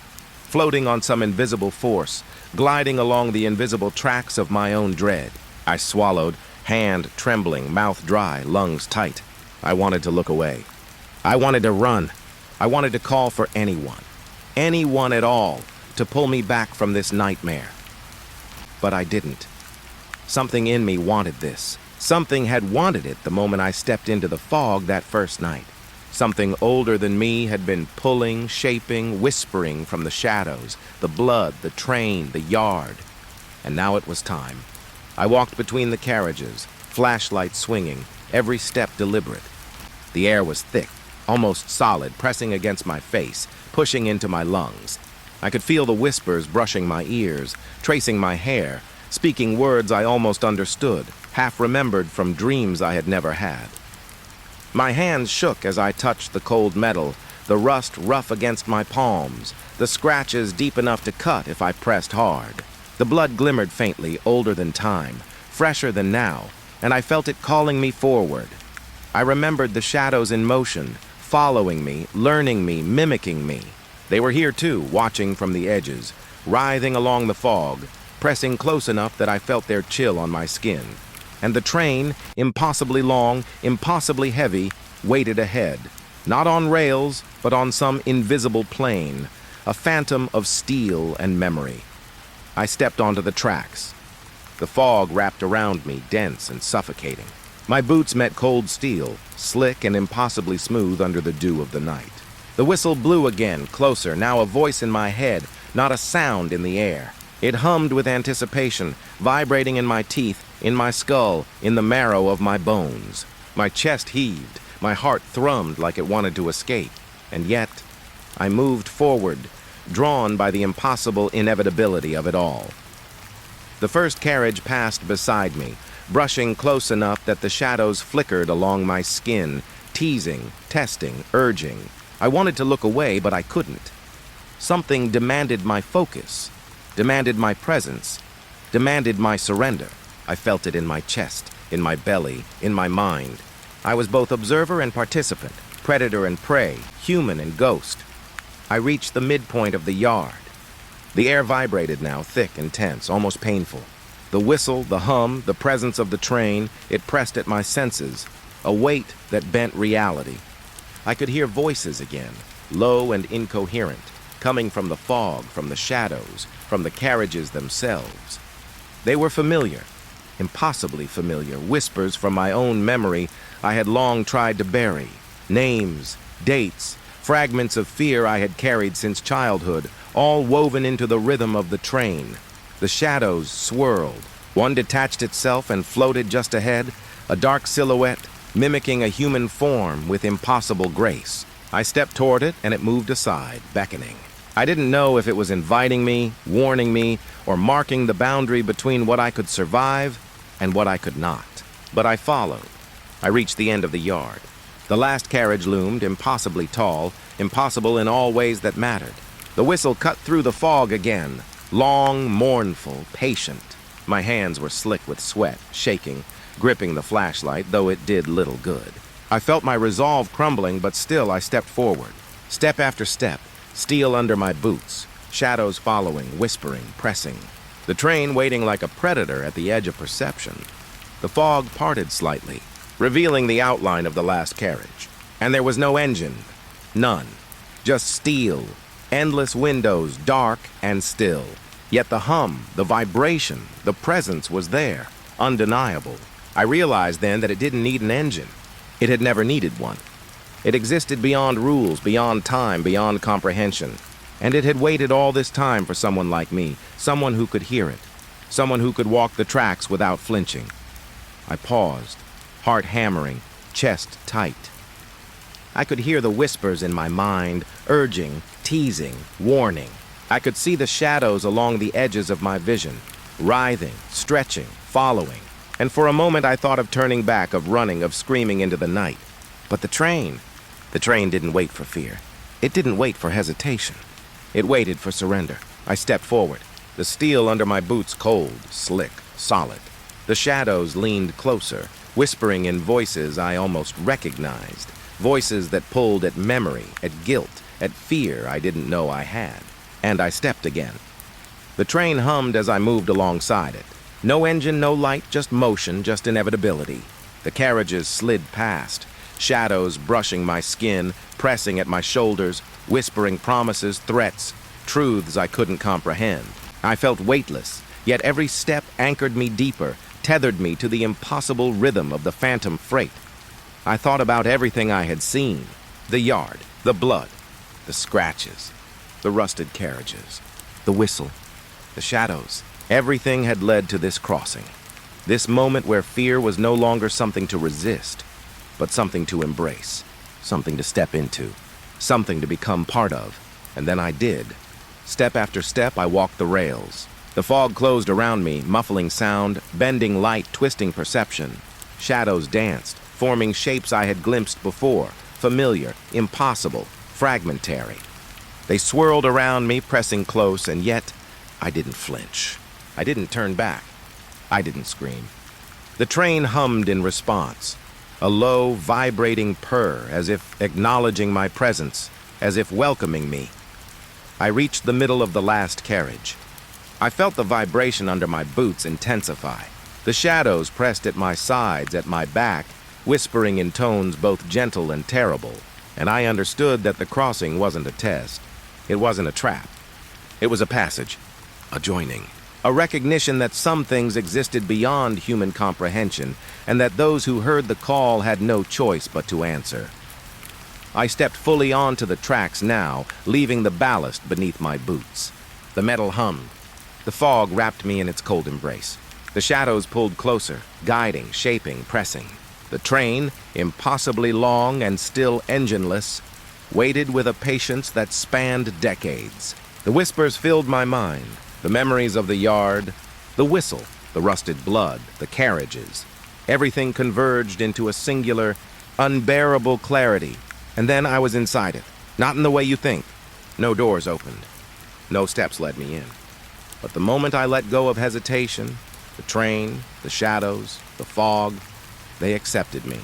floating on some invisible force, gliding along the invisible tracks of my own dread. I swallowed, hand trembling, mouth dry, lungs tight. I wanted to look away. I wanted to run. I wanted to call for anyone at all, to pull me back from this nightmare. But I didn't. Something in me wanted this. Something had wanted it the moment I stepped into the fog that first night. Something older than me had been pulling, shaping, whispering from the shadows, the blood, the train, the yard. And now it was time. I walked between the carriages, flashlight swinging, every step deliberate. The air was thick, almost solid, pressing against my face, pushing into my lungs. I could feel the whispers brushing my ears, tracing my hair, speaking words I almost understood, half remembered from dreams I had never had. My hands shook as I touched the cold metal, the rust rough against my palms, the scratches deep enough to cut if I pressed hard. The blood glimmered faintly, older than time, fresher than now, and I felt it calling me forward. I remembered the shadows in motion, following me, learning me, mimicking me. They were here too, watching from the edges, writhing along the fog, pressing close enough that I felt their chill on my skin. And the train, impossibly long, impossibly heavy, waited ahead, not on rails, but on some invisible plane, a phantom of steel and memory. I stepped onto the tracks. The fog wrapped around me, dense and suffocating. My boots met cold steel, slick and impossibly smooth under the dew of the night. The whistle blew again, closer, now a voice in my head, not a sound in the air. It hummed with anticipation, vibrating in my teeth, in my skull, in the marrow of my bones. My chest heaved, my heart thrummed like it wanted to escape. And yet, I moved forward, drawn by the impossible inevitability of it all. The first carriage passed beside me, brushing close enough that the shadows flickered along my skin, teasing, testing, urging. I wanted to look away, but I couldn't. Something demanded my focus, demanded my presence, demanded my surrender. I felt it in my chest, in my belly, in my mind. I was both observer and participant, predator and prey, human and ghost. I reached the midpoint of the yard. The air vibrated now, thick and tense, almost painful. The whistle, the hum, the presence of the train, it pressed at my senses, a weight that bent reality. I could hear voices again, low and incoherent, coming from the fog, from the shadows, from the carriages themselves. They were familiar, impossibly familiar, whispers from my own memory I had long tried to bury, names, dates, fragments of fear I had carried since childhood, all woven into the rhythm of the train. The shadows swirled. One detached itself and floated just ahead, a dark silhouette, mimicking a human form with impossible grace. I stepped toward it, and it moved aside, beckoning. I didn't know if it was inviting me, warning me, or marking the boundary between what I could survive and what I could not. But I followed. I reached the end of the yard. The last carriage loomed, impossibly tall, impossible in all ways that mattered. The whistle cut through the fog again, long, mournful, patient. My hands were slick with sweat, shaking, gripping the flashlight, though it did little good. I felt my resolve crumbling, but still I stepped forward. Step after step, steel under my boots, shadows following, whispering, pressing. The train waiting like a predator at the edge of perception. The fog parted slightly, revealing the outline of the last carriage. And there was no engine. None. Just steel. Endless windows, dark and still. Yet the hum, the vibration, the presence was there, undeniable. I realized then that it didn't need an engine. It had never needed one. It existed beyond rules, beyond time, beyond comprehension. And it had waited all this time for someone like me, someone who could hear it, someone who could walk the tracks without flinching. I paused, heart hammering, chest tight. I could hear the whispers in my mind, urging, teasing, warning. I could see the shadows along the edges of my vision, writhing, stretching, following. And for a moment I thought of turning back, of running, of screaming into the night. But the train didn't wait for fear. It didn't wait for hesitation. It waited for surrender. I stepped forward, the steel under my boots cold, slick, solid. The shadows leaned closer, whispering in voices I almost recognized, voices that pulled at memory, at guilt, at fear I didn't know I had. And I stepped again. The train hummed as I moved alongside it. No engine, no light, just motion, just inevitability. The carriages slid past, shadows brushing my skin, pressing at my shoulders, whispering promises, threats, truths I couldn't comprehend. I felt weightless, yet every step anchored me deeper, tethered me to the impossible rhythm of the phantom freight. I thought about everything I had seen: the yard, the blood, the scratches, the rusted carriages, the whistle, the shadows. Everything had led to this crossing, this moment where fear was no longer something to resist, but something to embrace, something to step into, something to become part of. And then I did. Step after step, I walked the rails. The fog closed around me, muffling sound, bending light, twisting perception. Shadows danced, forming shapes I had glimpsed before, familiar, impossible, fragmentary. They swirled around me, pressing close, and yet I didn't flinch. I didn't turn back. I didn't scream. The train hummed in response, a low, vibrating purr, as if acknowledging my presence, as if welcoming me. I reached the middle of the last carriage. I felt the vibration under my boots intensify. The shadows pressed at my sides, at my back, whispering in tones both gentle and terrible, and I understood that the crossing wasn't a test. It wasn't a trap. It was a passage, a joining, a recognition that some things existed beyond human comprehension, and that those who heard the call had no choice but to answer. I stepped fully onto the tracks now, leaving the ballast beneath my boots. The metal hummed. The fog wrapped me in its cold embrace. The shadows pulled closer, guiding, shaping, pressing. The train, impossibly long and still engineless, waited with a patience that spanned decades. The whispers filled my mind, the memories of the yard, the whistle, the rusted blood, the carriages. Everything converged into a singular, unbearable clarity. And then I was inside it, not in the way you think. No doors opened. No steps led me in. But the moment I let go of hesitation, the train, the shadows, the fog, they accepted me.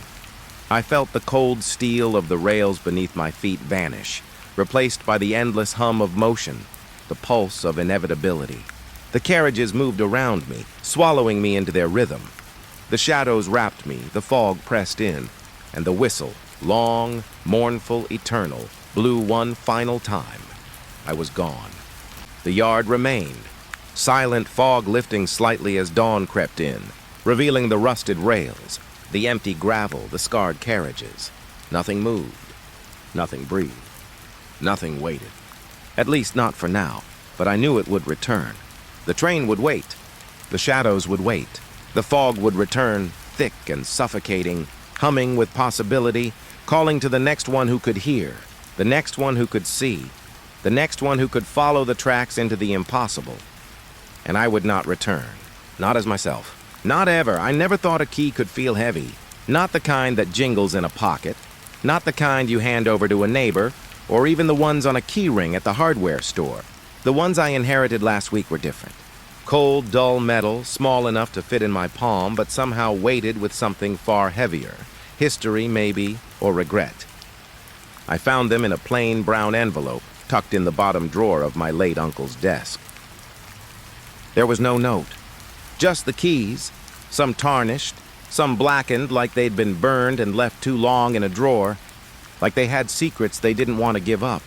I felt the cold steel of the rails beneath my feet vanish, replaced by the endless hum of motion, the pulse of inevitability. The carriages moved around me, swallowing me into their rhythm. The shadows wrapped me, the fog pressed in, and the whistle, long, mournful, eternal, blew one final time. I was gone. The yard remained, silent fog lifting slightly as dawn crept in, revealing the rusted rails, the empty gravel, the scarred carriages. Nothing moved. Nothing breathed. Nothing waited. At least not for now, but I knew it would return. The train would wait. The shadows would wait. The fog would return, thick and suffocating, humming with possibility, calling to the next one who could hear, the next one who could see, the next one who could follow the tracks into the impossible. And I would not return. Not as myself. Not ever. I never thought a key could feel heavy. Not the kind that jingles in a pocket. Not the kind you hand over to a neighbor, or even the ones on a key ring at the hardware store. The ones I inherited last week were different. Cold, dull metal, small enough to fit in my palm, but somehow weighted with something far heavier. History, maybe, or regret. I found them in a plain brown envelope, tucked in the bottom drawer of my late uncle's desk. There was no note. Just the keys, some tarnished, some blackened like they'd been burned and left too long in a drawer, like they had secrets they didn't want to give up.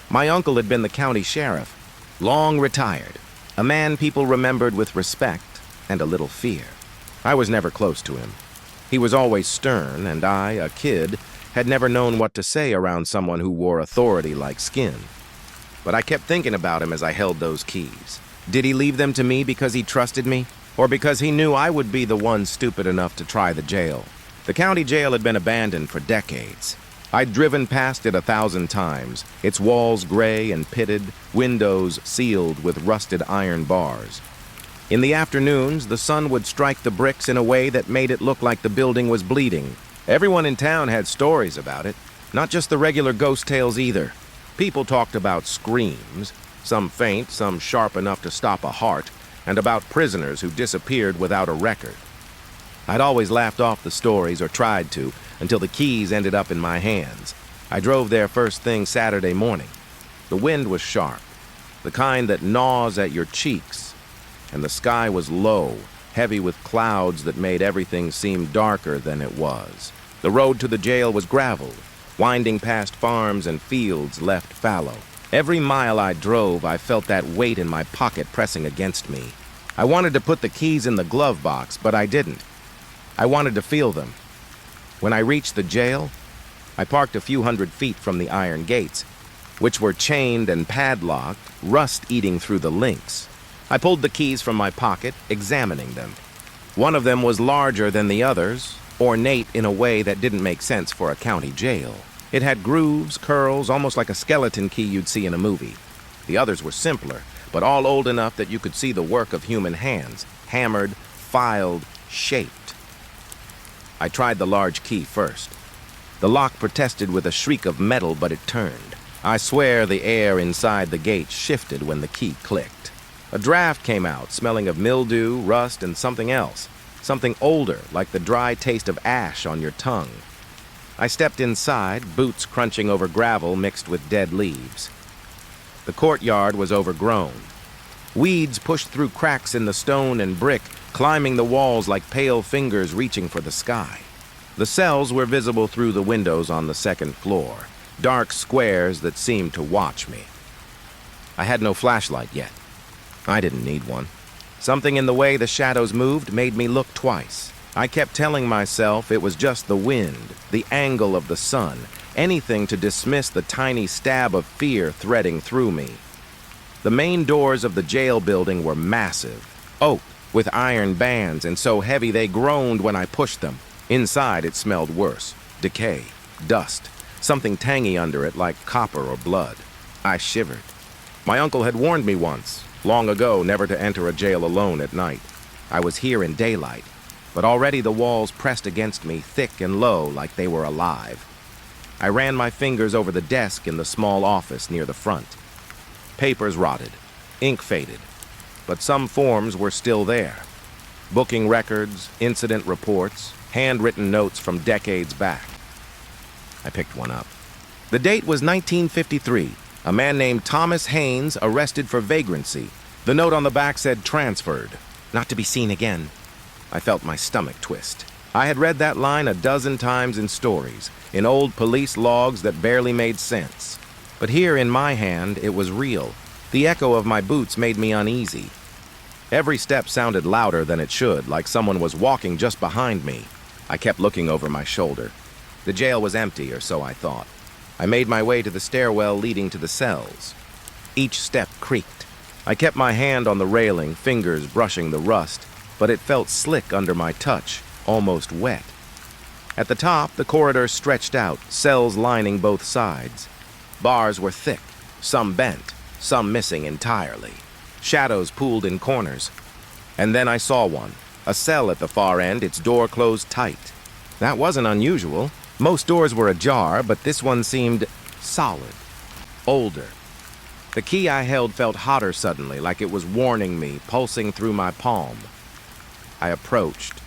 My uncle had been the county sheriff, long retired, a man people remembered with respect and a little fear. I was never close to him. He was always stern, and I, a kid, had never known what to say around someone who wore authority like skin. But I kept thinking about him as I held those keys. Did he leave them to me because he trusted me? Or because he knew I would be the one stupid enough to try the jail? The county jail had been abandoned for decades. I'd driven past it 1,000 times, its walls gray and pitted, windows sealed with rusted iron bars. In the afternoons, the sun would strike the bricks in a way that made it look like the building was bleeding. Everyone in town had stories about it, not just the regular ghost tales either. People talked about screams, some faint, some sharp enough to stop a heart, and about prisoners who disappeared without a record. I'd always laughed off the stories, or tried to, until the keys ended up in my hands. I drove there first thing Saturday morning. The wind was sharp, the kind that gnaws at your cheeks, and the sky was low, heavy with clouds that made everything seem darker than it was. The road to the jail was graveled, winding past farms and fields left fallow. Every mile I drove, I felt that weight in my pocket pressing against me. I wanted to put the keys in the glove box, but I didn't. I wanted to feel them. When I reached the jail, I parked a few hundred feet from the iron gates, which were chained and padlocked, rust eating through the links. I pulled the keys from my pocket, examining them. One of them was larger than the others, ornate in a way that didn't make sense for a county jail. It had grooves, curls, almost like a skeleton key you'd see in a movie. The others were simpler, but all old enough that you could see the work of human hands, hammered, filed, shaped. I tried the large key first. The lock protested with a shriek of metal, but it turned. I swear the air inside the gate shifted when the key clicked. A draft came out, smelling of mildew, rust, and something else. Something older, like the dry taste of ash on your tongue. I stepped inside, boots crunching over gravel mixed with dead leaves. The courtyard was overgrown. Weeds pushed through cracks in the stone and brick, climbing the walls like pale fingers reaching for the sky. The cells were visible through the windows on the second floor, dark squares that seemed to watch me. I had no flashlight yet. I didn't need one. Something in the way the shadows moved made me look twice. I kept telling myself it was just the wind, the angle of the sun, anything to dismiss the tiny stab of fear threading through me. The main doors of the jail building were massive, oak, with iron bands, and so heavy they groaned when I pushed them. Inside it smelled worse. Decay, dust, something tangy under it like copper or blood. I shivered. My uncle had warned me once, long ago, never to enter a jail alone at night. I was here in daylight, but already the walls pressed against me thick and low like they were alive. I ran my fingers over the desk in the small office near the front. Papers rotted, ink faded, but some forms were still there. Booking records, incident reports, handwritten notes from decades back. I picked one up. The date was 1953. A man named Thomas Haynes arrested for vagrancy. The note on the back said transferred, not to be seen again. I felt my stomach twist. I had read that line a dozen times in stories, in old police logs that barely made sense. But here in my hand, it was real. The echo of my boots made me uneasy. Every step sounded louder than it should, like someone was walking just behind me. I kept looking over my shoulder. The jail was empty, or so I thought. I made my way to the stairwell leading to the cells. Each step creaked. I kept my hand on the railing, fingers brushing the rust, but it felt slick under my touch, almost wet. At the top, the corridor stretched out, cells lining both sides. Bars were thick, some bent, some missing entirely. Shadows pooled in corners. And then I saw one, a cell at the far end, its door closed tight. That wasn't unusual. Most doors were ajar, but this one seemed solid, older. The key I held felt hotter suddenly, like it was warning me, pulsing through my palm. I approached.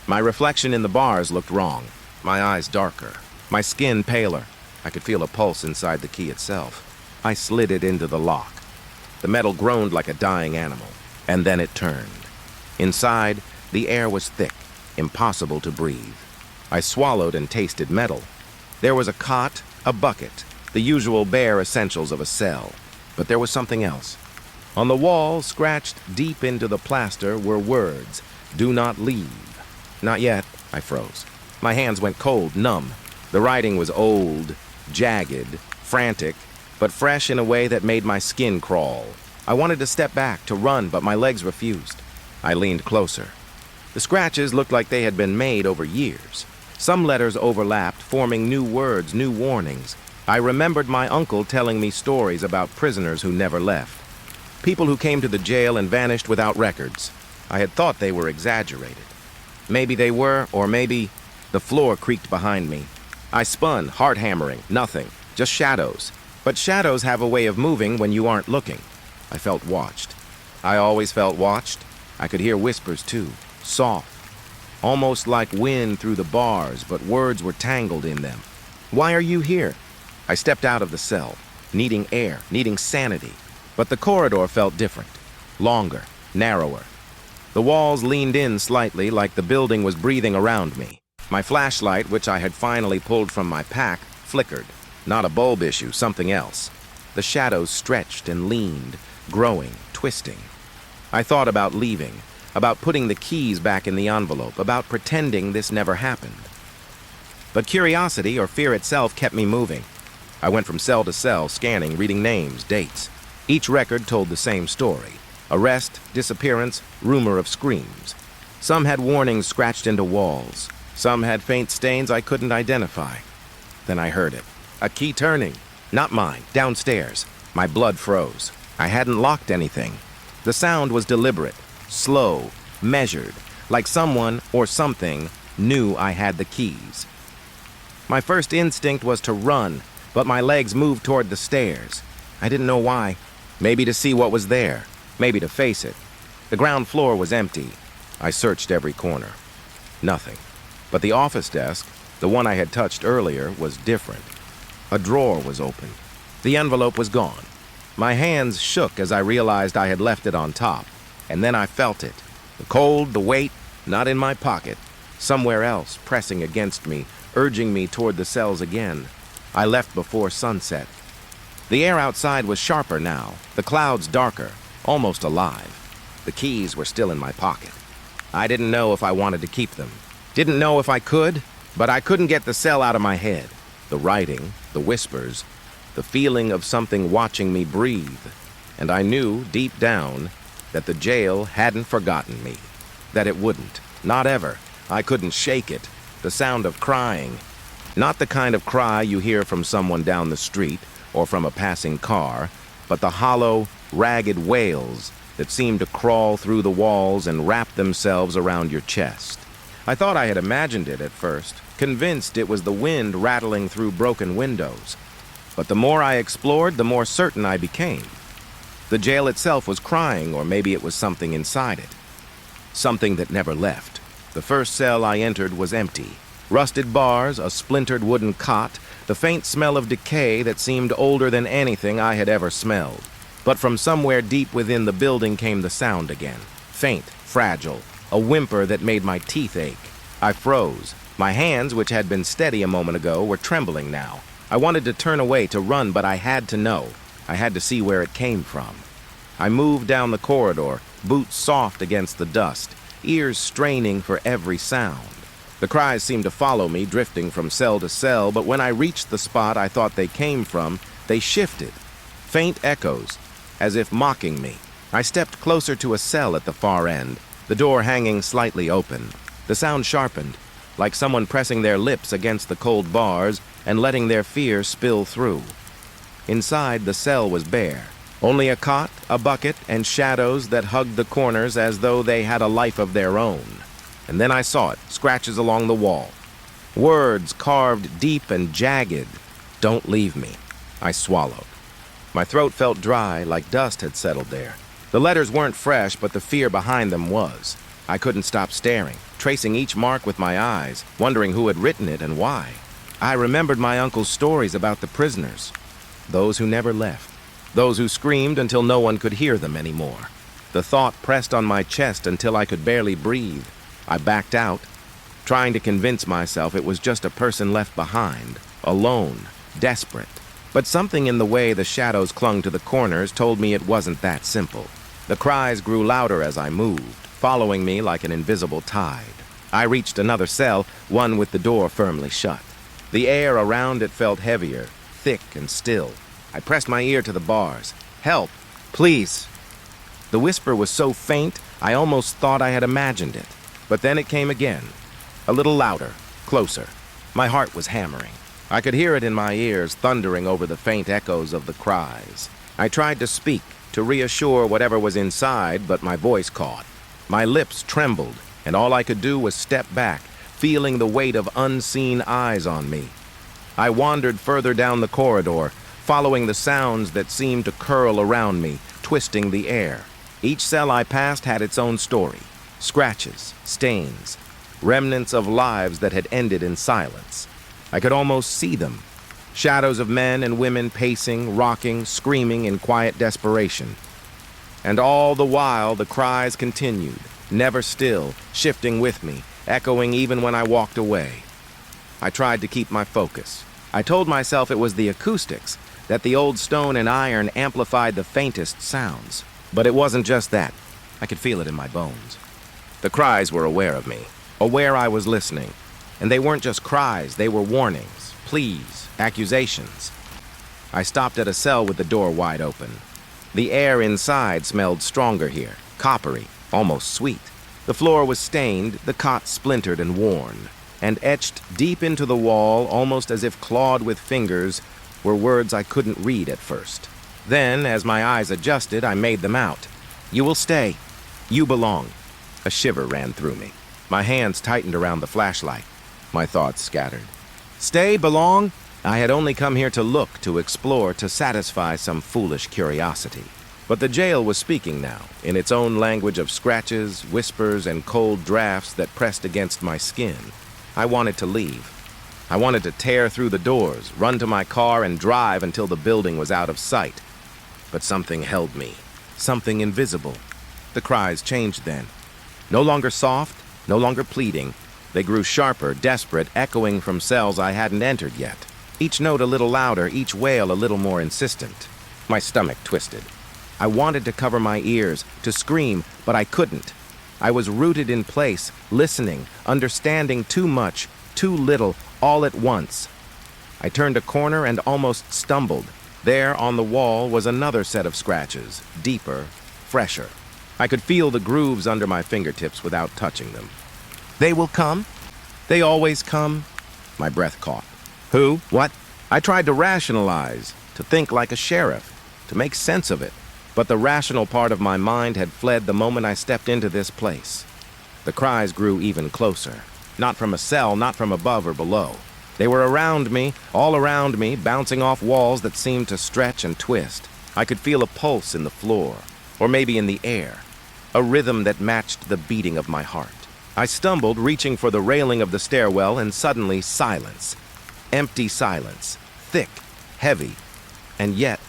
My reflection in the bars looked wrong, my eyes darker, my skin paler. I could feel a pulse inside the key itself. I slid it into the lock. The metal groaned like a dying animal, and then it turned. Inside, the air was thick, impossible to breathe. I swallowed and tasted metal. There was a cot, a bucket, the usual bare essentials of a cell. But there was something else. On the wall, scratched deep into the plaster, were words, "Do not leave." Not yet, I froze. My hands went cold, numb. The writing was old, jagged, frantic, but fresh in a way that made my skin crawl. I wanted to step back, to run, but my legs refused. I leaned closer. The scratches looked like they had been made over years. Some letters overlapped, forming new words, new warnings. I remembered my uncle telling me stories about prisoners who never left. People who came to the jail and vanished without records. I had thought they were exaggerated. Maybe they were, or maybe... The floor creaked behind me. I spun, heart hammering, nothing, just shadows. But shadows have a way of moving when you aren't looking. I felt watched. I always felt watched. I could hear whispers too, soft, almost like wind through the bars, but words were tangled in them. "Why are you here?" I stepped out of the cell, needing air, needing sanity. But the corridor felt different, longer, narrower. The walls leaned in slightly, like the building was breathing around me. My flashlight, which I had finally pulled from my pack, flickered. Not a bulb issue, something else. The shadows stretched and leaned, growing, twisting. I thought about leaving, about putting the keys back in the envelope, about pretending this never happened. But curiosity, or fear itself, kept me moving. I went from cell to cell, scanning, reading names, dates. Each record told the same story. Arrest, disappearance, rumor of screams. Some had warnings scratched into walls. Some had faint stains I couldn't identify. Then I heard it. A key turning. Not mine. Downstairs. My blood froze. I hadn't locked anything. The sound was deliberate, slow, measured, like someone or something knew I had the keys. My first instinct was to run, but my legs moved toward the stairs. I didn't know why. Maybe to see what was there. Maybe to face it. The ground floor was empty. I searched every corner. Nothing. But the office desk, the one I had touched earlier, was different. A drawer was open. The envelope was gone. My hands shook as I realized I had left it on top. And then I felt it. The cold, the weight, not in my pocket. Somewhere else, pressing against me, urging me toward the cells again. I left before sunset. The air outside was sharper now, the clouds darker, almost alive. The keys were still in my pocket. I didn't know if I wanted to keep them. Didn't know if I could, but I couldn't get the cell out of my head. The writing, the whispers, the feeling of something watching me breathe. And I knew, deep down, that the jail hadn't forgotten me. That it wouldn't. Not ever. I couldn't shake it. The sound of crying. Not the kind of cry you hear from someone down the street or from a passing car, but the hollow, ragged wails that seemed to crawl through the walls and wrap themselves around your chest. I thought I had imagined it at first, convinced it was the wind rattling through broken windows. But the more I explored, the more certain I became. The jail itself was crying, or maybe it was something inside it. Something that never left. The first cell I entered was empty. Rusted bars, a splintered wooden cot, the faint smell of decay that seemed older than anything I had ever smelled. But from somewhere deep within the building came the sound again. Faint, fragile, a whimper that made my teeth ache. I froze. My hands, which had been steady a moment ago, were trembling now. I wanted to turn away, to run, but I had to know. I had to see where it came from. I moved down the corridor, boots soft against the dust, ears straining for every sound. The cries seemed to follow me, drifting from cell to cell, but when I reached the spot I thought they came from, they shifted. Faint echoes, as if mocking me. I stepped closer to a cell at the far end, the door hanging slightly open. The sound sharpened, like someone pressing their lips against the cold bars and letting their fear spill through. Inside, the cell was bare. Only a cot, a bucket, and shadows that hugged the corners as though they had a life of their own. And then I saw it, scratches along the wall. Words carved deep and jagged. Don't leave me. I swallowed. My throat felt dry, like dust had settled there. The letters weren't fresh, but the fear behind them was. I couldn't stop staring, tracing each mark with my eyes, wondering who had written it and why. I remembered my uncle's stories about the prisoners. Those who never left. Those who screamed until no one could hear them anymore. The thought pressed on my chest until I could barely breathe. I backed out, trying to convince myself it was just a person left behind, alone, desperate. But something in the way the shadows clung to the corners told me it wasn't that simple. The cries grew louder as I moved, following me like an invisible tide. I reached another cell, one with the door firmly shut. The air around it felt heavier, thick and still. I pressed my ear to the bars. Help! Please! The whisper was so faint, I almost thought I had imagined it. But then it came again. A little louder, closer. My heart was hammering. I could hear it in my ears, thundering over the faint echoes of the cries. I tried to speak, to reassure whatever was inside, but my voice caught. My lips trembled, and all I could do was step back, feeling the weight of unseen eyes on me. I wandered further down the corridor, following the sounds that seemed to curl around me, twisting the air. Each cell I passed had its own story. Scratches, stains, remnants of lives that had ended in silence. I could almost see them. Shadows of men and women pacing, rocking, screaming in quiet desperation. And all the while the cries continued, never still, shifting with me, echoing even when I walked away. I tried to keep my focus. I told myself it was the acoustics, that the old stone and iron amplified the faintest sounds. But it wasn't just that. I could feel it in my bones. The cries were aware of me, aware I was listening. And they weren't just cries, they were warnings, pleas, accusations. I stopped at a cell with the door wide open. The air inside smelled stronger here, coppery, almost sweet. The floor was stained, the cot splintered and worn, and etched deep into the wall, almost as if clawed with fingers, were words I couldn't read at first. Then, as my eyes adjusted, I made them out. "You will stay. You belong." A shiver ran through me. My hands tightened around the flashlight. My thoughts scattered. Stay, belong? I had only come here to look, to explore, to satisfy some foolish curiosity. But the jail was speaking now, in its own language of scratches, whispers, and cold drafts that pressed against my skin. I wanted to leave. I wanted to tear through the doors, run to my car, and drive until the building was out of sight. But something held me, something invisible. The cries changed then. No longer soft, no longer pleading. They grew sharper, desperate, echoing from cells I hadn't entered yet. Each note a little louder, each wail a little more insistent. My stomach twisted. I wanted to cover my ears, to scream, but I couldn't. I was rooted in place, listening, understanding too much, too little, all at once. I turned a corner and almost stumbled. There on the wall was another set of scratches, deeper, fresher. I could feel the grooves under my fingertips without touching them. They will come? They always come? My breath caught. Who? What? I tried to rationalize, to think like a sheriff, to make sense of it. But the rational part of my mind had fled the moment I stepped into this place. The cries grew even closer. Not from a cell, not from above or below. They were around me, all around me, bouncing off walls that seemed to stretch and twist. I could feel a pulse in the floor, or maybe in the air, a rhythm that matched the beating of my heart. I stumbled, reaching for the railing of the stairwell, and suddenly silence. Empty silence, thick, heavy, and yet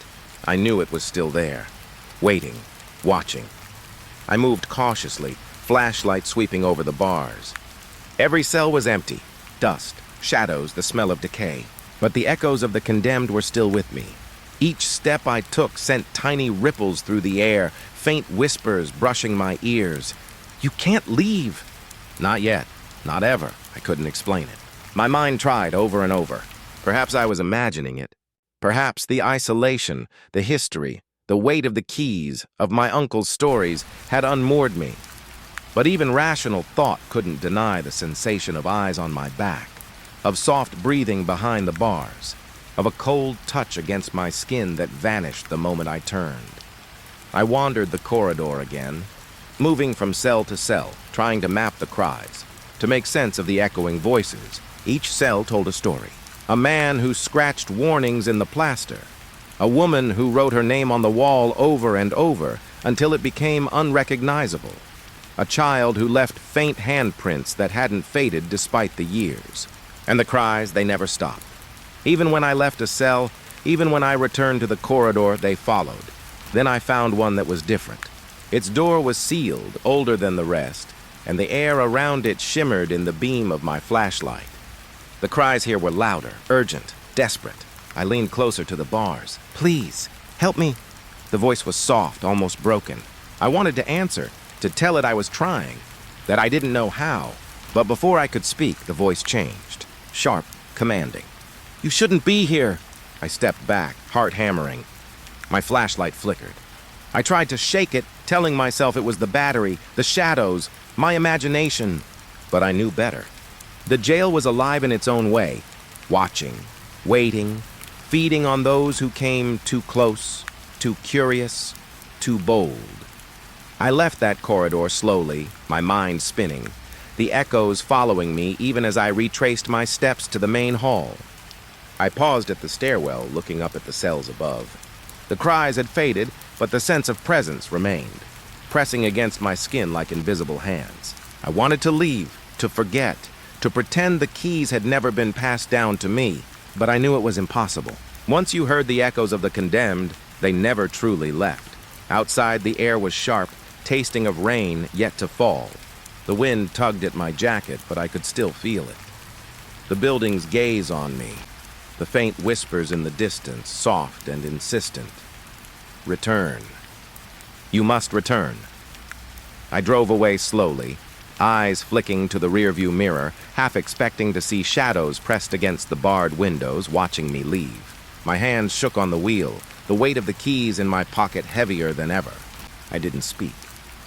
I knew it was still there, waiting, watching. I moved cautiously, flashlight sweeping over the bars. Every cell was empty, dust, shadows, the smell of decay, but the echoes of the condemned were still with me. Each step I took sent tiny ripples through the air, faint whispers brushing my ears. You can't leave. Not yet, not ever. I couldn't explain it. My mind tried over and over. Perhaps I was imagining it. Perhaps the isolation, the history, the weight of the keys, of my uncle's stories had unmoored me. But even rational thought couldn't deny the sensation of eyes on my back, of soft breathing behind the bars, of a cold touch against my skin that vanished the moment I turned. I wandered the corridor again, moving from cell to cell, trying to map the cries, to make sense of the echoing voices. Each cell told a story. A man who scratched warnings in the plaster. A woman who wrote her name on the wall over and over until it became unrecognizable. A child who left faint handprints that hadn't faded despite the years. And the cries, they never stopped. Even when I left a cell, even when I returned to the corridor, they followed. Then I found one that was different. Its door was sealed, older than the rest, and the air around it shimmered in the beam of my flashlight. The cries here were louder, urgent, desperate. I leaned closer to the bars. Please, help me. The voice was soft, almost broken. I wanted to answer, to tell it I was trying, that I didn't know how. But before I could speak, the voice changed, sharp, commanding. You shouldn't be here. I stepped back, heart hammering. My flashlight flickered. I tried to shake it, telling myself it was the battery, the shadows, my imagination. But I knew better. The jail was alive in its own way, watching, waiting, feeding on those who came too close, too curious, too bold. I left that corridor slowly, my mind spinning, the echoes following me even as I retraced my steps to the main hall. I paused at the stairwell, looking up at the cells above. The cries had faded, but the sense of presence remained, pressing against my skin like invisible hands. I wanted to leave, to forget, to pretend the keys had never been passed down to me, but I knew it was impossible. Once you heard the echoes of the condemned, they never truly left. Outside, the air was sharp, tasting of rain yet to fall. The wind tugged at my jacket, but I could still feel it. The building's gaze on me, the faint whispers in the distance, soft and insistent. Return. You must return. I drove away slowly, eyes flicking to the rearview mirror, half expecting to see shadows pressed against the barred windows watching me leave. My hands shook on the wheel, the weight of the keys in my pocket heavier than ever. I didn't speak.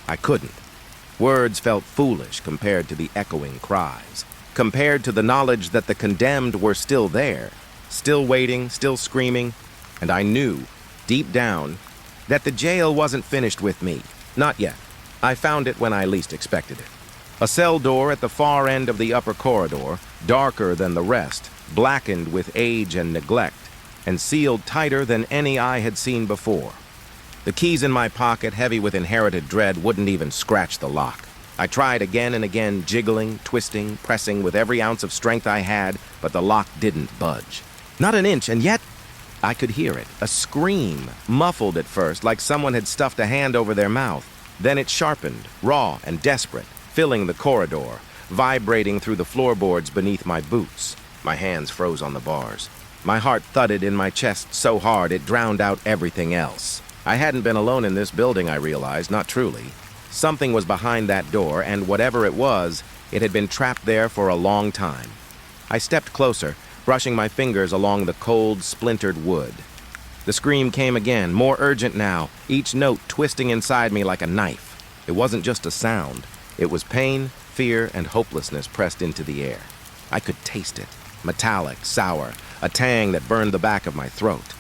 I couldn't. Words felt foolish compared to the echoing cries, compared to the knowledge that the condemned were still there, still waiting, still screaming, and I knew, deep down, that the jail wasn't finished with me. Not yet. I found it when I least expected it. A cell door at the far end of the upper corridor, darker than the rest, blackened with age and neglect, and sealed tighter than any I had seen before. The keys in my pocket, heavy with inherited dread, wouldn't even scratch the lock. I tried again and again, jiggling, twisting, pressing with every ounce of strength I had, but the lock didn't budge. Not an inch, and yet I could hear it. A scream, muffled at first, like someone had stuffed a hand over their mouth. Then it sharpened, raw and desperate, filling the corridor, vibrating through the floorboards beneath my boots. My hands froze on the bars. My heart thudded in my chest so hard it drowned out everything else. I hadn't been alone in this building, I realized, not truly. Something was behind that door, and whatever it was, it had been trapped there for a long time. I stepped closer, brushing my fingers along the cold, splintered wood. The scream came again, more urgent now, each note twisting inside me like a knife. It wasn't just a sound. It was pain, fear, and hopelessness pressed into the air. I could taste it, metallic, sour, a tang that burned the back of my throat.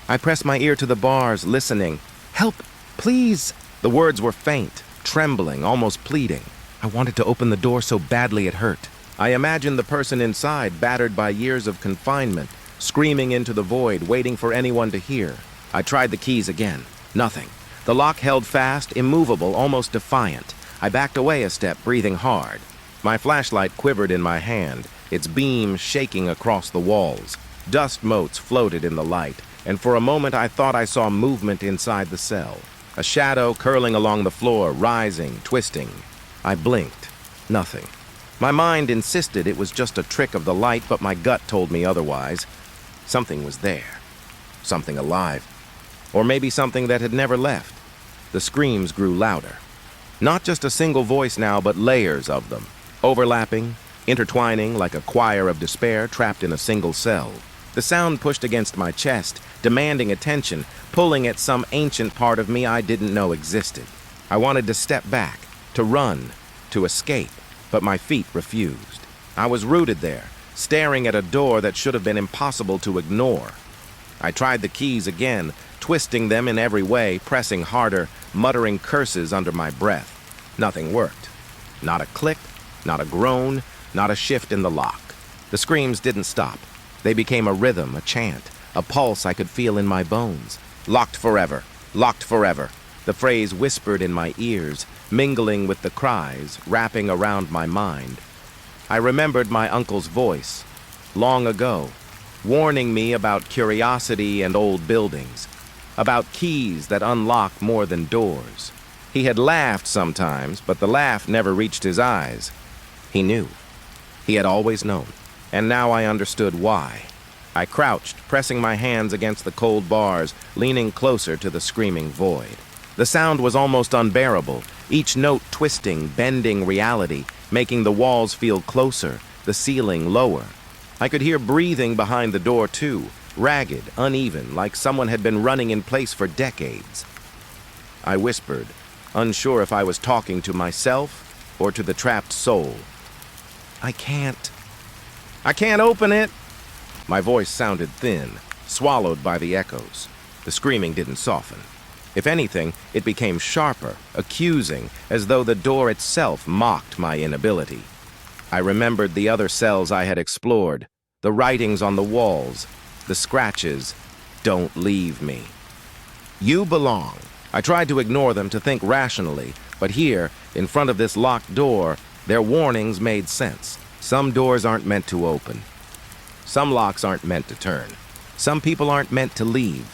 I pressed my ear to the bars, listening. "Help, please!" The words were faint, trembling, almost pleading. I wanted to open the door so badly it hurt. I imagined the person inside, battered by years of confinement, screaming into the void, waiting for anyone to hear. I tried the keys again. Nothing. The lock held fast, immovable, almost defiant. I backed away a step, breathing hard. My flashlight quivered in my hand, its beam shaking across the walls. Dust motes floated in the light, and for a moment I thought I saw movement inside the cell. A shadow curling along the floor, rising, twisting. I blinked. Nothing. My mind insisted it was just a trick of the light, but my gut told me otherwise. Something was there. Something alive. Or maybe something that had never left. The screams grew louder. Not just a single voice now, but layers of them. Overlapping, intertwining like a choir of despair trapped in a single cell. The sound pushed against my chest, demanding attention, pulling at some ancient part of me I didn't know existed. I wanted to step back, to run, to escape, but my feet refused. I was rooted there, staring at a door that should have been impossible to ignore. I tried the keys again, twisting them in every way, pressing harder, muttering curses under my breath. Nothing worked. Not a click, not a groan, not a shift in the lock. The screams didn't stop. They became a rhythm, a chant, a pulse I could feel in my bones. Locked forever, locked forever. The phrase whispered in my ears, mingling with the cries, wrapping around my mind. I remembered my uncle's voice, long ago, warning me about curiosity and old buildings, about keys that unlock more than doors. He had laughed sometimes, but the laugh never reached his eyes. He knew. He had always known. And now I understood why. I crouched, pressing my hands against the cold bars, leaning closer to the screaming void. The sound was almost unbearable, each note twisting, bending reality, making the walls feel closer, the ceiling lower. I could hear breathing behind the door too, ragged, uneven, like someone had been running in place for decades. I whispered, unsure if I was talking to myself or to the trapped soul. I can't open it! My voice sounded thin, swallowed by the echoes. The screaming didn't soften. If anything, it became sharper, accusing, as though the door itself mocked my inability. I remembered the other cells I had explored, the writings on the walls, the scratches, "Don't leave me." You belong. I tried to ignore them, to think rationally, but here, in front of this locked door, their warnings made sense. Some doors aren't meant to open. Some locks aren't meant to turn. Some people aren't meant to leave.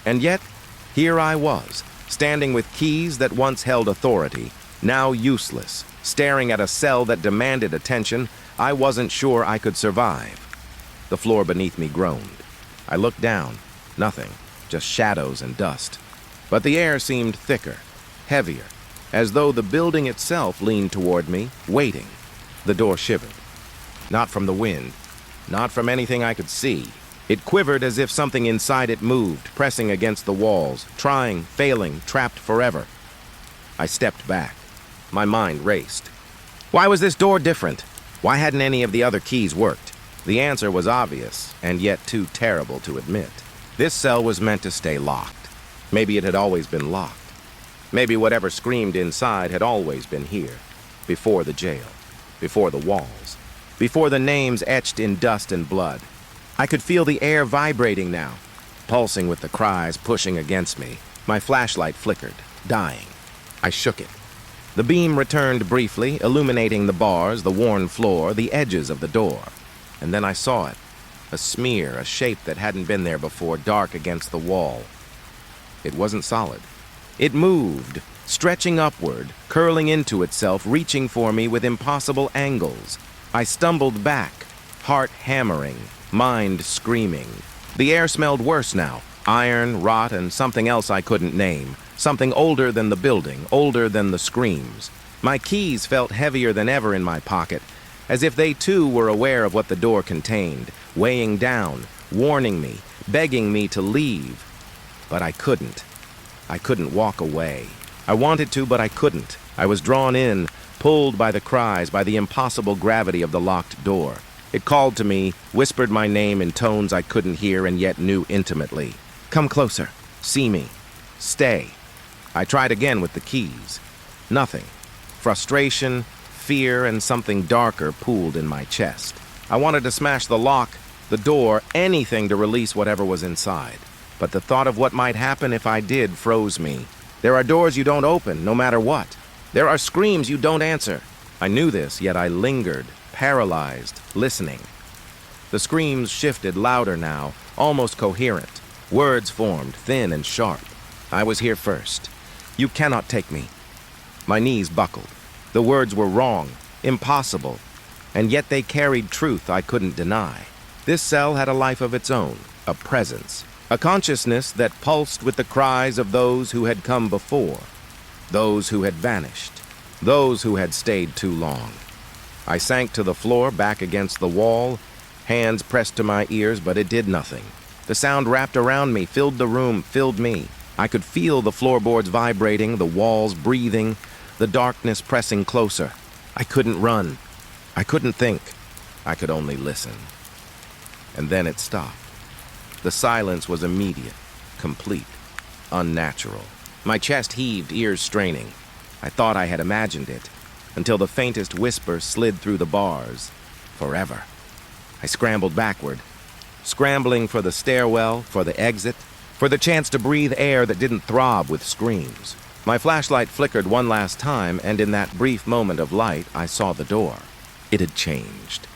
And yet, here I was, standing with keys that once held authority, now useless, staring at a cell that demanded attention I wasn't sure I could survive. The floor beneath me groaned. I looked down. Nothing, just shadows and dust. But the air seemed thicker, heavier, as though the building itself leaned toward me, waiting. The door shivered. Not from the wind, not from anything I could see. It quivered as if something inside it moved, pressing against the walls, trying, failing, trapped forever. I stepped back. My mind raced. Why was this door different? Why hadn't any of the other keys worked? The answer was obvious, and yet too terrible to admit. This cell was meant to stay locked. Maybe it had always been locked. Maybe whatever screamed inside had always been here, before the jail, before the walls, before the names etched in dust and blood. I could feel the air vibrating now, pulsing with the cries pushing against me. My flashlight flickered, dying. I shook it. The beam returned briefly, illuminating the bars, the worn floor, the edges of the door. And then I saw it. A smear, a shape that hadn't been there before, dark against the wall. It wasn't solid. It moved, stretching upward, curling into itself, reaching for me with impossible angles. I stumbled back, heart hammering, mind screaming. The air smelled worse now. Iron, rot, and something else I couldn't name. Something older than the building, older than the screams. My keys felt heavier than ever in my pocket, as if they too were aware of what the door contained, weighing down, warning me, begging me to leave. But I couldn't. I couldn't walk away. I wanted to, but I couldn't. I was drawn in, pulled by the cries, by the impossible gravity of the locked door. It called to me, whispered my name in tones I couldn't hear and yet knew intimately. Come closer. See me. Stay. I tried again with the keys. Nothing. Frustration, fear, and something darker pooled in my chest. I wanted to smash the lock, the door, anything to release whatever was inside. But the thought of what might happen if I did froze me. There are doors you don't open, no matter what. There are screams you don't answer. I knew this, yet I lingered, paralyzed, listening. The screams shifted louder now, almost coherent. Words formed, thin and sharp. I was here first. You cannot take me. My knees buckled. The words were wrong, impossible, and yet they carried truth I couldn't deny. This cell had a life of its own, a presence, a consciousness that pulsed with the cries of those who had come before, those who had vanished, those who had stayed too long. I sank to the floor, back against the wall, hands pressed to my ears, but it did nothing. The sound wrapped around me, filled the room, filled me. I could feel the floorboards vibrating, the walls breathing, the darkness pressing closer. I couldn't run. I couldn't think. I could only listen. And then it stopped. The silence was immediate, complete, unnatural. My chest heaved, ears straining. I thought I had imagined it, until the faintest whisper slid through the bars. Forever. I scrambled backward, scrambling for the stairwell, for the exit, for the chance to breathe air that didn't throb with screams. My flashlight flickered one last time, and in that brief moment of light, I saw the door. It had changed.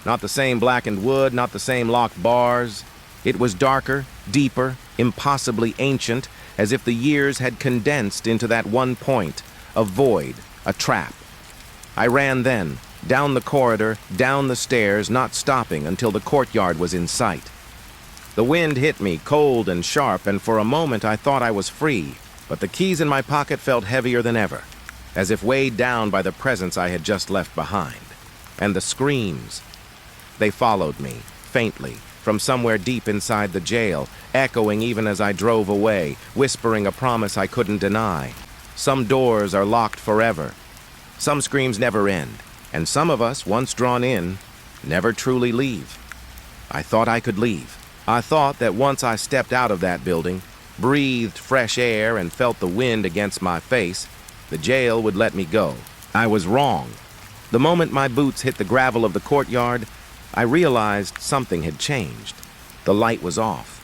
Not the same blackened wood, not the same locked bars. It was darker, deeper, impossibly ancient, as if the years had condensed into that one point, a void, a trap. I ran then, down the corridor, down the stairs, not stopping until the courtyard was in sight. The wind hit me, cold and sharp, and for a moment I thought I was free, but the keys in my pocket felt heavier than ever, as if weighed down by the presence I had just left behind. And the screams. They followed me, faintly, from somewhere deep inside the jail, echoing even as I drove away, whispering a promise I couldn't deny. Some doors are locked forever. Some screams never end, and some of us, once drawn in, never truly leave. I thought I could leave. I thought that once I stepped out of that building, breathed fresh air and felt the wind against my face, the jail would let me go. I was wrong. The moment my boots hit the gravel of the courtyard, I realized something had changed. The light was off.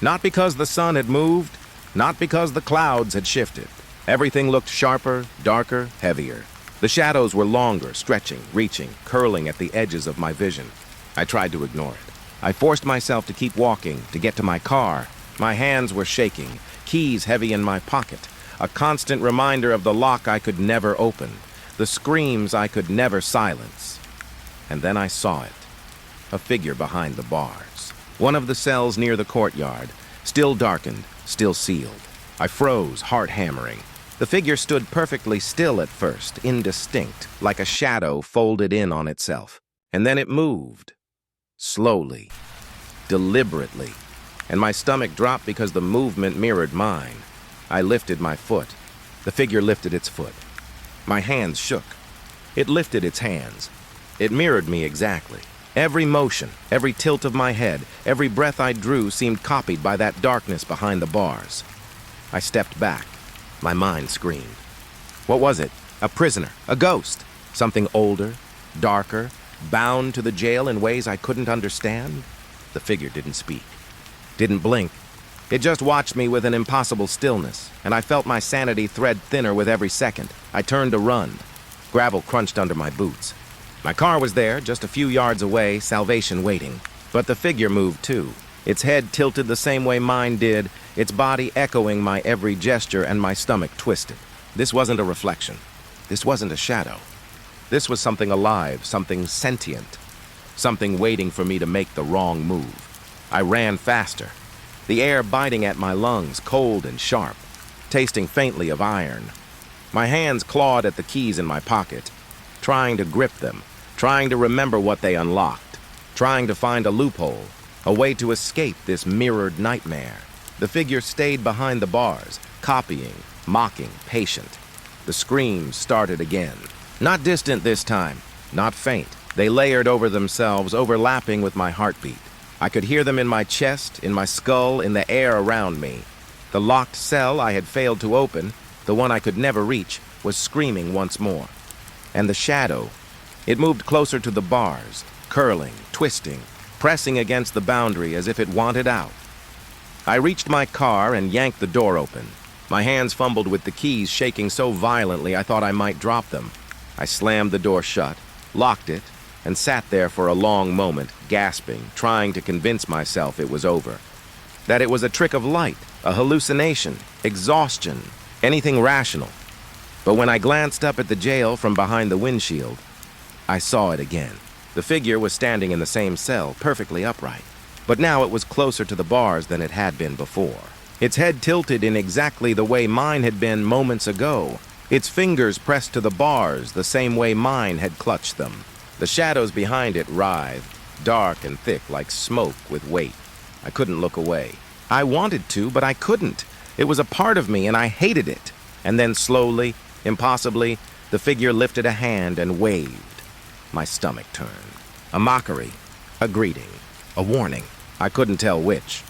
Not because the sun had moved, not because the clouds had shifted. Everything looked sharper, darker, heavier. The shadows were longer, stretching, reaching, curling at the edges of my vision. I tried to ignore it. I forced myself to keep walking, to get to my car. My hands were shaking, keys heavy in my pocket, a constant reminder of the lock I could never open, the screams I could never silence. And then I saw it, a figure behind the bars. One of the cells near the courtyard, still darkened, still sealed. I froze, heart hammering. The figure stood perfectly still at first, indistinct, like a shadow folded in on itself. And then it moved. Slowly. Deliberately. And my stomach dropped because the movement mirrored mine. I lifted my foot. The figure lifted its foot. My hands shook. It lifted its hands. It mirrored me exactly. Every motion, every tilt of my head, every breath I drew seemed copied by that darkness behind the bars. I stepped back. My mind screamed. What was it? A prisoner, a ghost, something older, darker, bound to the jail in ways I couldn't understand? The figure didn't speak, didn't blink. It just watched me with an impossible stillness, and I felt my sanity thread thinner with every second. I turned to run. Gravel crunched under my boots. My car was there, just a few yards away, salvation waiting. But the figure moved too. Its head tilted the same way mine did, its body echoing my every gesture, and my stomach twisted. This wasn't a reflection. This wasn't a shadow. This was something alive, something sentient, something waiting for me to make the wrong move. I ran faster, the air biting at my lungs, cold and sharp, tasting faintly of iron. My hands clawed at the keys in my pocket, trying to grip them, trying to remember what they unlocked, trying to find a loophole, a way to escape this mirrored nightmare. The figure stayed behind the bars, copying, mocking, patient. The screams started again. Not distant this time, not faint. They layered over themselves, overlapping with my heartbeat. I could hear them in my chest, in my skull, in the air around me. The locked cell I had failed to open, the one I could never reach, was screaming once more. And the shadow, it moved closer to the bars, curling, twisting, pressing against the boundary as if it wanted out. I reached my car and yanked the door open. My hands fumbled with the keys, shaking so violently I thought I might drop them. I slammed the door shut, locked it, and sat there for a long moment, gasping, trying to convince myself it was over. That it was a trick of light, a hallucination, exhaustion, anything rational. But when I glanced up at the jail from behind the windshield, I saw it again. The figure was standing in the same cell, perfectly upright. But now it was closer to the bars than it had been before. Its head tilted in exactly the way mine had been moments ago. Its fingers pressed to the bars the same way mine had clutched them. The shadows behind it writhed, dark and thick like smoke with weight. I couldn't look away. I wanted to, but I couldn't. It was a part of me, and I hated it. And then slowly, impossibly, the figure lifted a hand and waved. My stomach turned. A mockery, a greeting, a warning. I couldn't tell which.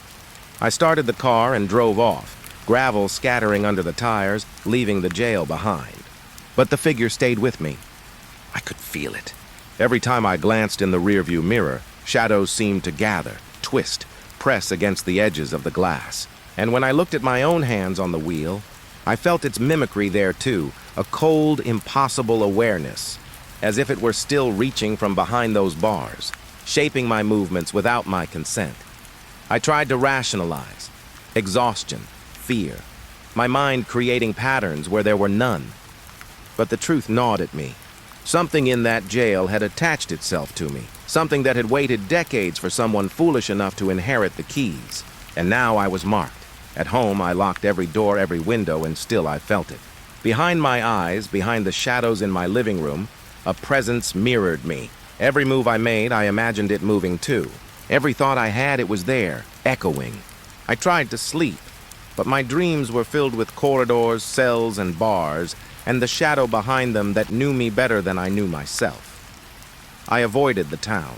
I started the car and drove off, gravel scattering under the tires, leaving the jail behind. But the figure stayed with me. I could feel it. Every time I glanced in the rearview mirror, shadows seemed to gather, twist, press against the edges of the glass. And when I looked at my own hands on the wheel, I felt its mimicry there too, a cold, impossible awareness, as if it were still reaching from behind those bars, shaping my movements without my consent. I tried to rationalize. Exhaustion, fear, my mind creating patterns where there were none. But the truth gnawed at me. Something in that jail had attached itself to me, something that had waited decades for someone foolish enough to inherit the keys. And now I was marked. At home, I locked every door, every window, and still I felt it. Behind my eyes, behind the shadows in my living room, a presence mirrored me. Every move I made, I imagined it moving too. Every thought I had, it was there, echoing. I tried to sleep, but my dreams were filled with corridors, cells, and bars, and the shadow behind them that knew me better than I knew myself. I avoided the town.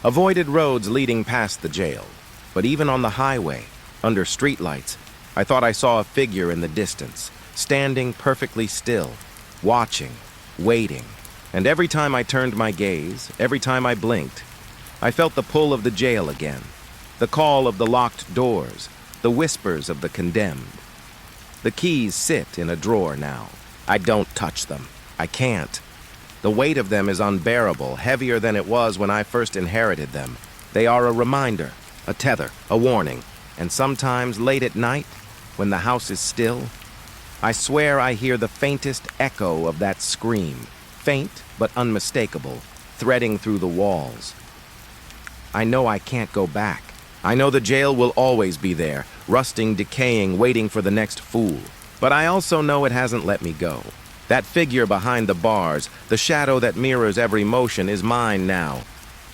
Avoided roads leading past the jail. But even on the highway, under streetlights, I thought I saw a figure in the distance, standing perfectly still, watching, waiting. And every time I turned my gaze, every time I blinked, I felt the pull of the jail again, the call of the locked doors, the whispers of the condemned. The keys sit in a drawer now. I don't touch them. I can't. The weight of them is unbearable, heavier than it was when I first inherited them. They are a reminder, a tether, a warning. And sometimes late at night, when the house is still, I swear I hear the faintest echo of that scream, faint but unmistakable, threading through the walls. I know I can't go back. I know the jail will always be there, rusting, decaying, waiting for the next fool. But I also know it hasn't let me go. That figure behind the bars, the shadow that mirrors every motion, is mine now.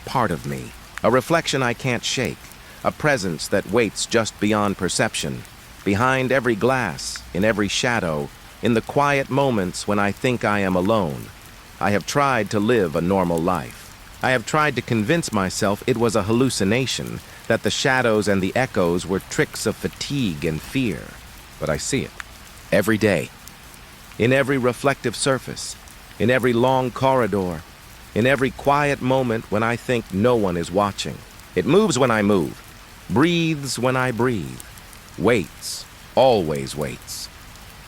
Part of me. A reflection I can't shake. A presence that waits just beyond perception. Behind every glass, in every shadow, in the quiet moments when I think I am alone. I have tried to live a normal life. I have tried to convince myself it was a hallucination, that the shadows and the echoes were tricks of fatigue and fear. But I see it. Every day. In every reflective surface. In every long corridor. In every quiet moment when I think no one is watching. It moves when I move. Breathes when I breathe. Waits. Always waits.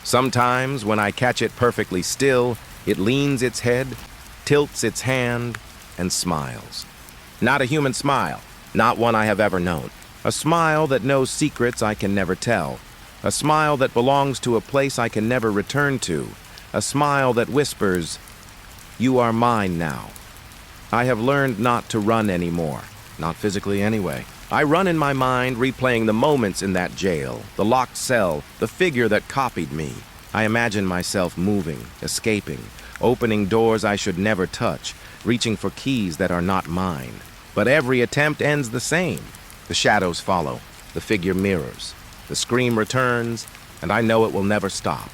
Sometimes, when I catch it perfectly still, it leans its head, tilts its hand, and smiles. Not a human smile, not one I have ever known. A smile that knows secrets I can never tell. A smile that belongs to a place I can never return to. A smile that whispers, "You are mine now." I have learned not to run anymore, not physically anyway. I run in my mind, replaying the moments in that jail, the locked cell, the figure that copied me. I imagine myself moving, escaping, opening doors I should never touch, reaching for keys that are not mine. But every attempt ends the same. The shadows follow, the figure mirrors, the scream returns, and I know it will never stop.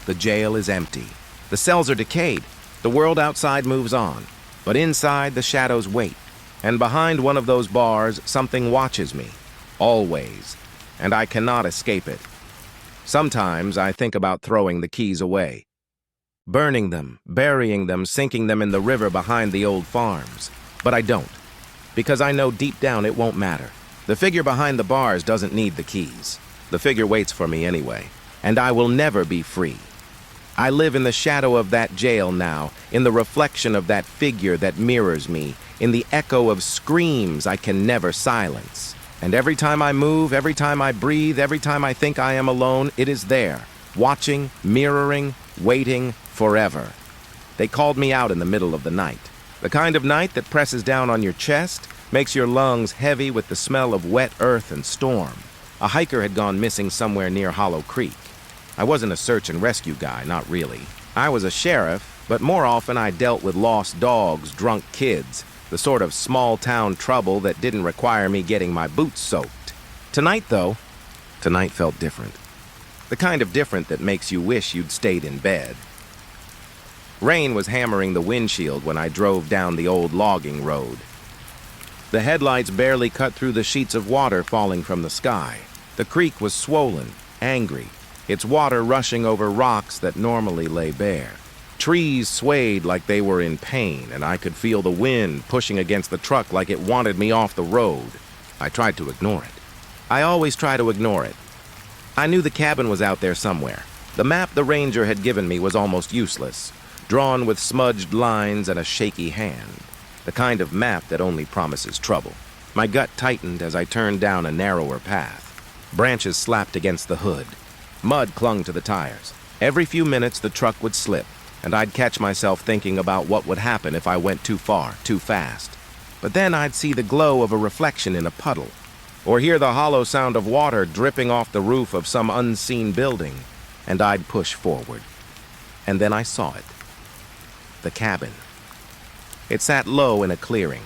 The jail is empty. The cells are decayed. The world outside moves on. But inside, the shadows wait. And behind one of those bars, something watches me. Always. And I cannot escape it. Sometimes I think about throwing the keys away. Burning them, burying them, sinking them in the river behind the old farms. But I don't. Because I know deep down it won't matter. The figure behind the bars doesn't need the keys. The figure waits for me anyway. And I will never be free. I live in the shadow of that jail now, in the reflection of that figure that mirrors me, in the echo of screams I can never silence. And every time I move, every time I breathe, every time I think I am alone, it is there, watching, mirroring, waiting, forever. They called me out in the middle of the night. The kind of night that presses down on your chest, makes your lungs heavy with the smell of wet earth and storm. A hiker had gone missing somewhere near Hollow Creek. I wasn't a search and rescue guy, not really. I was a sheriff, but more often I dealt with lost dogs, drunk kids, the sort of small-town trouble that didn't require me getting my boots soaked. Tonight, though, tonight felt different. The kind of different that makes you wish you'd stayed in bed. Rain was hammering the windshield when I drove down the old logging road. The headlights barely cut through the sheets of water falling from the sky. The creek was swollen, angry, its water rushing over rocks that normally lay bare. Trees swayed like they were in pain, and I could feel the wind pushing against the truck like it wanted me off the road. I tried to ignore it. I always try to ignore it. I knew the cabin was out there somewhere. The map the ranger had given me was almost useless, drawn with smudged lines and a shaky hand. The kind of map that only promises trouble. My gut tightened as I turned down a narrower path. Branches slapped against the hood. Mud clung to the tires. Every few minutes the truck would slip, and I'd catch myself thinking about what would happen if I went too far, too fast. But then I'd see the glow of a reflection in a puddle, or hear the hollow sound of water dripping off the roof of some unseen building, and I'd push forward. And then I saw it. The cabin. It sat low in a clearing,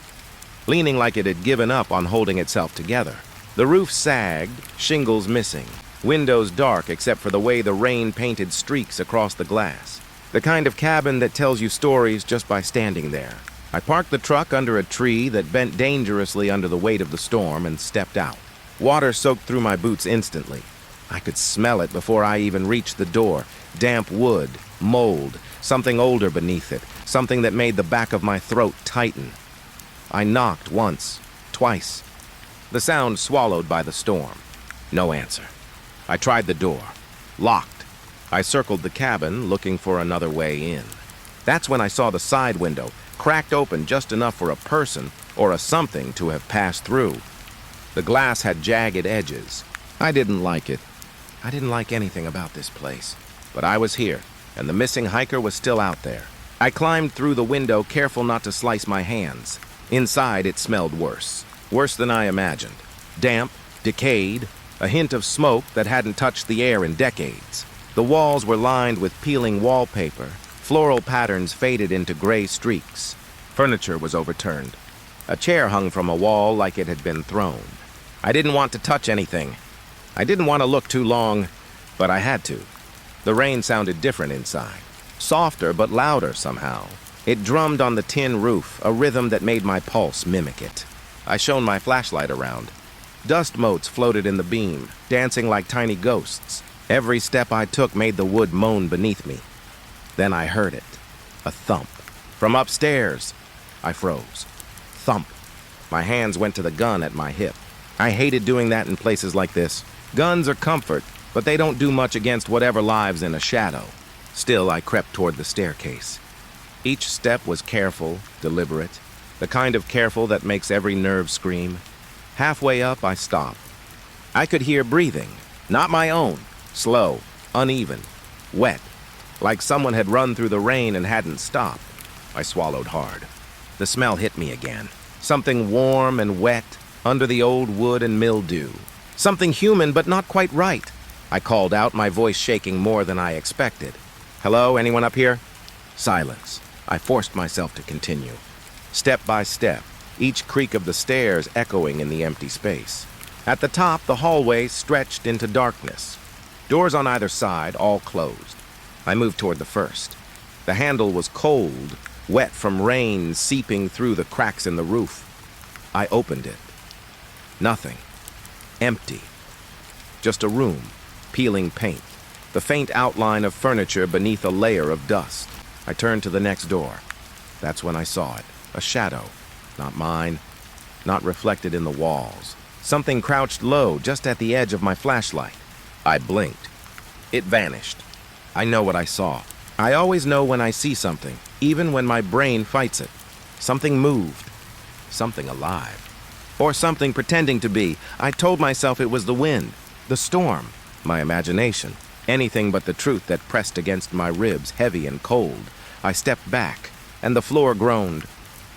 leaning like it had given up on holding itself together. The roof sagged, shingles missing, windows dark except for the way the rain painted streaks across the glass. The kind of cabin that tells you stories just by standing there. I parked the truck under a tree that bent dangerously under the weight of the storm and stepped out. Water soaked through my boots instantly. I could smell it before I even reached the door. Damp wood, mold, something older beneath it, something that made the back of my throat tighten. I knocked once, twice. The sound swallowed by the storm. No answer. I tried the door. Locked. I circled the cabin, looking for another way in. That's when I saw the side window, cracked open just enough for a person or a something to have passed through. The glass had jagged edges. I didn't like it. I didn't like anything about this place. But I was here, and the missing hiker was still out there. I climbed through the window, careful not to slice my hands. Inside, it smelled worse. Worse than I imagined. Damp, decayed, a hint of smoke that hadn't touched the air in decades. The walls were lined with peeling wallpaper. Floral patterns faded into gray streaks. Furniture was overturned. A chair hung from a wall like it had been thrown. I didn't want to touch anything. I didn't want to look too long, but I had to. The rain sounded different inside. Softer but louder somehow. It drummed on the tin roof, a rhythm that made my pulse mimic it. I shone my flashlight around. Dust motes floated in the beam, dancing like tiny ghosts. Every step I took made the wood moan beneath me. Then I heard it. A thump. From upstairs. I froze. Thump. My hands went to the gun at my hip. I hated doing that in places like this. Guns are comfort, but they don't do much against whatever lives in a shadow. Still, I crept toward the staircase. Each step was careful, deliberate, the kind of careful that makes every nerve scream. Halfway up, I stopped. I could hear breathing, not my own, slow, uneven, wet, like someone had run through the rain and hadn't stopped. I swallowed hard. The smell hit me again. Something warm and wet, under the old wood and mildew. Something human, but not quite right. I called out, my voice shaking more than I expected. Hello, anyone up here? Silence. I forced myself to continue. Step by step, each creak of the stairs echoing in the empty space. At the top, the hallway stretched into darkness. Doors on either side, all closed. I moved toward the first. The handle was cold, wet from rain seeping through the cracks in the roof. I opened it. Nothing. Empty. Just a room, peeling paint, the faint outline of furniture beneath a layer of dust. I turned to the next door. That's when I saw it. A shadow. Not mine. Not reflected in the walls. Something crouched low just at the edge of my flashlight. I blinked. It vanished. I know what I saw. I always know when I see something, even when my brain fights it. Something moved. Something alive. Or something pretending to be. I told myself it was the wind, the storm, my imagination. Anything but the truth that pressed against my ribs, heavy and cold. I stepped back, and the floor groaned.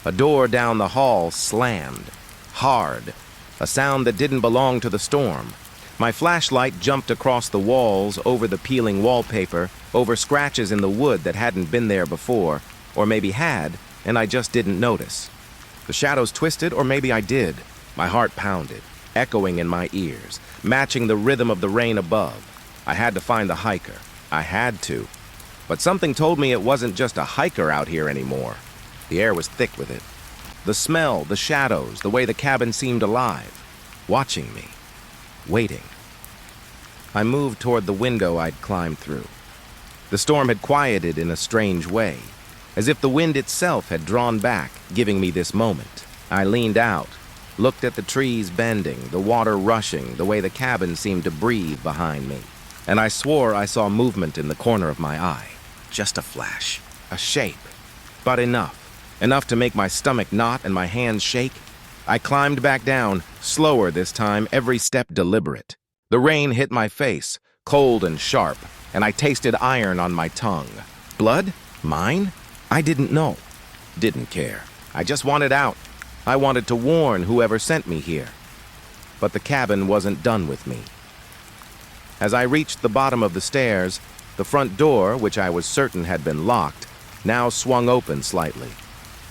A door down the hall slammed. Hard. A sound that didn't belong to the storm. My flashlight jumped across the walls, over the peeling wallpaper, over scratches in the wood that hadn't been there before, or maybe had, and I just didn't notice. The shadows twisted, or maybe I did. My heart pounded, echoing in my ears, matching the rhythm of the rain above. I had to find the hiker. I had to. But something told me it wasn't just a hiker out here anymore. The air was thick with it. The smell, the shadows, the way the cabin seemed alive. Watching me. Waiting. I moved toward the window I'd climbed through. The storm had quieted in a strange way, as if the wind itself had drawn back, giving me this moment. I leaned out, looked at the trees bending, the water rushing, the way the cabin seemed to breathe behind me. And I swore I saw movement in the corner of my eye. Just a flash, a shape, but enough. Enough to make my stomach knot and my hands shake. I climbed back down, slower this time, every step deliberate. The rain hit my face, cold and sharp, and I tasted iron on my tongue. Blood? Mine? I didn't know. Didn't care. I just wanted out. I wanted to warn whoever sent me here. But the cabin wasn't done with me. As I reached the bottom of the stairs, the front door, which I was certain had been locked, now swung open slightly.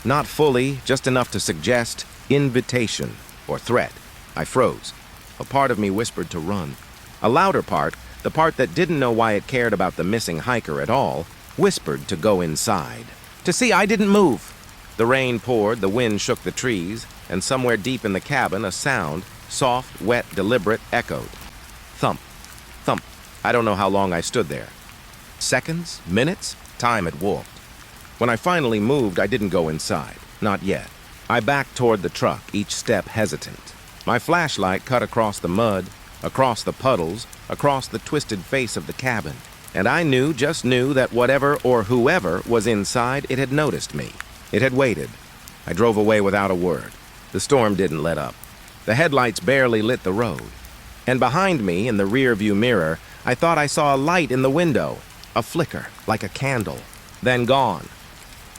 Not fully, just enough to suggest invitation or threat. I froze. A part of me whispered to run. A louder part, the part that didn't know why it cared about the missing hiker at all, whispered to go inside. To see I didn't move. The rain poured, the wind shook the trees, and somewhere deep in the cabin a sound, soft, wet, deliberate, echoed. Thump. Thump. I don't know how long I stood there. Seconds? Minutes? Time had warped. When I finally moved, I didn't go inside. Not yet. I backed toward the truck, each step hesitant. My flashlight cut across the mud, across the puddles, across the twisted face of the cabin. And I just knew that whatever or whoever was inside, it had noticed me. It had waited. I drove away without a word. The storm didn't let up. The headlights barely lit the road. And behind me, in the rear-view mirror, I thought I saw a light in the window. A flicker, like a candle. Then gone.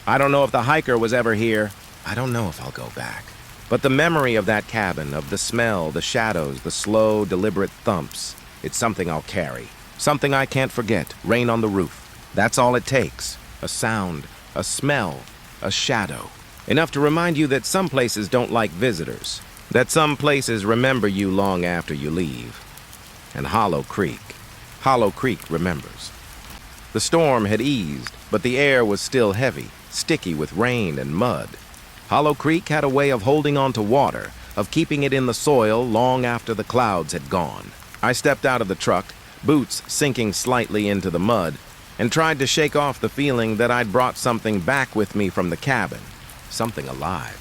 I don't know if the hiker was ever here. I don't know if I'll go back. But the memory of that cabin, of the smell, the shadows, the slow, deliberate thumps, it's something I'll carry. Something I can't forget, rain on the roof. That's all it takes. A sound, a smell, a shadow. Enough to remind you that some places don't like visitors. That some places remember you long after you leave. And Hollow Creek remembers. The storm had eased, but the air was still heavy, sticky with rain and mud. Hollow Creek had a way of holding on to water, of keeping it in the soil long after the clouds had gone. I stepped out of the truck, boots sinking slightly into the mud, and tried to shake off the feeling that I'd brought something back with me from the cabin. Something alive.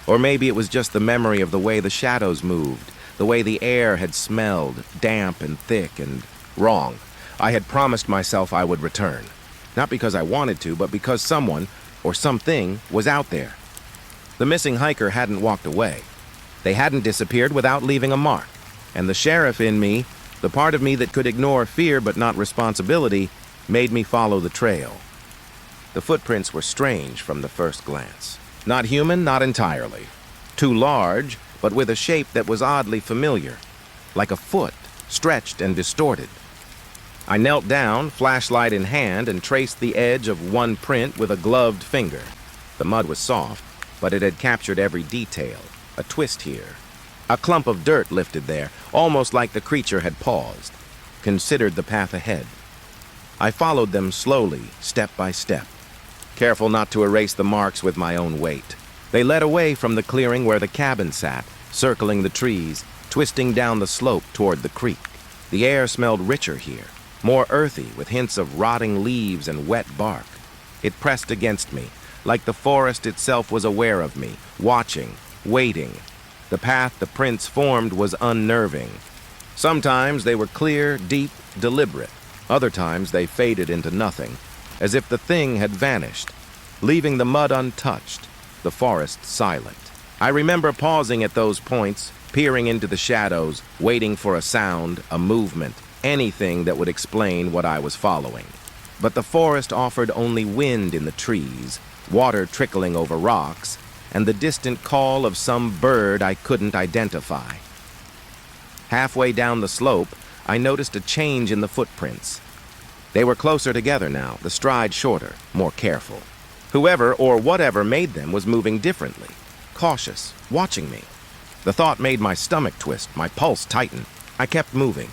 Or maybe it was just the memory of the way the shadows moved, the way the air had smelled, damp and thick and wrong. I had promised myself I would return. Not because I wanted to, but because someone, or something, was out there. The missing hiker hadn't walked away. They hadn't disappeared without leaving a mark. And the sheriff in me, the part of me that could ignore fear but not responsibility, made me follow the trail. The footprints were strange from the first glance. Not human, not entirely. Too large, but with a shape that was oddly familiar. Like a foot, stretched and distorted. I knelt down, flashlight in hand, and traced the edge of one print with a gloved finger. The mud was soft, but it had captured every detail. A twist here. A clump of dirt lifted there, almost like the creature had paused, considered the path ahead. I followed them slowly, step by step, careful not to erase the marks with my own weight. They led away from the clearing where the cabin sat, circling the trees, twisting down the slope toward the creek. The air smelled richer here, more earthy, with hints of rotting leaves and wet bark. It pressed against me, like the forest itself was aware of me, watching, waiting. The path the prints formed was unnerving. Sometimes they were clear, deep, deliberate. Other times they faded into nothing, as if the thing had vanished, leaving the mud untouched, the forest silent. I remember pausing at those points, peering into the shadows, waiting for a sound, a movement, anything that would explain what I was following. But the forest offered only wind in the trees, water trickling over rocks, and the distant call of some bird I couldn't identify. Halfway down the slope, I noticed a change in the footprints. They were closer together now, the stride shorter, more careful. Whoever or whatever made them was moving differently, cautious, watching me. The thought made my stomach twist, my pulse tighten. I kept moving,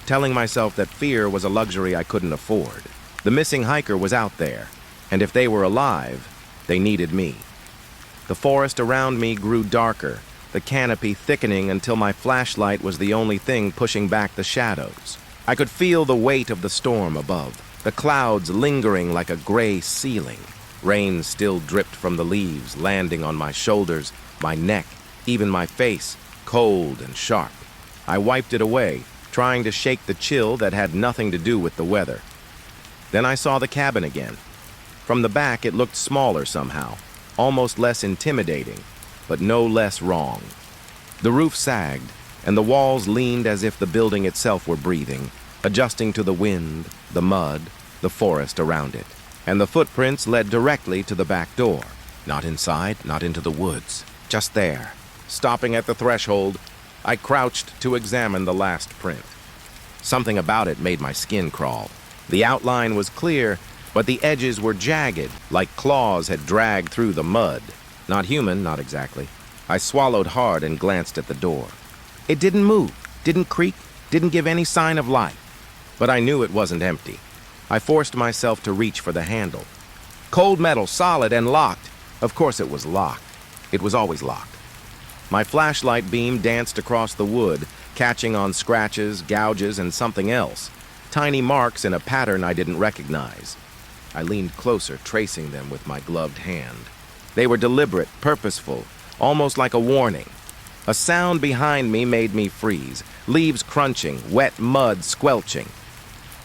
telling myself that fear was a luxury I couldn't afford. The missing hiker was out there, and if they were alive, they needed me. The forest around me grew darker, the canopy thickening until my flashlight was the only thing pushing back the shadows. I could feel the weight of the storm above, the clouds lingering like a gray ceiling. Rain still dripped from the leaves, landing on my shoulders, my neck, even my face, cold and sharp. I wiped it away, trying to shake the chill that had nothing to do with the weather. Then I saw the cabin again. From the back, it looked smaller somehow, almost less intimidating, but no less wrong. The roof sagged, and the walls leaned as if the building itself were breathing, adjusting to the wind, the mud, the forest around it. And the footprints led directly to the back door. Not inside, not into the woods, just there. Stopping at the threshold, I crouched to examine the last print. Something about it made my skin crawl. The outline was clear, but the edges were jagged, like claws had dragged through the mud. Not human, not exactly. I swallowed hard and glanced at the door. It didn't move, didn't creak, didn't give any sign of life. But I knew it wasn't empty. I forced myself to reach for the handle. Cold metal, solid and locked. Of course it was locked. It was always locked. My flashlight beam danced across the wood, catching on scratches, gouges, and something else. Tiny marks in a pattern I didn't recognize. I leaned closer, tracing them with my gloved hand. They were deliberate, purposeful, almost like a warning. A sound behind me made me freeze, leaves crunching, wet mud squelching.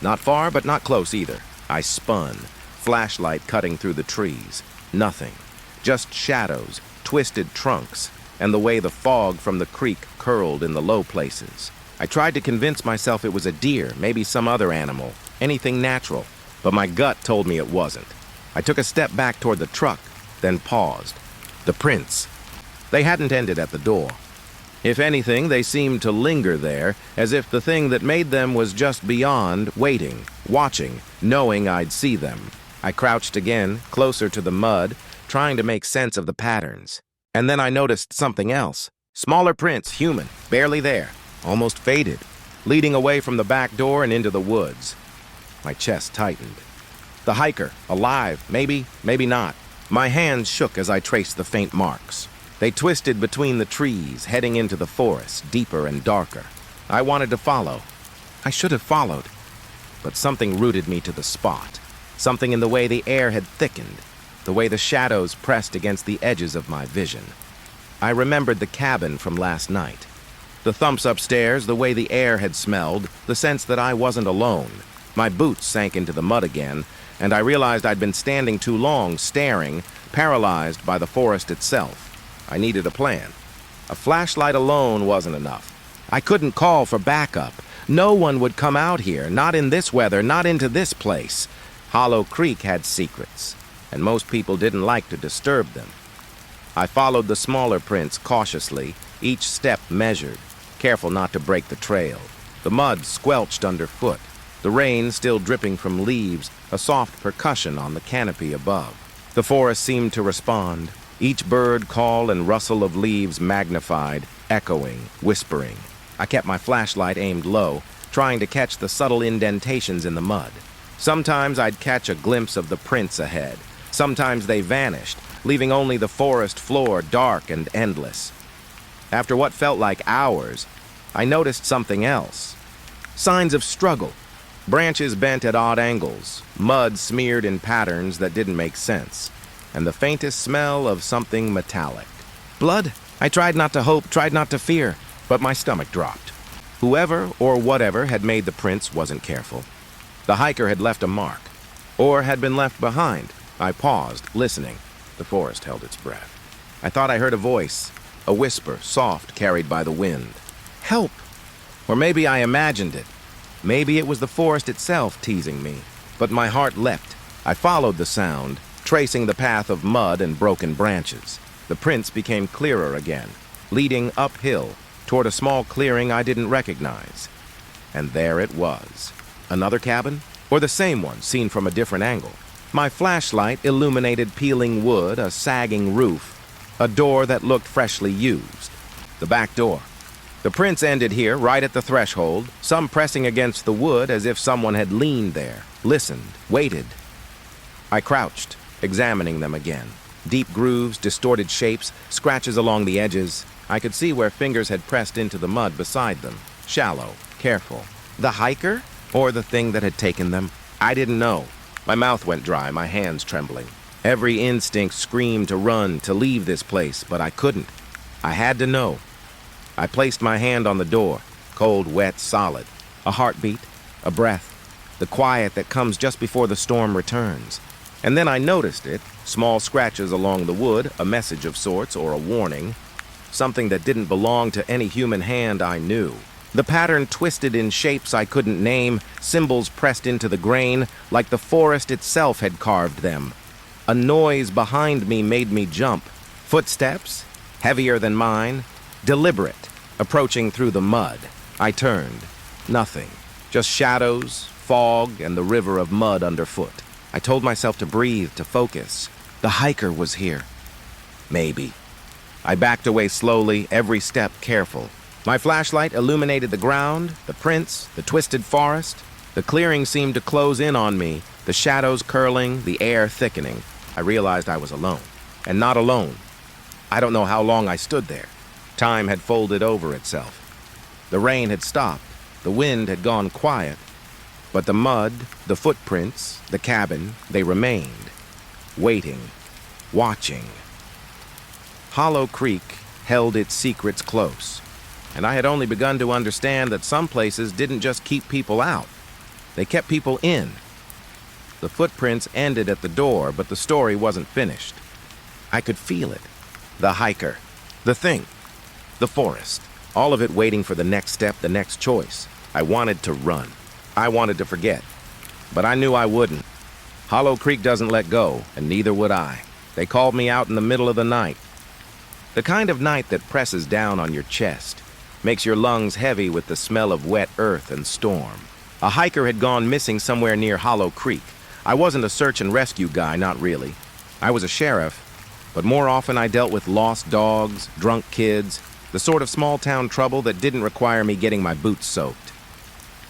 Not far, but not close either. I spun, flashlight cutting through the trees. Nothing. Just shadows, twisted trunks, and the way the fog from the creek curled in the low places. I tried to convince myself it was a deer, maybe some other animal, anything natural, but my gut told me it wasn't. I took a step back toward the truck, then paused. The prints. They hadn't ended at the door. If anything, they seemed to linger there, as if the thing that made them was just beyond, waiting, watching, knowing I'd see them. I crouched again, closer to the mud, trying to make sense of the patterns. And then I noticed something else. Smaller prints, human, barely there, almost faded, leading away from the back door and into the woods. My chest tightened. The hiker, alive, maybe not. My hands shook as I traced the faint marks. They twisted between the trees, heading into the forest, deeper and darker. I wanted to follow. I should have followed. But something rooted me to the spot. Something in the way the air had thickened, the way the shadows pressed against the edges of my vision. I remembered the cabin from last night. The thumps upstairs, the way the air had smelled, the sense that I wasn't alone. My boots sank into the mud again, and I realized I'd been standing too long, staring, paralyzed by the forest itself. I needed a plan. A flashlight alone wasn't enough. I couldn't call for backup. No one would come out here, not in this weather, not into this place. Hollow Creek had secrets, and most people didn't like to disturb them. I followed the smaller prints cautiously, each step measured, careful not to break the trail. The mud squelched underfoot, the rain still dripping from leaves, a soft percussion on the canopy above. The forest seemed to respond, each bird call and rustle of leaves magnified, echoing, whispering. I kept my flashlight aimed low, trying to catch the subtle indentations in the mud. Sometimes I'd catch a glimpse of the prints ahead. Sometimes they vanished, leaving only the forest floor dark and endless. After what felt like hours, I noticed something else. Signs of struggle. Branches bent at odd angles, mud smeared in patterns that didn't make sense, and the faintest smell of something metallic. Blood? I tried not to hope, tried not to fear, but my stomach dropped. Whoever or whatever had made the prints wasn't careful. The hiker had left a mark, or had been left behind. I paused, listening. The forest held its breath. I thought I heard a voice, a whisper, soft, carried by the wind. Help! Or maybe I imagined it. Maybe it was the forest itself teasing me. But my heart leapt. I followed the sound, tracing the path of mud and broken branches. The prints became clearer again, leading uphill toward a small clearing I didn't recognize. And there it was. Another cabin? Or the same one, seen from a different angle? My flashlight illuminated peeling wood, a sagging roof, a door that looked freshly used. The back door. The prints ended here, right at the threshold, some pressing against the wood as if someone had leaned there, listened, waited. I crouched, examining them again. Deep grooves, distorted shapes, scratches along the edges. I could see where fingers had pressed into the mud beside them. Shallow, careful. The hiker? Or the thing that had taken them? I didn't know. My mouth went dry, my hands trembling. Every instinct screamed to run, to leave this place, but I couldn't. I had to know. I placed my hand on the door, cold, wet, solid. A heartbeat, a breath, the quiet that comes just before the storm returns. And then I noticed it, small scratches along the wood, a message of sorts or a warning, something that didn't belong to any human hand I knew. The pattern twisted in shapes I couldn't name, symbols pressed into the grain, like the forest itself had carved them. A noise behind me made me jump. Footsteps, heavier than mine, deliberate, approaching through the mud. I turned. Nothing. Just shadows, fog, and the river of mud underfoot. I told myself to breathe, to focus. The hiker was here. Maybe. I backed away slowly, every step careful. My flashlight illuminated the ground, the prints, the twisted forest. The clearing seemed to close in on me, the shadows curling, the air thickening. I realized I was alone. And not alone. I don't know how long I stood there. Time had folded over itself. The rain had stopped. The wind had gone quiet. But the mud, the footprints, the cabin, they remained. Waiting. Watching. Hollow Creek held its secrets close. And I had only begun to understand that some places didn't just keep people out. They kept people in. The footprints ended at the door, but the story wasn't finished. I could feel it. The hiker. The thing. The forest. All of it waiting for the next step, the next choice. I wanted to run. I wanted to forget. But I knew I wouldn't. Hollow Creek doesn't let go, and neither would I. They called me out in the middle of the night. The kind of night that presses down on your chest, makes your lungs heavy with the smell of wet earth and storm. A hiker had gone missing somewhere near Hollow Creek. I wasn't a search and rescue guy, not really. I was a sheriff, but more often I dealt with lost dogs, drunk kids, the sort of small-town trouble that didn't require me getting my boots soaked.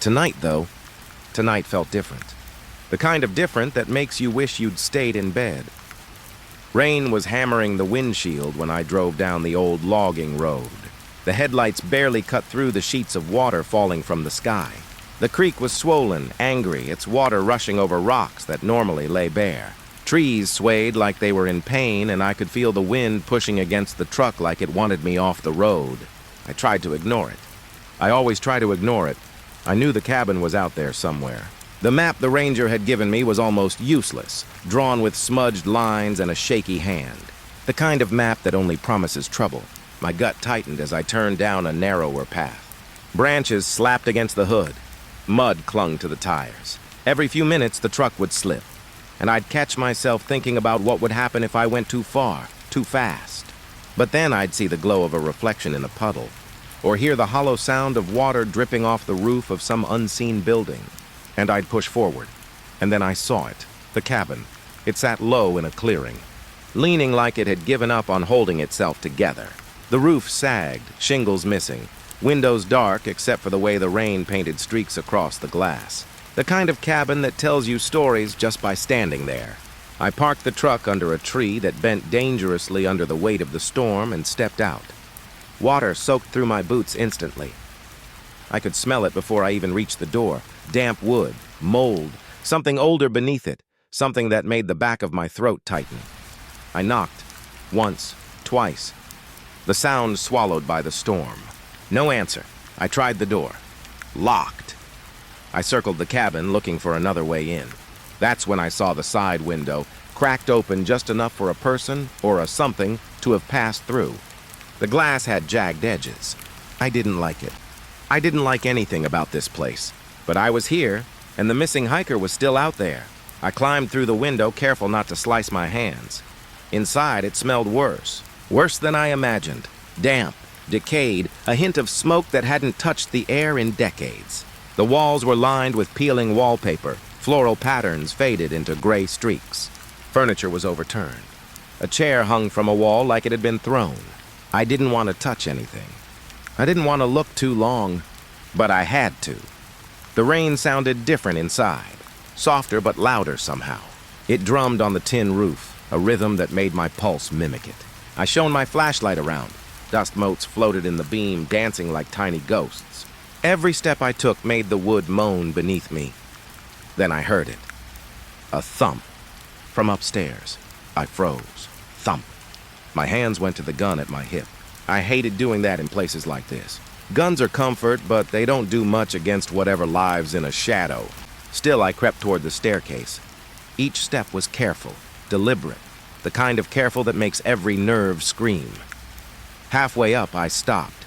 Tonight, though, tonight felt different. The kind of different that makes you wish you'd stayed in bed. Rain was hammering the windshield when I drove down the old logging road. The headlights barely cut through the sheets of water falling from the sky. The creek was swollen, angry, its water rushing over rocks that normally lay bare. Trees swayed like they were in pain, and I could feel the wind pushing against the truck like it wanted me off the road. I tried to ignore it. I always try to ignore it. I knew the cabin was out there somewhere. The map the ranger had given me was almost useless, drawn with smudged lines and a shaky hand. The kind of map that only promises trouble. My gut tightened as I turned down a narrower path. Branches slapped against the hood. Mud clung to the tires. Every few minutes, the truck would slip, and I'd catch myself thinking about what would happen if I went too far, too fast. But then I'd see the glow of a reflection in a puddle, or hear the hollow sound of water dripping off the roof of some unseen building, and I'd push forward. And then I saw it, the cabin. It sat low in a clearing, leaning like it had given up on holding itself together. The roof sagged, shingles missing, windows dark except for the way the rain painted streaks across the glass. The kind of cabin that tells you stories just by standing there. I parked the truck under a tree that bent dangerously under the weight of the storm and stepped out. Water soaked through my boots instantly. I could smell it before I even reached the door. Damp wood, mold, something older beneath it, something that made the back of my throat tighten. I knocked, once, twice. The sound swallowed by the storm. No answer. I tried the door. Locked. I circled the cabin, looking for another way in. That's when I saw the side window, cracked open just enough for a person or a something to have passed through. The glass had jagged edges. I didn't like it. I didn't like anything about this place. But I was here, and the missing hiker was still out there. I climbed through the window, careful not to slice my hands. Inside, it smelled worse. Worse than I imagined. Damp, decayed, a hint of smoke that hadn't touched the air in decades. The walls were lined with peeling wallpaper. Floral patterns faded into gray streaks. Furniture was overturned. A chair hung from a wall like it had been thrown. I didn't want to touch anything. I didn't want to look too long, but I had to. The rain sounded different inside, softer but louder somehow. It drummed on the tin roof, a rhythm that made my pulse mimic it. I shone my flashlight around. Dust motes floated in the beam, dancing like tiny ghosts. Every step I took made the wood moan beneath me. Then I heard it. A thump. From upstairs. I froze. Thump. My hands went to the gun at my hip. I hated doing that in places like this. Guns are comfort, but they don't do much against whatever lives in a shadow. Still, I crept toward the staircase. Each step was careful, deliberate, the kind of careful that makes every nerve scream. Halfway up, I stopped.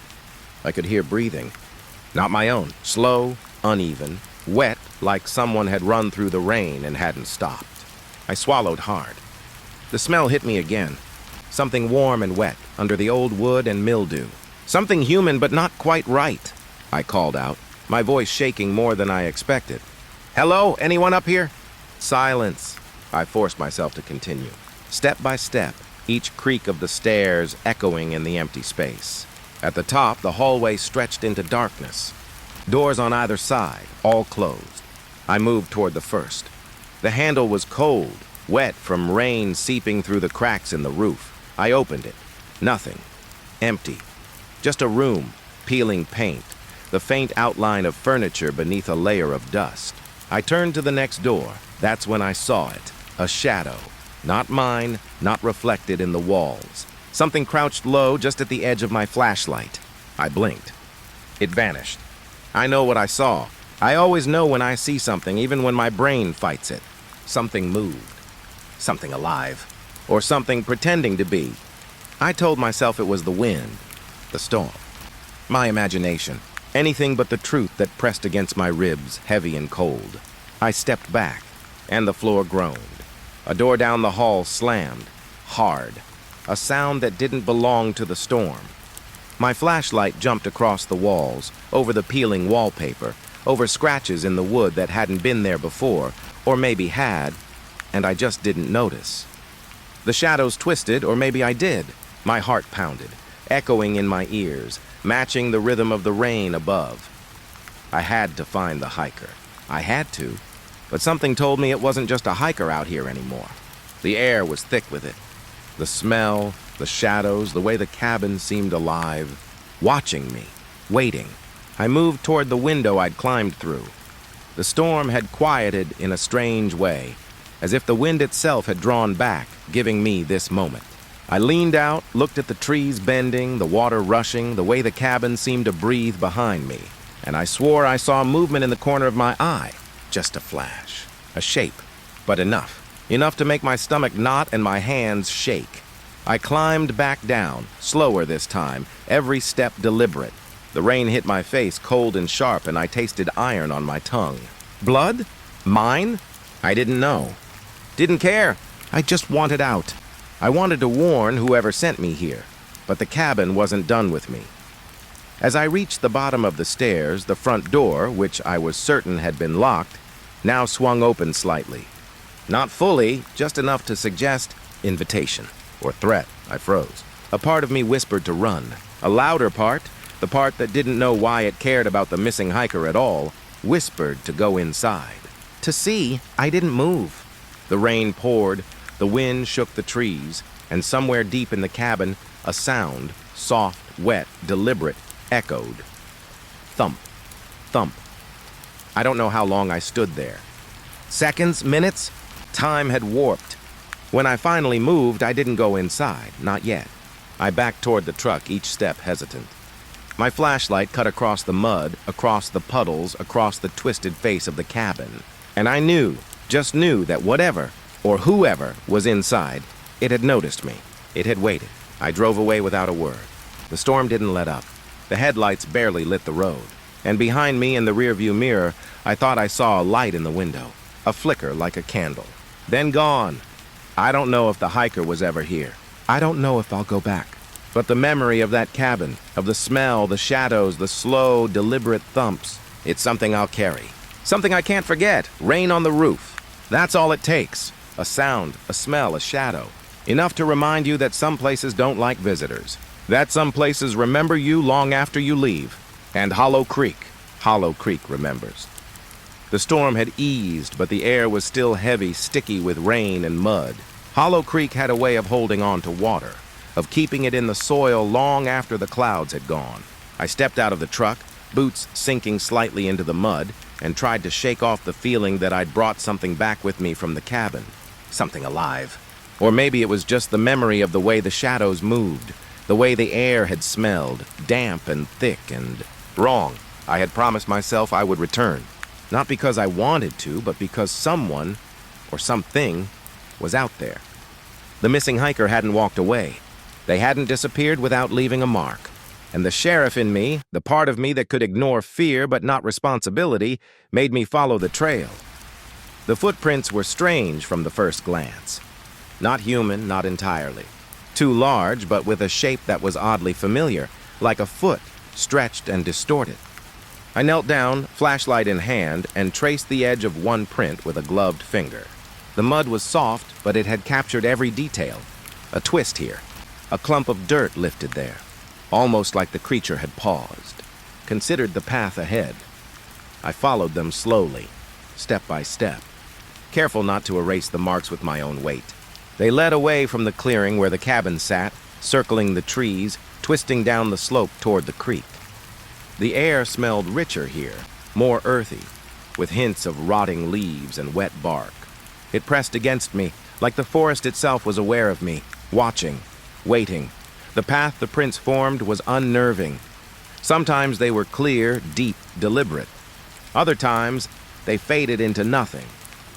I could hear breathing. Not my own. Slow, uneven, wet, like someone had run through the rain and hadn't stopped. I swallowed hard. The smell hit me again. Something warm and wet, under the old wood and mildew. Something human, but not quite right, I called out, my voice shaking more than I expected. Hello? Anyone up here? Silence. I forced myself to continue. Step by step, each creak of the stairs echoing in the empty space. At the top, the hallway stretched into darkness. Doors on either side, all closed. I moved toward the first. The handle was cold, wet from rain seeping through the cracks in the roof. I opened it. Nothing. Empty. Just a room, peeling paint, the faint outline of furniture beneath a layer of dust. I turned to the next door. That's when I saw it. A shadow. Not mine, not reflected in the walls. Something crouched low just at the edge of my flashlight. I blinked. It vanished. I know what I saw. I always know when I see something, even when my brain fights it. Something moved. Something alive. Or something pretending to be. I told myself it was the wind, the storm, my imagination, anything but the truth that pressed against my ribs, heavy and cold. I stepped back, and the floor groaned. A door down the hall slammed, hard. a sound that didn't belong to the storm. My flashlight jumped across the walls, over the peeling wallpaper, over scratches in the wood that hadn't been there before, or maybe had, and I just didn't notice. The shadows twisted, or maybe I did. My heart pounded, echoing in my ears, matching the rhythm of the rain above. I had to find the hiker. I had to, but something told me it wasn't just a hiker out here anymore. The air was thick with it. The smell, the shadows, the way the cabin seemed alive, watching me, waiting. I moved toward the window I'd climbed through. The storm had quieted in a strange way, as if the wind itself had drawn back, giving me this moment. I leaned out, looked at the trees bending, the water rushing, the way the cabin seemed to breathe behind me, and I swore I saw movement in the corner of my eye. Just a flash, a shape, but enough. Enough to make my stomach knot and my hands shake. I climbed back down, slower this time, every step deliberate. The rain hit my face cold and sharp, and I tasted iron on my tongue. Blood? Mine? I didn't know. Didn't care. I just wanted out. I wanted to warn whoever sent me here, but the cabin wasn't done with me. As I reached the bottom of the stairs, the front door, which I was certain had been locked, now swung open slightly. Not fully, just enough to suggest invitation or threat. I froze. A part of me whispered to run. A louder part, the part that didn't know why it cared about the missing hiker at all, whispered to go inside. To see, I didn't move. The rain poured, the wind shook the trees, and somewhere deep in the cabin, a sound, soft, wet, deliberate, echoed. Thump, thump. I don't know how long I stood there. Seconds, minutes? Time had warped. When I finally moved, I didn't go inside, not yet. I backed toward the truck, each step hesitant. My flashlight cut across the mud, across the puddles, across the twisted face of the cabin. And I knew, just knew that whatever, or whoever, was inside, it had noticed me. It had waited. I drove away without a word. The storm didn't let up. The headlights barely lit the road. And behind me in the rearview mirror, I thought I saw a light in the window. A flicker like a candle. Then gone. I don't know if the hiker was ever here. I don't know if I'll go back. But the memory of that cabin, of the smell, the shadows, the slow, deliberate thumps, it's something I'll carry. Something I can't forget. Rain on the roof. That's all it takes. A sound, a smell, a shadow. Enough to remind you that some places don't like visitors. That some places remember you long after you leave. And Hollow Creek remembers. The storm had eased, but the air was still heavy, sticky with rain and mud. Hollow Creek had a way of holding on to water, of keeping it in the soil long after the clouds had gone. I stepped out of the truck, boots sinking slightly into the mud, and tried to shake off the feeling that I'd brought something back with me from the cabin. Something alive. Or maybe it was just the memory of the way the shadows moved, the way the air had smelled, damp and thick and wrong. I had promised myself I would return. Not because I wanted to, but because someone, or something, was out there. The missing hiker hadn't walked away. They hadn't disappeared without leaving a mark. And the sheriff in me, the part of me that could ignore fear but not responsibility, made me follow the trail. The footprints were strange from the first glance. Not human, not entirely. Too large, but with a shape that was oddly familiar, like a foot, stretched and distorted. I knelt down, flashlight in hand, and traced the edge of one print with a gloved finger. The mud was soft, but it had captured every detail. A twist here. A clump of dirt lifted there, almost like the creature had paused, considered the path ahead. I followed them slowly, step by step, careful not to erase the marks with my own weight. They led away from the clearing where the cabin sat, circling the trees, twisting down the slope toward the creek. The air smelled richer here, more earthy, with hints of rotting leaves and wet bark. It pressed against me, like the forest itself was aware of me, watching, waiting. The path the prints formed was unnerving. Sometimes they were clear, deep, deliberate. Other times, they faded into nothing,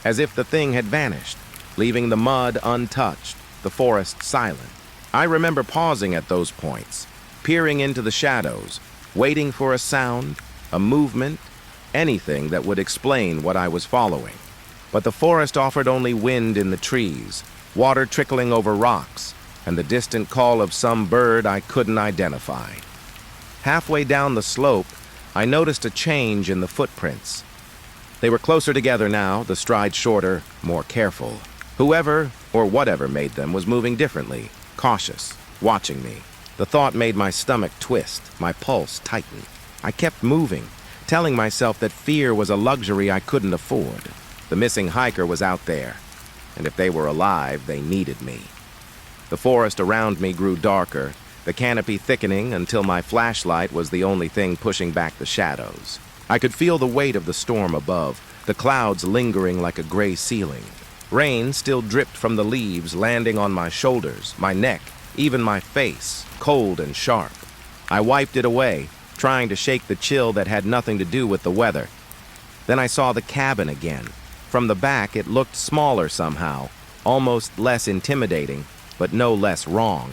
as if the thing had vanished, leaving the mud untouched, the forest silent. I remember pausing at those points, peering into the shadows, waiting for a sound, a movement, anything that would explain what I was following. But the forest offered only wind in the trees, water trickling over rocks, and the distant call of some bird I couldn't identify. Halfway down the slope, I noticed a change in the footprints. They were closer together now, the stride shorter, more careful. Whoever or whatever made them was moving differently, cautious, watching me. The thought made my stomach twist, my pulse tighten. I kept moving, telling myself that fear was a luxury I couldn't afford. The missing hiker was out there, and if they were alive, they needed me. The forest around me grew darker, the canopy thickening until my flashlight was the only thing pushing back the shadows. I could feel the weight of the storm above, the clouds lingering like a gray ceiling. Rain still dripped from the leaves, landing on my shoulders, my neck, even my face, cold and sharp. I wiped it away, trying to shake the chill that had nothing to do with the weather. Then I saw the cabin again. From the back, it looked smaller somehow, almost less intimidating, but no less wrong.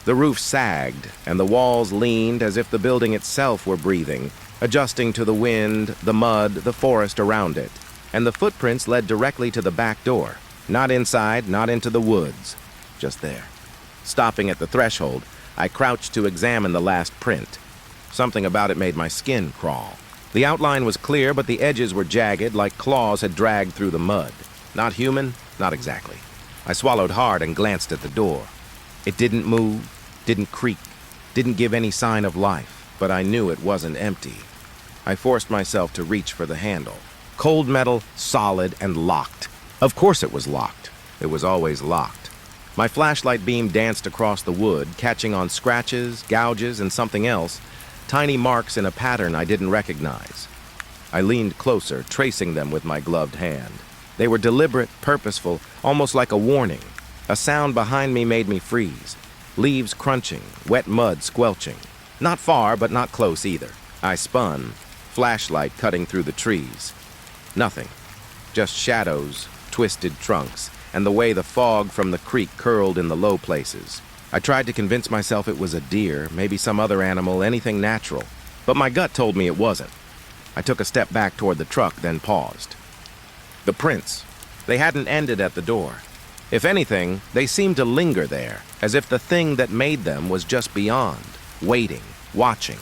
The roof sagged, and the walls leaned as if the building itself were breathing, adjusting to the wind, the mud, the forest around it. And the footprints led directly to the back door. Not inside, not into the woods. Just there. Stopping at the threshold, I crouched to examine the last print. Something about it made my skin crawl. The outline was clear, but the edges were jagged, like claws had dragged through the mud. Not human? Not exactly. I swallowed hard and glanced at the door. It didn't move, didn't creak, didn't give any sign of life, but I knew it wasn't empty. I forced myself to reach for the handle. Cold metal, solid, and locked. Of course it was locked. It was always locked. My flashlight beam danced across the wood, catching on scratches, gouges, and something else, tiny marks in a pattern I didn't recognize. I leaned closer, tracing them with my gloved hand. They were deliberate, purposeful, almost like a warning. A sound behind me made me freeze. Leaves crunching, wet mud squelching. Not far, but not close either. I spun, flashlight cutting through the trees. Nothing. Just shadows, twisted trunks, and the way the fog from the creek curled in the low places. I tried to convince myself it was a deer, maybe some other animal, anything natural. But my gut told me it wasn't. I took a step back toward the truck, then paused. The prints. They hadn't ended at the door. If anything, they seemed to linger there, as if the thing that made them was just beyond, waiting, watching,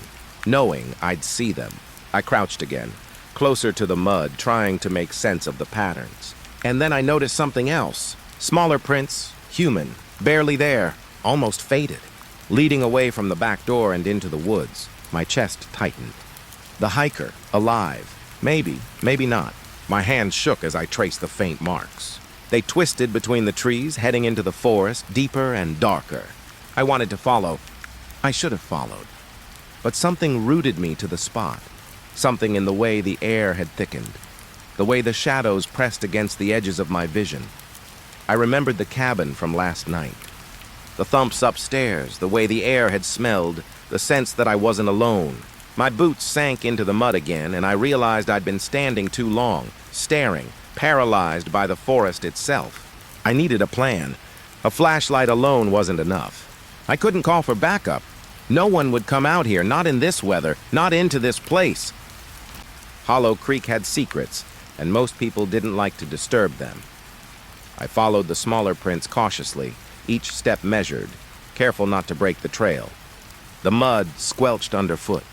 knowing I'd see them. I crouched again, closer to the mud, trying to make sense of the patterns. And then I noticed something else. Smaller prints, human, barely there, almost faded. Leading away from the back door and into the woods, my chest tightened. The hiker, alive. Maybe, maybe not. My hands shook as I traced the faint marks. They twisted between the trees, heading into the forest, deeper and darker. I wanted to follow. I should have followed. But something rooted me to the spot. Something in the way the air had thickened. The way the shadows pressed against the edges of my vision. I remembered the cabin from last night. The thumps upstairs, the way the air had smelled, the sense that I wasn't alone. My boots sank into the mud again, and I realized I'd been standing too long, staring, paralyzed by the forest itself. I needed a plan. A flashlight alone wasn't enough. I couldn't call for backup. No one would come out here, not in this weather, not into this place. Hollow Creek had secrets, and most people didn't like to disturb them. I followed the smaller prints cautiously, each step measured, careful not to break the trail. The mud squelched underfoot,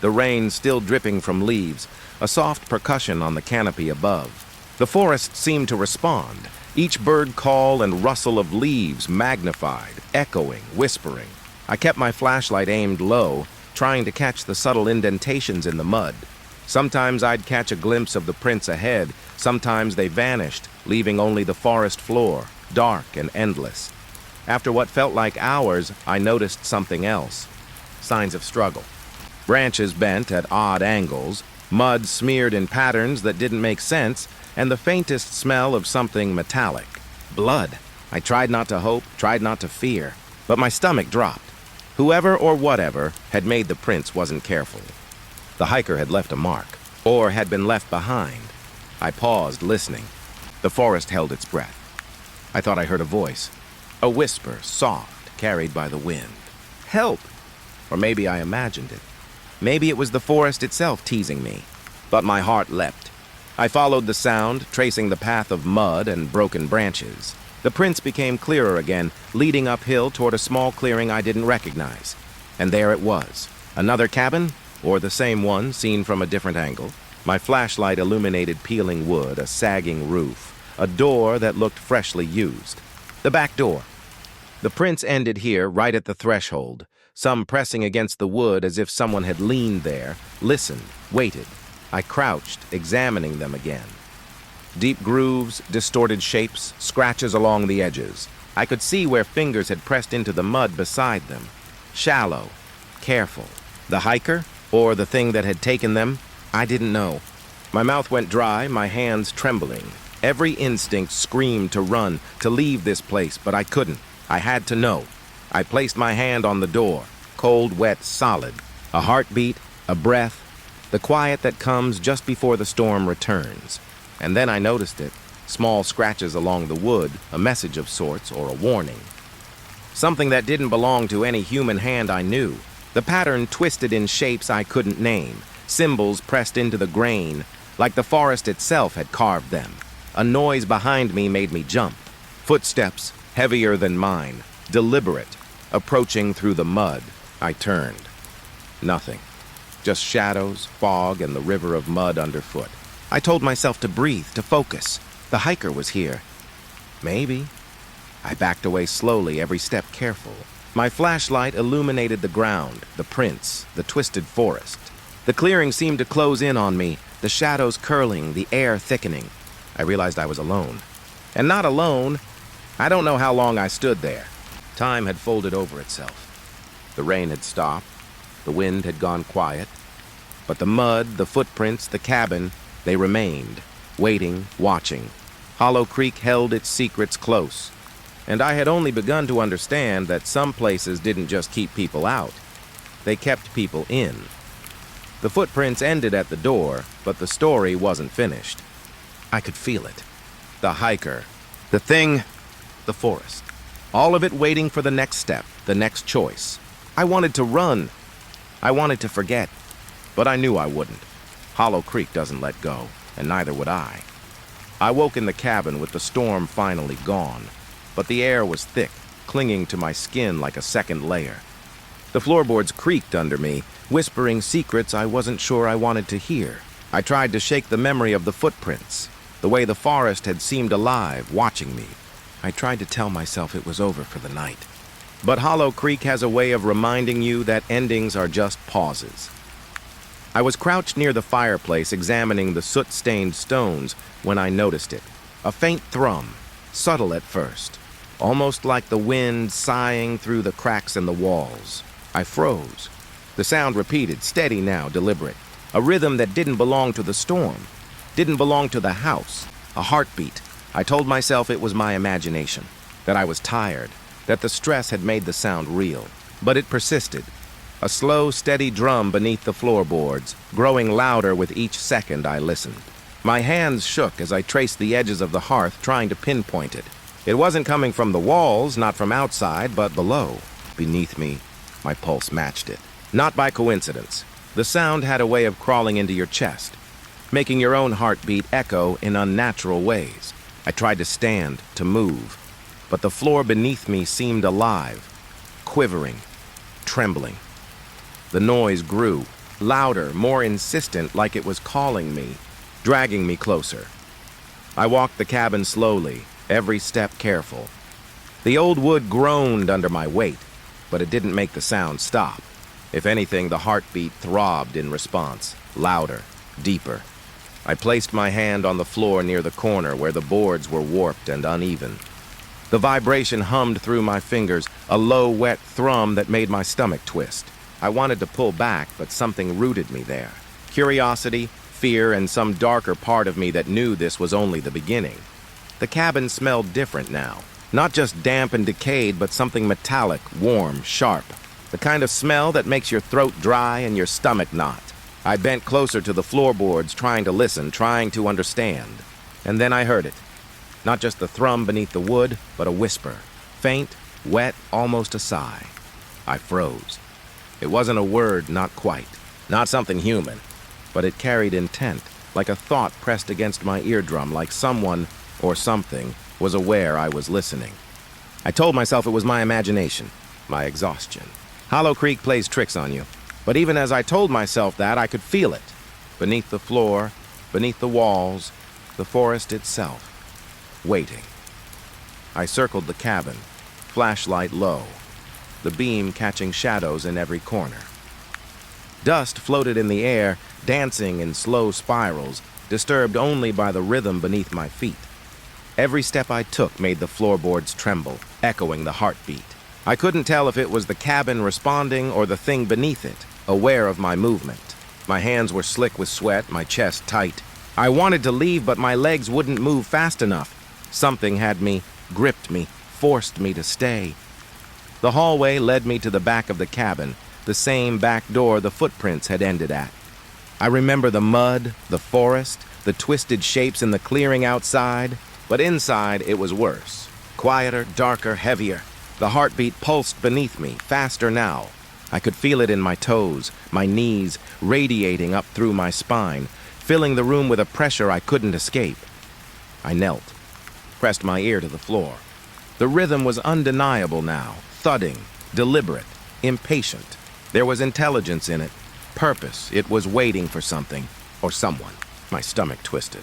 the rain still dripping from leaves, a soft percussion on the canopy above. The forest seemed to respond, each bird call and rustle of leaves magnified, echoing, whispering. I kept my flashlight aimed low, trying to catch the subtle indentations in the mud. Sometimes I'd catch a glimpse of the prints ahead, sometimes they vanished, leaving only the forest floor, dark and endless. After what felt like hours, I noticed something else. Signs of struggle. Branches bent at odd angles, mud smeared in patterns that didn't make sense, and the faintest smell of something metallic. Blood. I tried not to hope, tried not to fear, but my stomach dropped. Whoever or whatever had made the prints wasn't careful. The hiker had left a mark, or had been left behind. I paused, listening. The forest held its breath. I thought I heard a voice. A whisper, soft, carried by the wind. Help! Or maybe I imagined it. Maybe it was the forest itself teasing me. But my heart leapt. I followed the sound, tracing the path of mud and broken branches. The prints became clearer again, leading uphill toward a small clearing I didn't recognize. And there it was. Another cabin, or the same one seen from a different angle. My flashlight illuminated peeling wood, a sagging roof, a door that looked freshly used. The back door. The prints ended here, right at the threshold, some pressing against the wood as if someone had leaned there, listened, waited. I crouched, examining them again. Deep grooves, distorted shapes, scratches along the edges. I could see where fingers had pressed into the mud beside them. Shallow, careful. The hiker, or the thing that had taken them, I didn't know. My mouth went dry, my hands trembling. Every instinct screamed to run, to leave this place, but I couldn't. I had to know. I placed my hand on the door, cold, wet, solid. A heartbeat, a breath, the quiet that comes just before the storm returns. And then I noticed it, small scratches along the wood, a message of sorts or a warning. Something that didn't belong to any human hand I knew. The pattern twisted in shapes I couldn't name, symbols pressed into the grain, like the forest itself had carved them. A noise behind me made me jump. Footsteps, heavier than mine, deliberate, approaching through the mud. I turned. Nothing. Just shadows, fog, and the river of mud underfoot. I told myself to breathe, to focus. The hiker was here. Maybe. I backed away slowly, every step careful. My flashlight illuminated the ground, the prints, the twisted forest. The clearing seemed to close in on me, the shadows curling, the air thickening. I realized I was alone. And not alone. I don't know how long I stood there. Time had folded over itself. The rain had stopped. The wind had gone quiet. But the mud, the footprints, the cabin, they remained, waiting, watching. Hollow Creek held its secrets close. And I had only begun to understand that some places didn't just keep people out. They kept people in. The footprints ended at the door, but the story wasn't finished. I could feel it. The hiker, the thing, the forest. All of it waiting for the next step, the next choice. I wanted to run. I wanted to forget. But I knew I wouldn't. Hollow Creek doesn't let go, and neither would I. I woke in the cabin with the storm finally gone, but the air was thick, clinging to my skin like a second layer. The floorboards creaked under me, whispering secrets I wasn't sure I wanted to hear. I tried to shake the memory of the footprints, the way the forest had seemed alive, watching me. I tried to tell myself it was over for the night. But Hollow Creek has a way of reminding you that endings are just pauses. I was crouched near the fireplace examining the soot-stained stones when I noticed it. A faint thrum, subtle at first, almost like the wind sighing through the cracks in the walls. I froze. The sound repeated, steady now, deliberate. A rhythm that didn't belong to the storm, didn't belong to the house. A heartbeat. I told myself it was my imagination, that I was tired, that the stress had made the sound real. But it persisted. A slow, steady drum beneath the floorboards, growing louder with each second I listened. My hands shook as I traced the edges of the hearth, trying to pinpoint it. It wasn't coming from the walls, not from outside, but below. Beneath me, my pulse matched it. Not by coincidence. The sound had a way of crawling into your chest, making your own heartbeat echo in unnatural ways. I tried to stand, to move, but the floor beneath me seemed alive, quivering, trembling. The noise grew, louder, more insistent, like it was calling me, dragging me closer. I walked the cabin slowly, every step careful. The old wood groaned under my weight, but it didn't make the sound stop. If anything, the heartbeat throbbed in response, louder, deeper. I placed my hand on the floor near the corner where the boards were warped and uneven. The vibration hummed through my fingers, a low, wet thrum that made my stomach twist. I wanted to pull back, but something rooted me there. Curiosity, fear, and some darker part of me that knew this was only the beginning. The cabin smelled different now. Not just damp and decayed, but something metallic, warm, sharp. The kind of smell that makes your throat dry and your stomach knot. I bent closer to the floorboards, trying to listen, trying to understand. And then I heard it. Not just the thrum beneath the wood, but a whisper. Faint, wet, almost a sigh. I froze. It wasn't a word, not quite. Not something human. But it carried intent, like a thought pressed against my eardrum, like someone, or something, was aware I was listening. I told myself it was my imagination, my exhaustion. Hollow Creek plays tricks on you, but even as I told myself that, I could feel it. Beneath the floor, beneath the walls, the forest itself, waiting. I circled the cabin, flashlight low, the beam catching shadows in every corner. Dust floated in the air, dancing in slow spirals, disturbed only by the rhythm beneath my feet. Every step I took made the floorboards tremble, echoing the heartbeat. I couldn't tell if it was the cabin responding or the thing beneath it, aware of my movement. My hands were slick with sweat, my chest tight. I wanted to leave, but my legs wouldn't move fast enough. Something had me, gripped me, forced me to stay. The hallway led me to the back of the cabin, the same back door the footprints had ended at. I remember the mud, the forest, the twisted shapes in the clearing outside, but inside it was worse. Quieter, darker, heavier. The heartbeat pulsed beneath me, faster now. I could feel it in my toes, my knees, radiating up through my spine, filling the room with a pressure I couldn't escape. I knelt, pressed my ear to the floor. The rhythm was undeniable now, thudding, deliberate, impatient. There was intelligence in it, purpose. It was waiting for something, or someone. My stomach twisted.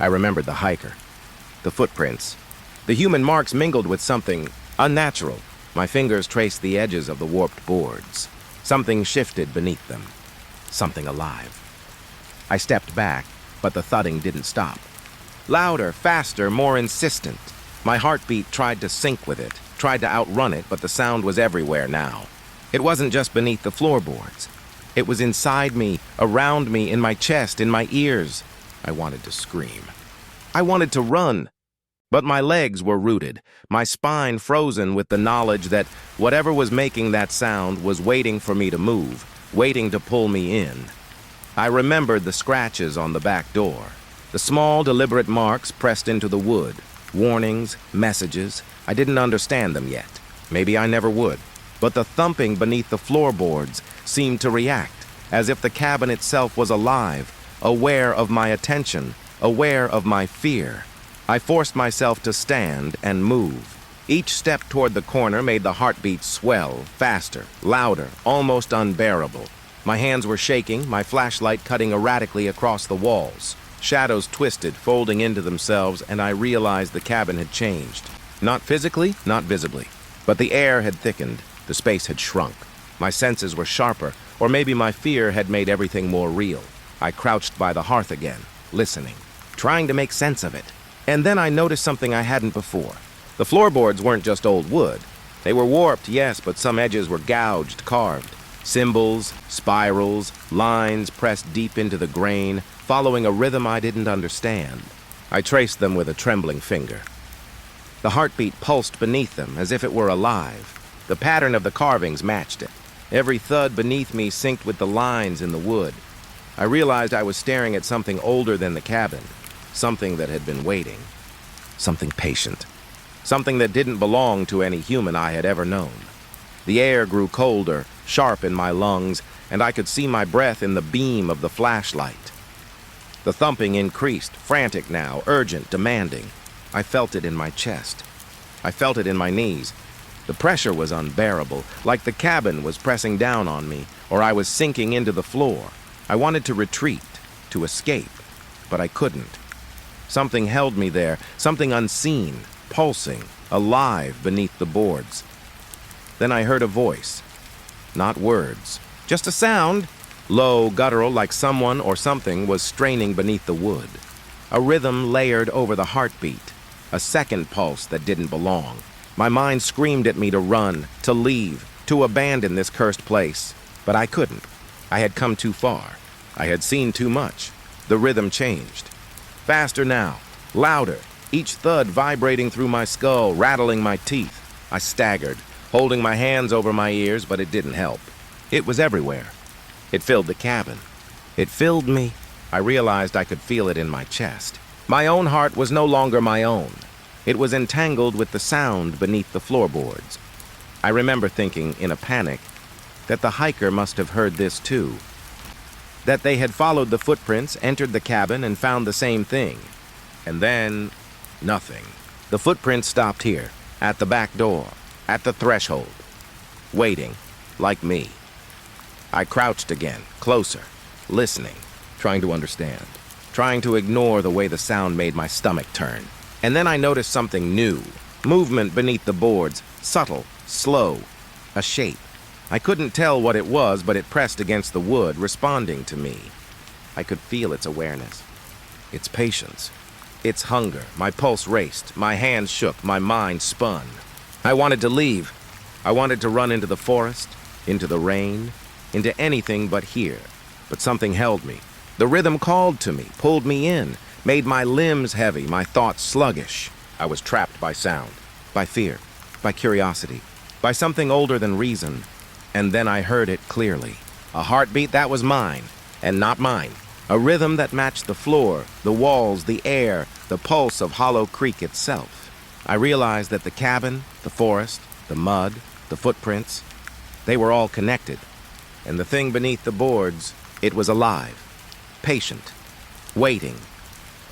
I remembered the hiker, the footprints. The human marks mingled with something unnatural. My fingers traced the edges of the warped boards. Something shifted beneath them. Something alive. I stepped back, but the thudding didn't stop. Louder, faster, more insistent. My heartbeat tried to sync with it, tried to outrun it, but the sound was everywhere now. It wasn't just beneath the floorboards. It was inside me, around me, in my chest, in my ears. I wanted to scream. I wanted to run. But my legs were rooted, my spine frozen with the knowledge that whatever was making that sound was waiting for me to move, waiting to pull me in. I remembered the scratches on the back door, the small, deliberate marks pressed into the wood, warnings, messages. I didn't understand them yet. Maybe I never would. But the thumping beneath the floorboards seemed to react, as if the cabin itself was alive, aware of my attention, aware of my fear. I forced myself to stand and move. Each step toward the corner made the heartbeat swell, faster, louder, almost unbearable. My hands were shaking, my flashlight cutting erratically across the walls. Shadows twisted, folding into themselves, and I realized the cabin had changed. Not physically, not visibly. But the air had thickened, the space had shrunk. My senses were sharper, or maybe my fear had made everything more real. I crouched by the hearth again, listening, trying to make sense of it. And then I noticed something I hadn't before. The floorboards weren't just old wood. They were warped, yes, but some edges were gouged, carved. Symbols, spirals, lines pressed deep into the grain, following a rhythm I didn't understand. I traced them with a trembling finger. The heartbeat pulsed beneath them as if it were alive. The pattern of the carvings matched it. Every thud beneath me synced with the lines in the wood. I realized I was staring at something older than the cabin, something that had been waiting, something patient, something that didn't belong to any human I had ever known. The air grew colder, sharp in my lungs, and I could see my breath in the beam of the flashlight. The thumping increased, frantic now, urgent, demanding. I felt it in my chest. I felt it in my knees. The pressure was unbearable, like the cabin was pressing down on me, or I was sinking into the floor. I wanted to retreat, to escape, but I couldn't. Something held me there, something unseen, pulsing, alive beneath the boards. Then I heard a voice. Not words, just a sound, low, guttural, like someone or something was straining beneath the wood. A rhythm layered over the heartbeat, a second pulse that didn't belong. My mind screamed at me to run, to leave, to abandon this cursed place. But I couldn't. I had come too far. I had seen too much. The rhythm changed. Faster now, louder, each thud vibrating through my skull, rattling my teeth. I staggered, holding my hands over my ears, but it didn't help. It was everywhere. It filled the cabin. It filled me. I realized I could feel it in my chest. My own heart was no longer my own. It was entangled with the sound beneath the floorboards. I remember thinking, in a panic, that the hiker must have heard this too. That they had followed the footprints, entered the cabin, and found the same thing. And then, nothing. The footprints stopped here, at the back door, at the threshold, waiting, like me. I crouched again, closer, listening, trying to understand, trying to ignore the way the sound made my stomach turn. And then I noticed something new. Movement beneath the boards, subtle, slow, a shape. I couldn't tell what it was, but it pressed against the wood, responding to me. I could feel its awareness, its patience, its hunger. My pulse raced, my hands shook, my mind spun. I wanted to leave. I wanted to run into the forest, into the rain, into anything but here. But something held me. The rhythm called to me, pulled me in, made my limbs heavy, my thoughts sluggish. I was trapped by sound, by fear, by curiosity, by something older than reason. And then I heard it clearly. A heartbeat that was mine, and not mine. A rhythm that matched the floor, the walls, the air, the pulse of Hollow Creek itself. I realized that the cabin, the forest, the mud, the footprints, they were all connected. And the thing beneath the boards, it was alive, patient, waiting.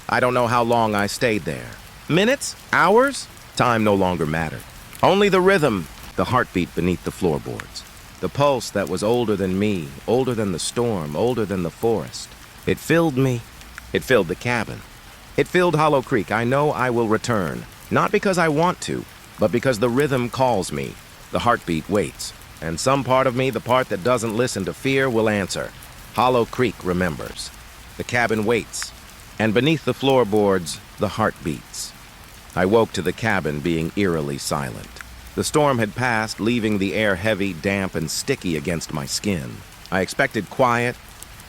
I don't know how long I stayed there. Minutes? Hours? Time no longer mattered. Only the rhythm, the heartbeat beneath the floorboards. The pulse that was older than me, older than the storm, older than the forest. It filled me. It filled the cabin. It filled Hollow Creek. I know I will return. Not because I want to, but because the rhythm calls me. The heartbeat waits. And some part of me, the part that doesn't listen to fear, will answer. Hollow Creek remembers. The cabin waits. And beneath the floorboards, the heart beats. I woke to the cabin being eerily silent. The storm had passed, leaving the air heavy, damp, and sticky against my skin. I expected quiet,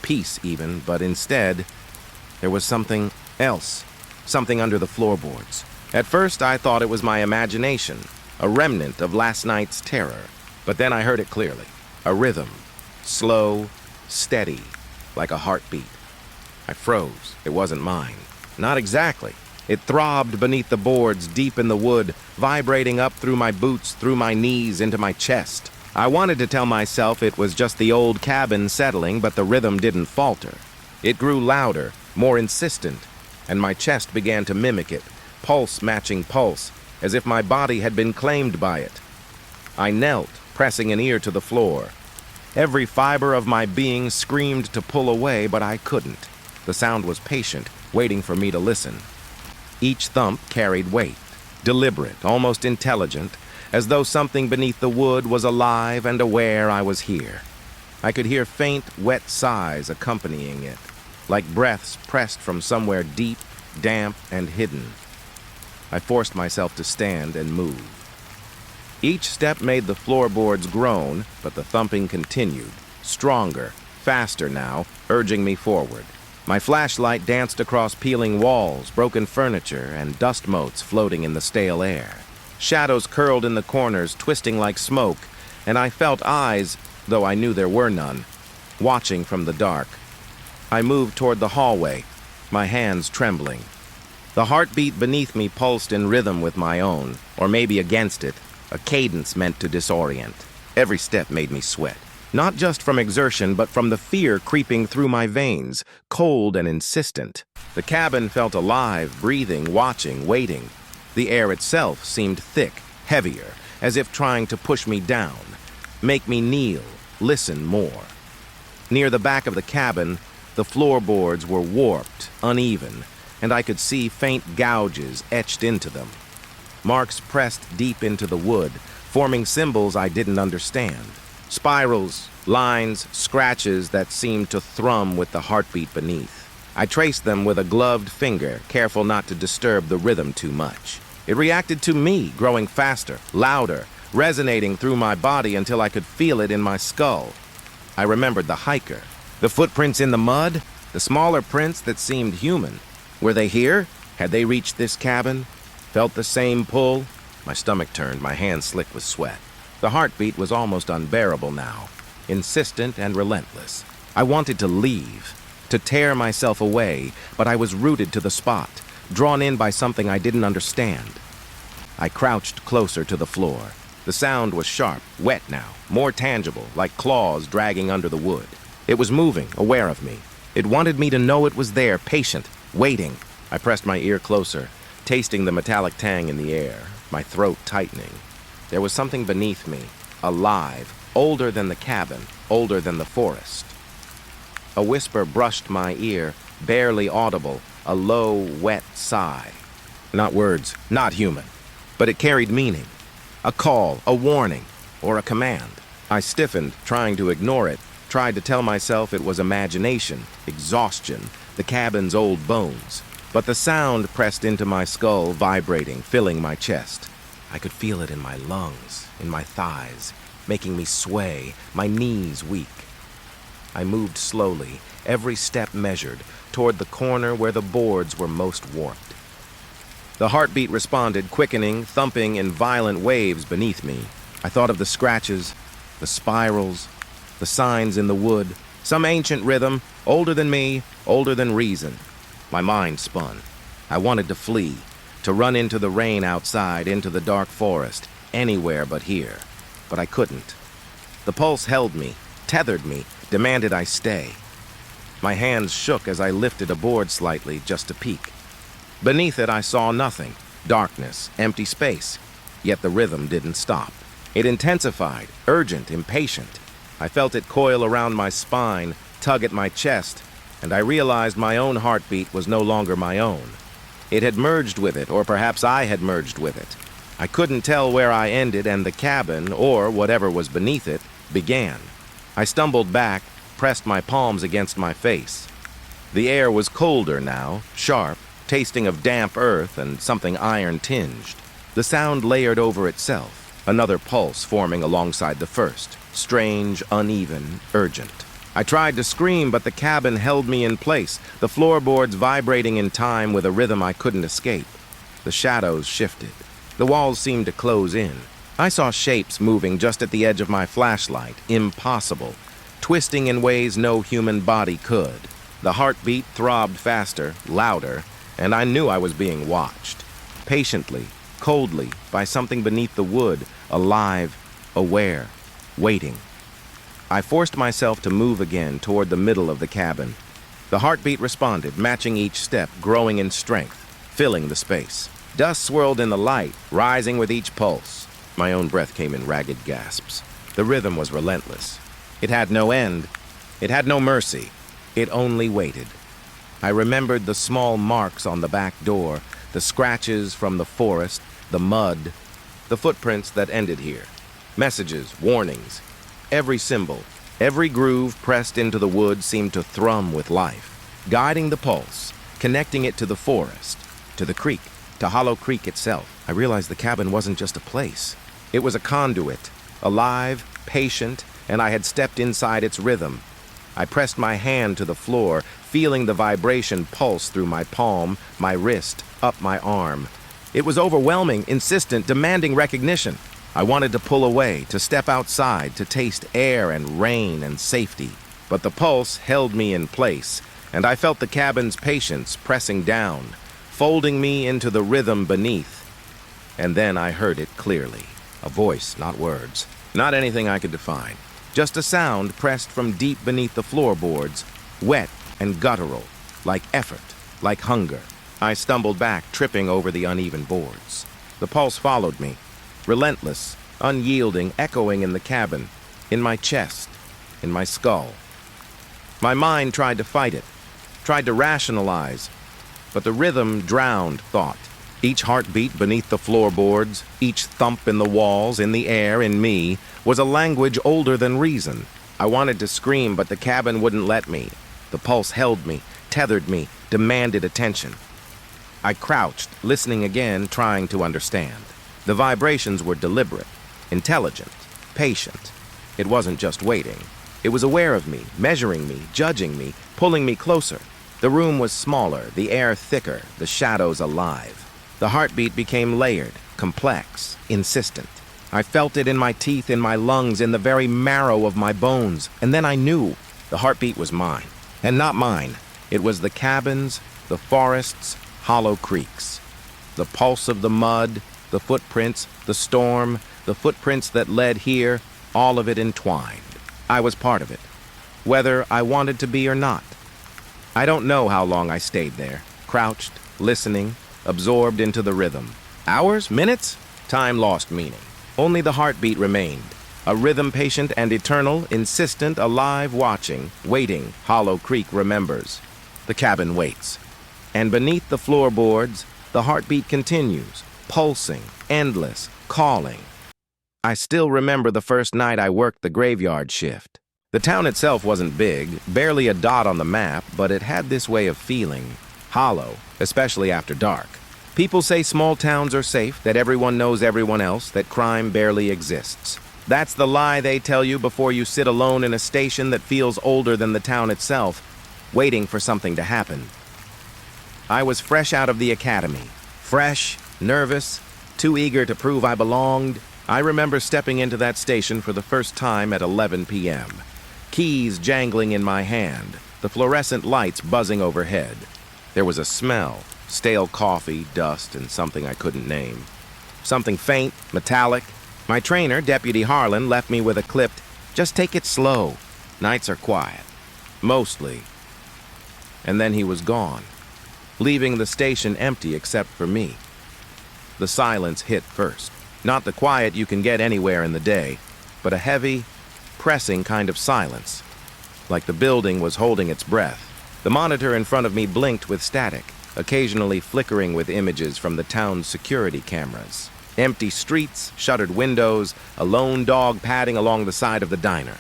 peace even, but instead, there was something else, something under the floorboards. At first, I thought it was my imagination, a remnant of last night's terror. But then I heard it clearly, a rhythm, slow, steady, like a heartbeat. I froze. It wasn't mine. Not exactly. It throbbed beneath the boards, deep in the wood, vibrating up through my boots, through my knees, into my chest. I wanted to tell myself it was just the old cabin settling, but the rhythm didn't falter. It grew louder, more insistent, and my chest began to mimic it, pulse matching pulse, as if my body had been claimed by it. I knelt, pressing an ear to the floor. Every fiber of my being screamed to pull away, but I couldn't. The sound was patient, waiting for me to listen. Each thump carried weight, deliberate, almost intelligent, as though something beneath the wood was alive and aware I was here. I could hear faint, wet sighs accompanying it, like breaths pressed from somewhere deep, damp, and hidden. I forced myself to stand and move. Each step made the floorboards groan, but the thumping continued, stronger, faster now, urging me forward. My flashlight danced across peeling walls, broken furniture, and dust motes floating in the stale air. Shadows curled in the corners, twisting like smoke, and I felt eyes, though I knew there were none, watching from the dark. I moved toward the hallway, my hands trembling. The heartbeat beneath me pulsed in rhythm with my own, or maybe against it, a cadence meant to disorient. Every step made me sweat. Not just from exertion, but from the fear creeping through my veins, cold and insistent. The cabin felt alive, breathing, watching, waiting. The air itself seemed thick, heavier, as if trying to push me down, make me kneel, listen more. Near the back of the cabin, the floorboards were warped, uneven, and I could see faint gouges etched into them. Marks pressed deep into the wood, forming symbols I didn't understand. Spirals, lines, scratches that seemed to thrum with the heartbeat beneath. I traced them with a gloved finger, careful not to disturb the rhythm too much. It reacted to me, growing faster, louder, resonating through my body until I could feel it in my skull. I remembered the hiker, the footprints in the mud, the smaller prints that seemed human. Were they here? Had they reached this cabin? Felt the same pull? My stomach turned, my hands slick with sweat. The heartbeat was almost unbearable now, insistent and relentless. I wanted to leave, to tear myself away, but I was rooted to the spot, drawn in by something I didn't understand. I crouched closer to the floor. The sound was sharp, wet now, more tangible, like claws dragging under the wood. It was moving, aware of me. It wanted me to know it was there, patient, waiting. I pressed my ear closer, tasting the metallic tang in the air, my throat tightening. There was something beneath me, alive, older than the cabin, older than the forest. A whisper brushed my ear, barely audible, a low, wet sigh. Not words, not human, but it carried meaning. A call, a warning, or a command. I stiffened, trying to ignore it, tried to tell myself it was imagination, exhaustion, the cabin's old bones. But the sound pressed into my skull, vibrating, filling my chest. I could feel it in my lungs, in my thighs, making me sway, my knees weak. I moved slowly, every step measured, toward the corner where the boards were most warped. The heartbeat responded, quickening, thumping in violent waves beneath me. I thought of the scratches, the spirals, the signs in the wood, some ancient rhythm, older than me, older than reason. My mind spun. I wanted to flee, to run into the rain outside, into the dark forest, anywhere but here. But I couldn't. The pulse held me, tethered me, demanded I stay. My hands shook as I lifted a board slightly just to peek. Beneath it I saw nothing, darkness, empty space. Yet the rhythm didn't stop. It intensified, urgent, impatient. I felt it coil around my spine, tug at my chest, and I realized my own heartbeat was no longer my own. It had merged with it, or perhaps I had merged with it. I couldn't tell where I ended and the cabin, or whatever was beneath it, began. I stumbled back, pressed my palms against my face. The air was colder now, sharp, tasting of damp earth and something iron-tinged. The sound layered over itself, another pulse forming alongside the first, strange, uneven, urgent. I tried to scream, but the cabin held me in place, the floorboards vibrating in time with a rhythm I couldn't escape. The shadows shifted. The walls seemed to close in. I saw shapes moving just at the edge of my flashlight, impossible, twisting in ways no human body could. The heartbeat throbbed faster, louder, and I knew I was being watched. Patiently, coldly, by something beneath the wood, alive, aware, waiting. I forced myself to move again toward the middle of the cabin. The heartbeat responded, matching each step, growing in strength, filling the space. Dust swirled in the light, rising with each pulse. My own breath came in ragged gasps. The rhythm was relentless. It had no end. It had no mercy. It only waited. I remembered the small marks on the back door, the scratches from the forest, the mud, the footprints that ended here. Messages, warnings. Every symbol, every groove pressed into the wood seemed to thrum with life, guiding the pulse, connecting it to the forest, to the creek, to Hollow Creek itself. I realized the cabin wasn't just a place. It was a conduit, alive, patient, and I had stepped inside its rhythm. I pressed my hand to the floor, feeling the vibration pulse through my palm, my wrist, up my arm. It was overwhelming, insistent, demanding recognition. I wanted to pull away, to step outside, to taste air and rain and safety. But the pulse held me in place, and I felt the cabin's patience pressing down, folding me into the rhythm beneath. And then I heard it clearly. A voice, not words. Not anything I could define. Just a sound pressed from deep beneath the floorboards, wet and guttural, like effort, like hunger. I stumbled back, tripping over the uneven boards. The pulse followed me, relentless, unyielding, echoing in the cabin, in my chest, in my skull. My mind tried to fight it, tried to rationalize, but the rhythm drowned thought. Each heartbeat beneath the floorboards, each thump in the walls, in the air, in me, was a language older than reason. I wanted to scream, but the cabin wouldn't let me. The pulse held me, tethered me, demanded attention. I crouched, listening again, trying to understand. The vibrations were deliberate, intelligent, patient. It wasn't just waiting. It was aware of me, measuring me, judging me, pulling me closer. The room was smaller, the air thicker, the shadows alive. The heartbeat became layered, complex, insistent. I felt it in my teeth, in my lungs, in the very marrow of my bones. And then I knew the heartbeat was mine. And not mine. It was the cabin's, the forest's, Hollow Creek's. The pulse of the mud, the footprints, the storm, the footprints that led here, all of it entwined. I was part of it, whether I wanted to be or not. I don't know how long I stayed there, crouched, listening, absorbed into the rhythm. Hours? Minutes? Time lost meaning. Only the heartbeat remained. A rhythm patient and eternal, insistent, alive, watching, waiting, Hollow Creek remembers. The cabin waits. And beneath the floorboards, the heartbeat continues, pulsing, endless, calling. I still remember the first night I worked the graveyard shift. The town itself wasn't big, barely a dot on the map, but it had this way of feeling hollow, especially after dark. People say small towns are safe, that everyone knows everyone else, that crime barely exists. That's the lie they tell you before you sit alone in a station that feels older than the town itself, waiting for something to happen. I was fresh out of the academy. Fresh, nervous, too eager to prove I belonged. I remember stepping into that station for the first time at 11 p.m. Keys jangling in my hand, the fluorescent lights buzzing overhead. There was a smell, stale coffee, dust, and something I couldn't name. Something faint, metallic. My trainer, Deputy Harlan, left me with a clipped, "Just take it slow. Nights are quiet." Mostly. And then he was gone, leaving the station empty except for me. The silence hit first. Not the quiet you can get anywhere in the day, but a heavy, pressing kind of silence, like the building was holding its breath. The monitor in front of me blinked with static, occasionally flickering with images from the town's security cameras. Empty streets, shuttered windows, a lone dog padding along the side of the diner.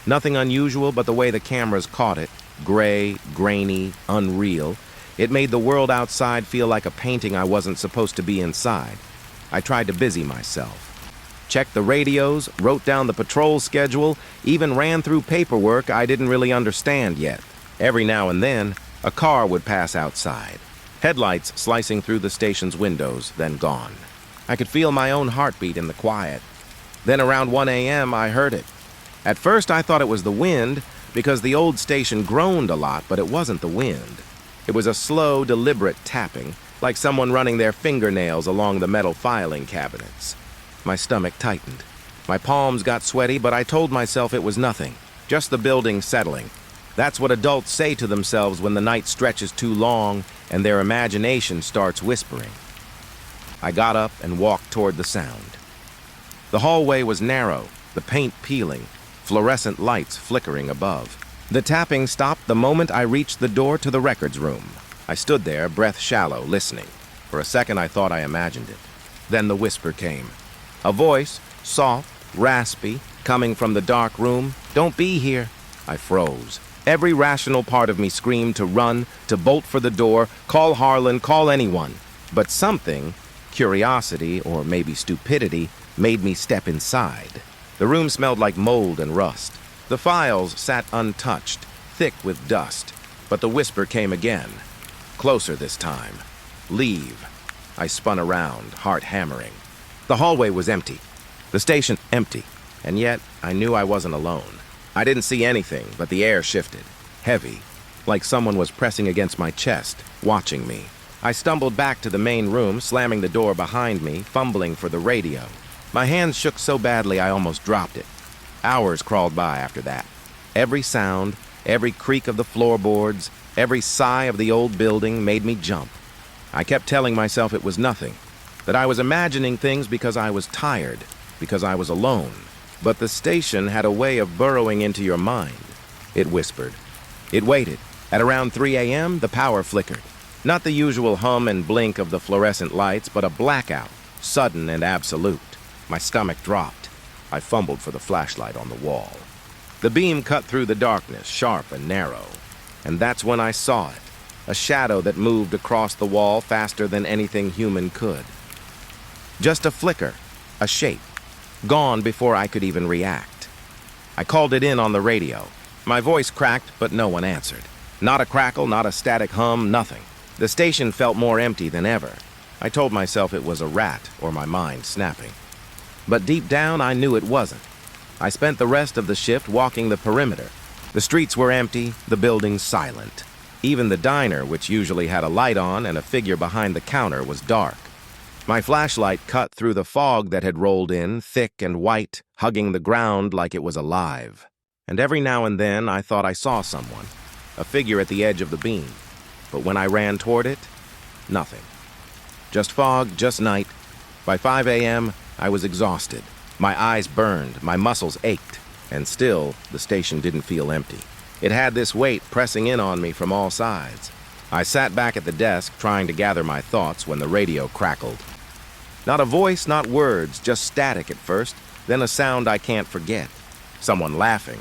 Nothing unusual but the way the cameras caught it, gray, grainy, unreal. It made the world outside feel like a painting I wasn't supposed to be inside. I tried to busy myself. Checked the radios, wrote down the patrol schedule, even ran through paperwork I didn't really understand yet. Every now and then, a car would pass outside. Headlights slicing through the station's windows, then gone. I could feel my own heartbeat in the quiet. Then around 1 a.m., I heard it. At first, I thought it was the wind, because the old station groaned a lot, but it wasn't the wind. It was a slow, deliberate tapping, like someone running their fingernails along the metal filing cabinets. My stomach tightened. My palms got sweaty, but I told myself it was nothing, just the building settling. That's what adults say to themselves when the night stretches too long and their imagination starts whispering. I got up and walked toward the sound. The hallway was narrow, the paint peeling, fluorescent lights flickering above. The tapping stopped the moment I reached the door to the records room. I stood there, breath shallow, listening. For a second, I thought I imagined it. Then the whisper came. A voice, soft, raspy, coming from the dark room. "Don't be here." I froze. Every rational part of me screamed to run, to bolt for the door, call Harlan, call anyone. But something, curiosity or maybe stupidity, made me step inside. The room smelled like mold and rust. The files sat untouched, thick with dust. But the whisper came again. Closer this time. "Leave." I spun around, heart hammering. The hallway was empty. The station empty. And yet, I knew I wasn't alone. I didn't see anything, but the air shifted. Heavy. Like someone was pressing against my chest, watching me. I stumbled back to the main room, slamming the door behind me, fumbling for the radio. My hands shook so badly I almost dropped it. Hours crawled by after that. Every sound, every creak of the floorboards, every sigh of the old building made me jump. I kept telling myself it was nothing, that I was imagining things because I was tired, because I was alone. But the station had a way of burrowing into your mind. It whispered. It waited. At around 3 a.m., the power flickered. Not the usual hum and blink of the fluorescent lights, but a blackout, sudden and absolute. My stomach dropped. I fumbled for the flashlight on the wall. The beam cut through the darkness, sharp and narrow. And that's when I saw it, a shadow that moved across the wall faster than anything human could. Just a flicker, a shape, gone before I could even react. I called it in on the radio. My voice cracked, but no one answered. Not a crackle, not a static hum, nothing. The station felt more empty than ever. I told myself it was a rat or my mind snapping. But deep down, I knew it wasn't. I spent the rest of the shift walking the perimeter. The streets were empty, the buildings silent. Even the diner, which usually had a light on and a figure behind the counter, was dark. My flashlight cut through the fog that had rolled in, thick and white, hugging the ground like it was alive. And every now and then, I thought I saw someone, a figure at the edge of the beam. But when I ran toward it, nothing. Just fog, just night. By 5 a.m., I was exhausted. My eyes burned, my muscles ached, and still, the station didn't feel empty. It had this weight pressing in on me from all sides. I sat back at the desk, trying to gather my thoughts when the radio crackled. Not a voice, not words, just static at first, then a sound I can't forget. Someone laughing.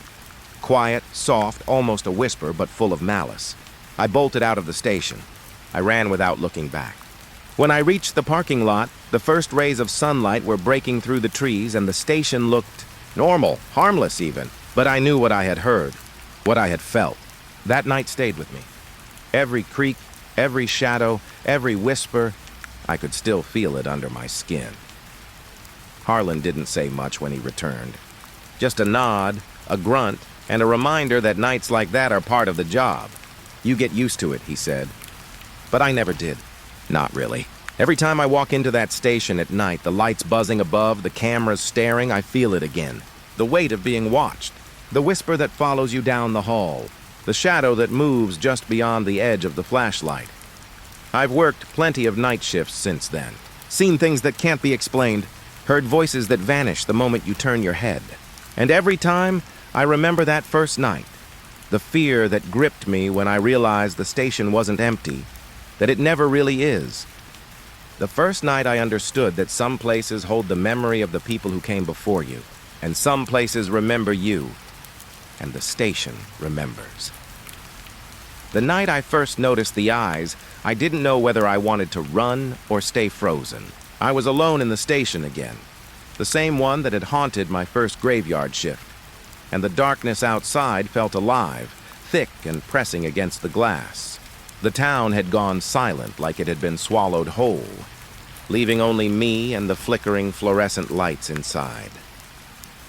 Quiet, soft, almost a whisper, but full of malice. I bolted out of the station. I ran without looking back. When I reached the parking lot, the first rays of sunlight were breaking through the trees and the station looked normal, harmless even. But I knew what I had heard, what I had felt. That night stayed with me. Every creak, every shadow, every whisper, I could still feel it under my skin. Harlan didn't say much when he returned. Just a nod, a grunt, and a reminder that nights like that are part of the job. You get used to it, he said. But I never did. Not really. Every time I walk into that station at night, the lights buzzing above, the cameras staring, I feel it again. The weight of being watched. The whisper that follows you down the hall. The shadow that moves just beyond the edge of the flashlight. I've worked plenty of night shifts since then. Seen things that can't be explained. Heard voices that vanish the moment you turn your head. And every time, I remember that first night. The fear that gripped me when I realized the station wasn't empty. That it never really is. The first night I understood that some places hold the memory of the people who came before you, and some places remember you, and the station remembers. The night I first noticed the eyes, I didn't know whether I wanted to run or stay frozen. I was alone in the station again, the same one that had haunted my first graveyard shift, and the darkness outside felt alive, thick and pressing against the glass. The town had gone silent like it had been swallowed whole, leaving only me and the flickering fluorescent lights inside.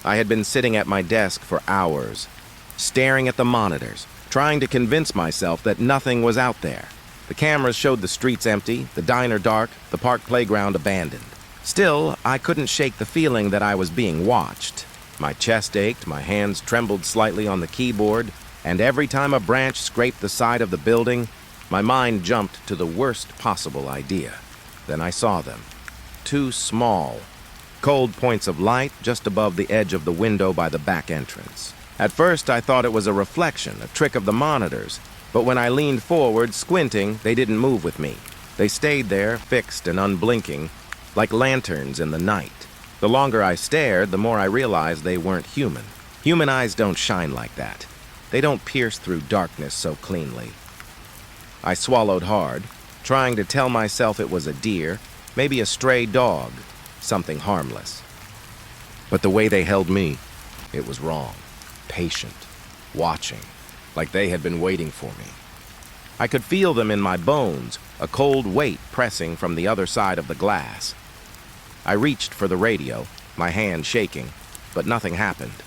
I had been sitting at my desk for hours, staring at the monitors, trying to convince myself that nothing was out there. The cameras showed the streets empty, the diner dark, the park playground abandoned. Still, I couldn't shake the feeling that I was being watched. My chest ached, my hands trembled slightly on the keyboard, and every time a branch scraped the side of the building, my mind jumped to the worst possible idea. Then I saw them. Two small, cold points of light just above the edge of the window by the back entrance. At first, I thought it was a reflection, a trick of the monitors, but when I leaned forward, squinting, they didn't move with me. They stayed there, fixed and unblinking, like lanterns in the night. The longer I stared, the more I realized they weren't human. Human eyes don't shine like that. They don't pierce through darkness so cleanly. I swallowed hard, trying to tell myself it was a deer, maybe a stray dog, something harmless. But the way they held me, it was wrong. Patient, watching, like they had been waiting for me. I could feel them in my bones, a cold weight pressing from the other side of the glass. I reached for the radio, my hand shaking, but nothing happened.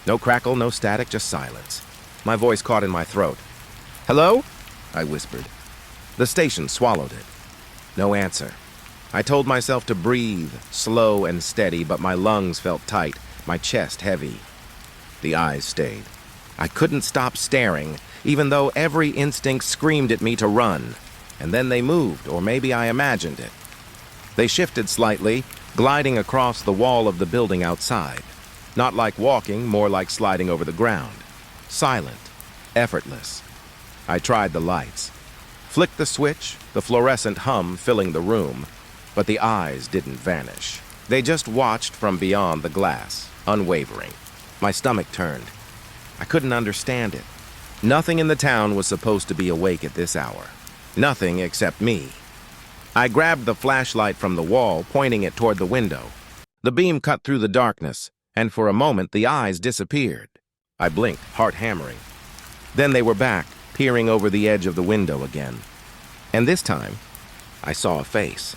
No crackle, no static, just silence. My voice caught in my throat. "Hello?" I whispered. The station swallowed it. No answer. I told myself to breathe, slow and steady, but my lungs felt tight, my chest heavy. The eyes stayed. I couldn't stop staring, even though every instinct screamed at me to run. And then they moved, or maybe I imagined it. They shifted slightly, gliding across the wall of the building outside. Not like walking, more like sliding over the ground. Silent, effortless. I tried the lights. Flicked the switch, the fluorescent hum filling the room, but the eyes didn't vanish. They just watched from beyond the glass, unwavering. My stomach turned. I couldn't understand it. Nothing in the town was supposed to be awake at this hour. Nothing except me. I grabbed the flashlight from the wall, pointing it toward the window. The beam cut through the darkness, and for a moment the eyes disappeared. I blinked, heart hammering. Then they were back, peering over the edge of the window again. And this time, I saw a face.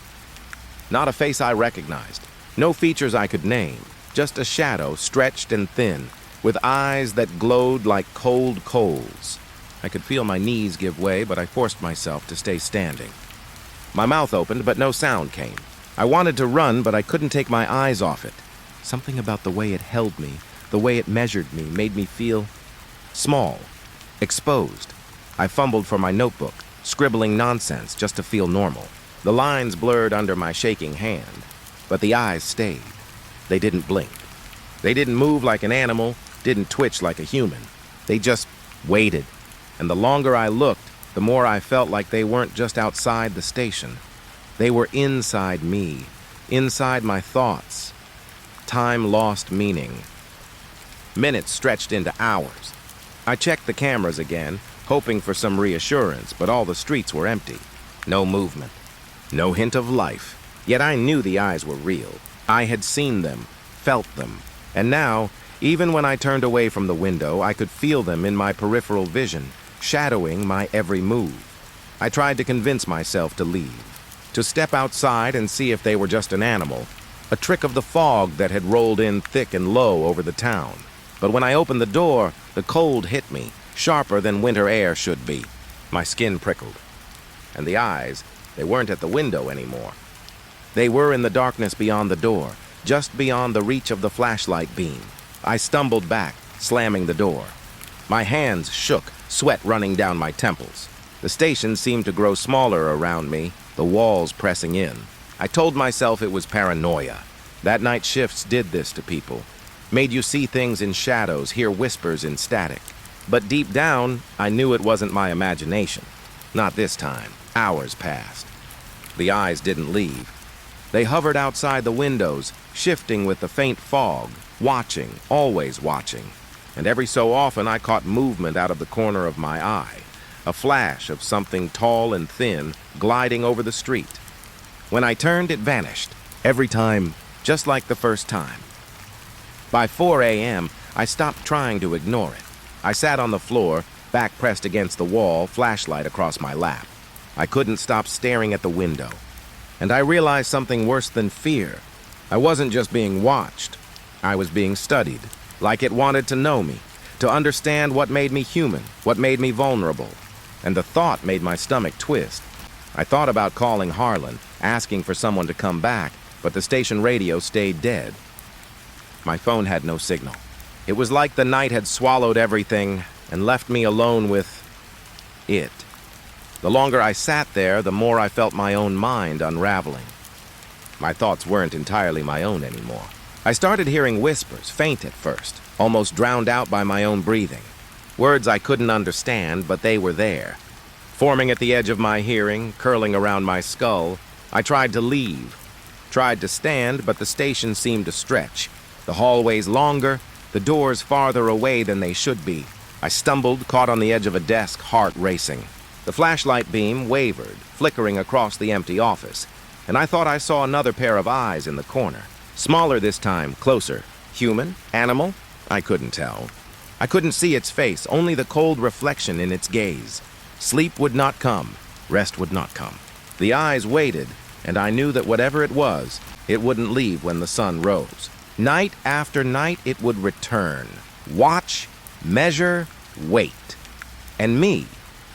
Not a face I recognized. No features I could name. Just a shadow, stretched and thin, with eyes that glowed like cold coals. I could feel my knees give way, but I forced myself to stay standing. My mouth opened, but no sound came. I wanted to run, but I couldn't take my eyes off it. Something about the way it held me, the way it measured me, made me feel small, exposed. I fumbled for my notebook, scribbling nonsense just to feel normal. The lines blurred under my shaking hand, but the eyes stayed. They didn't blink. They didn't move like an animal, didn't twitch like a human. They just waited. And the longer I looked, the more I felt like they weren't just outside the station. They were inside me, inside my thoughts. Time lost meaning. Minutes stretched into hours. I checked the cameras again, hoping for some reassurance, but all the streets were empty. No movement. No hint of life. Yet I knew the eyes were real. I had seen them, felt them. And now, even when I turned away from the window, I could feel them in my peripheral vision, shadowing my every move. I tried to convince myself to leave, to step outside and see if they were just an animal, a trick of the fog that had rolled in thick and low over the town. But when I opened the door, the cold hit me, sharper than winter air should be. My skin prickled. And the eyes, they weren't at the window anymore. They were in the darkness beyond the door, just beyond the reach of the flashlight beam. I stumbled back, slamming the door. My hands shook, sweat running down my temples. The station seemed to grow smaller around me, the walls pressing in. I told myself it was paranoia. That night shifts did this to people. Made you see things in shadows, hear whispers in static. But deep down, I knew it wasn't my imagination. Not this time. Hours passed. The eyes didn't leave. They hovered outside the windows, shifting with the faint fog, watching, always watching. And every so often I caught movement out of the corner of my eye, a flash of something tall and thin gliding over the street. When I turned, it vanished. Every time, just like the first time. By 4 a.m., I stopped trying to ignore it. I sat on the floor, back pressed against the wall, flashlight across my lap. I couldn't stop staring at the window. And I realized something worse than fear. I wasn't just being watched. I was being studied, like it wanted to know me, to understand what made me human, what made me vulnerable. And the thought made my stomach twist. I thought about calling Harlan, asking for someone to come back, but the station radio stayed dead. My phone had no signal. It was like the night had swallowed everything and left me alone with it. The longer I sat there, the more I felt my own mind unraveling. My thoughts weren't entirely my own anymore. I started hearing whispers, faint at first, almost drowned out by my own breathing. Words I couldn't understand, but they were there. Forming at the edge of my hearing, curling around my skull, I tried to leave. Tried to stand, but the station seemed to stretch. The hallways longer, the doors farther away than they should be. I stumbled, caught on the edge of a desk, heart racing. The flashlight beam wavered, flickering across the empty office, and I thought I saw another pair of eyes in the corner. Smaller this time, closer. Human? Animal? I couldn't tell. I couldn't see its face, only the cold reflection in its gaze. Sleep would not come. Rest would not come. The eyes waited, and I knew that whatever it was, it wouldn't leave when the sun rose. Night after night, it would return. Watch, measure, wait. And me,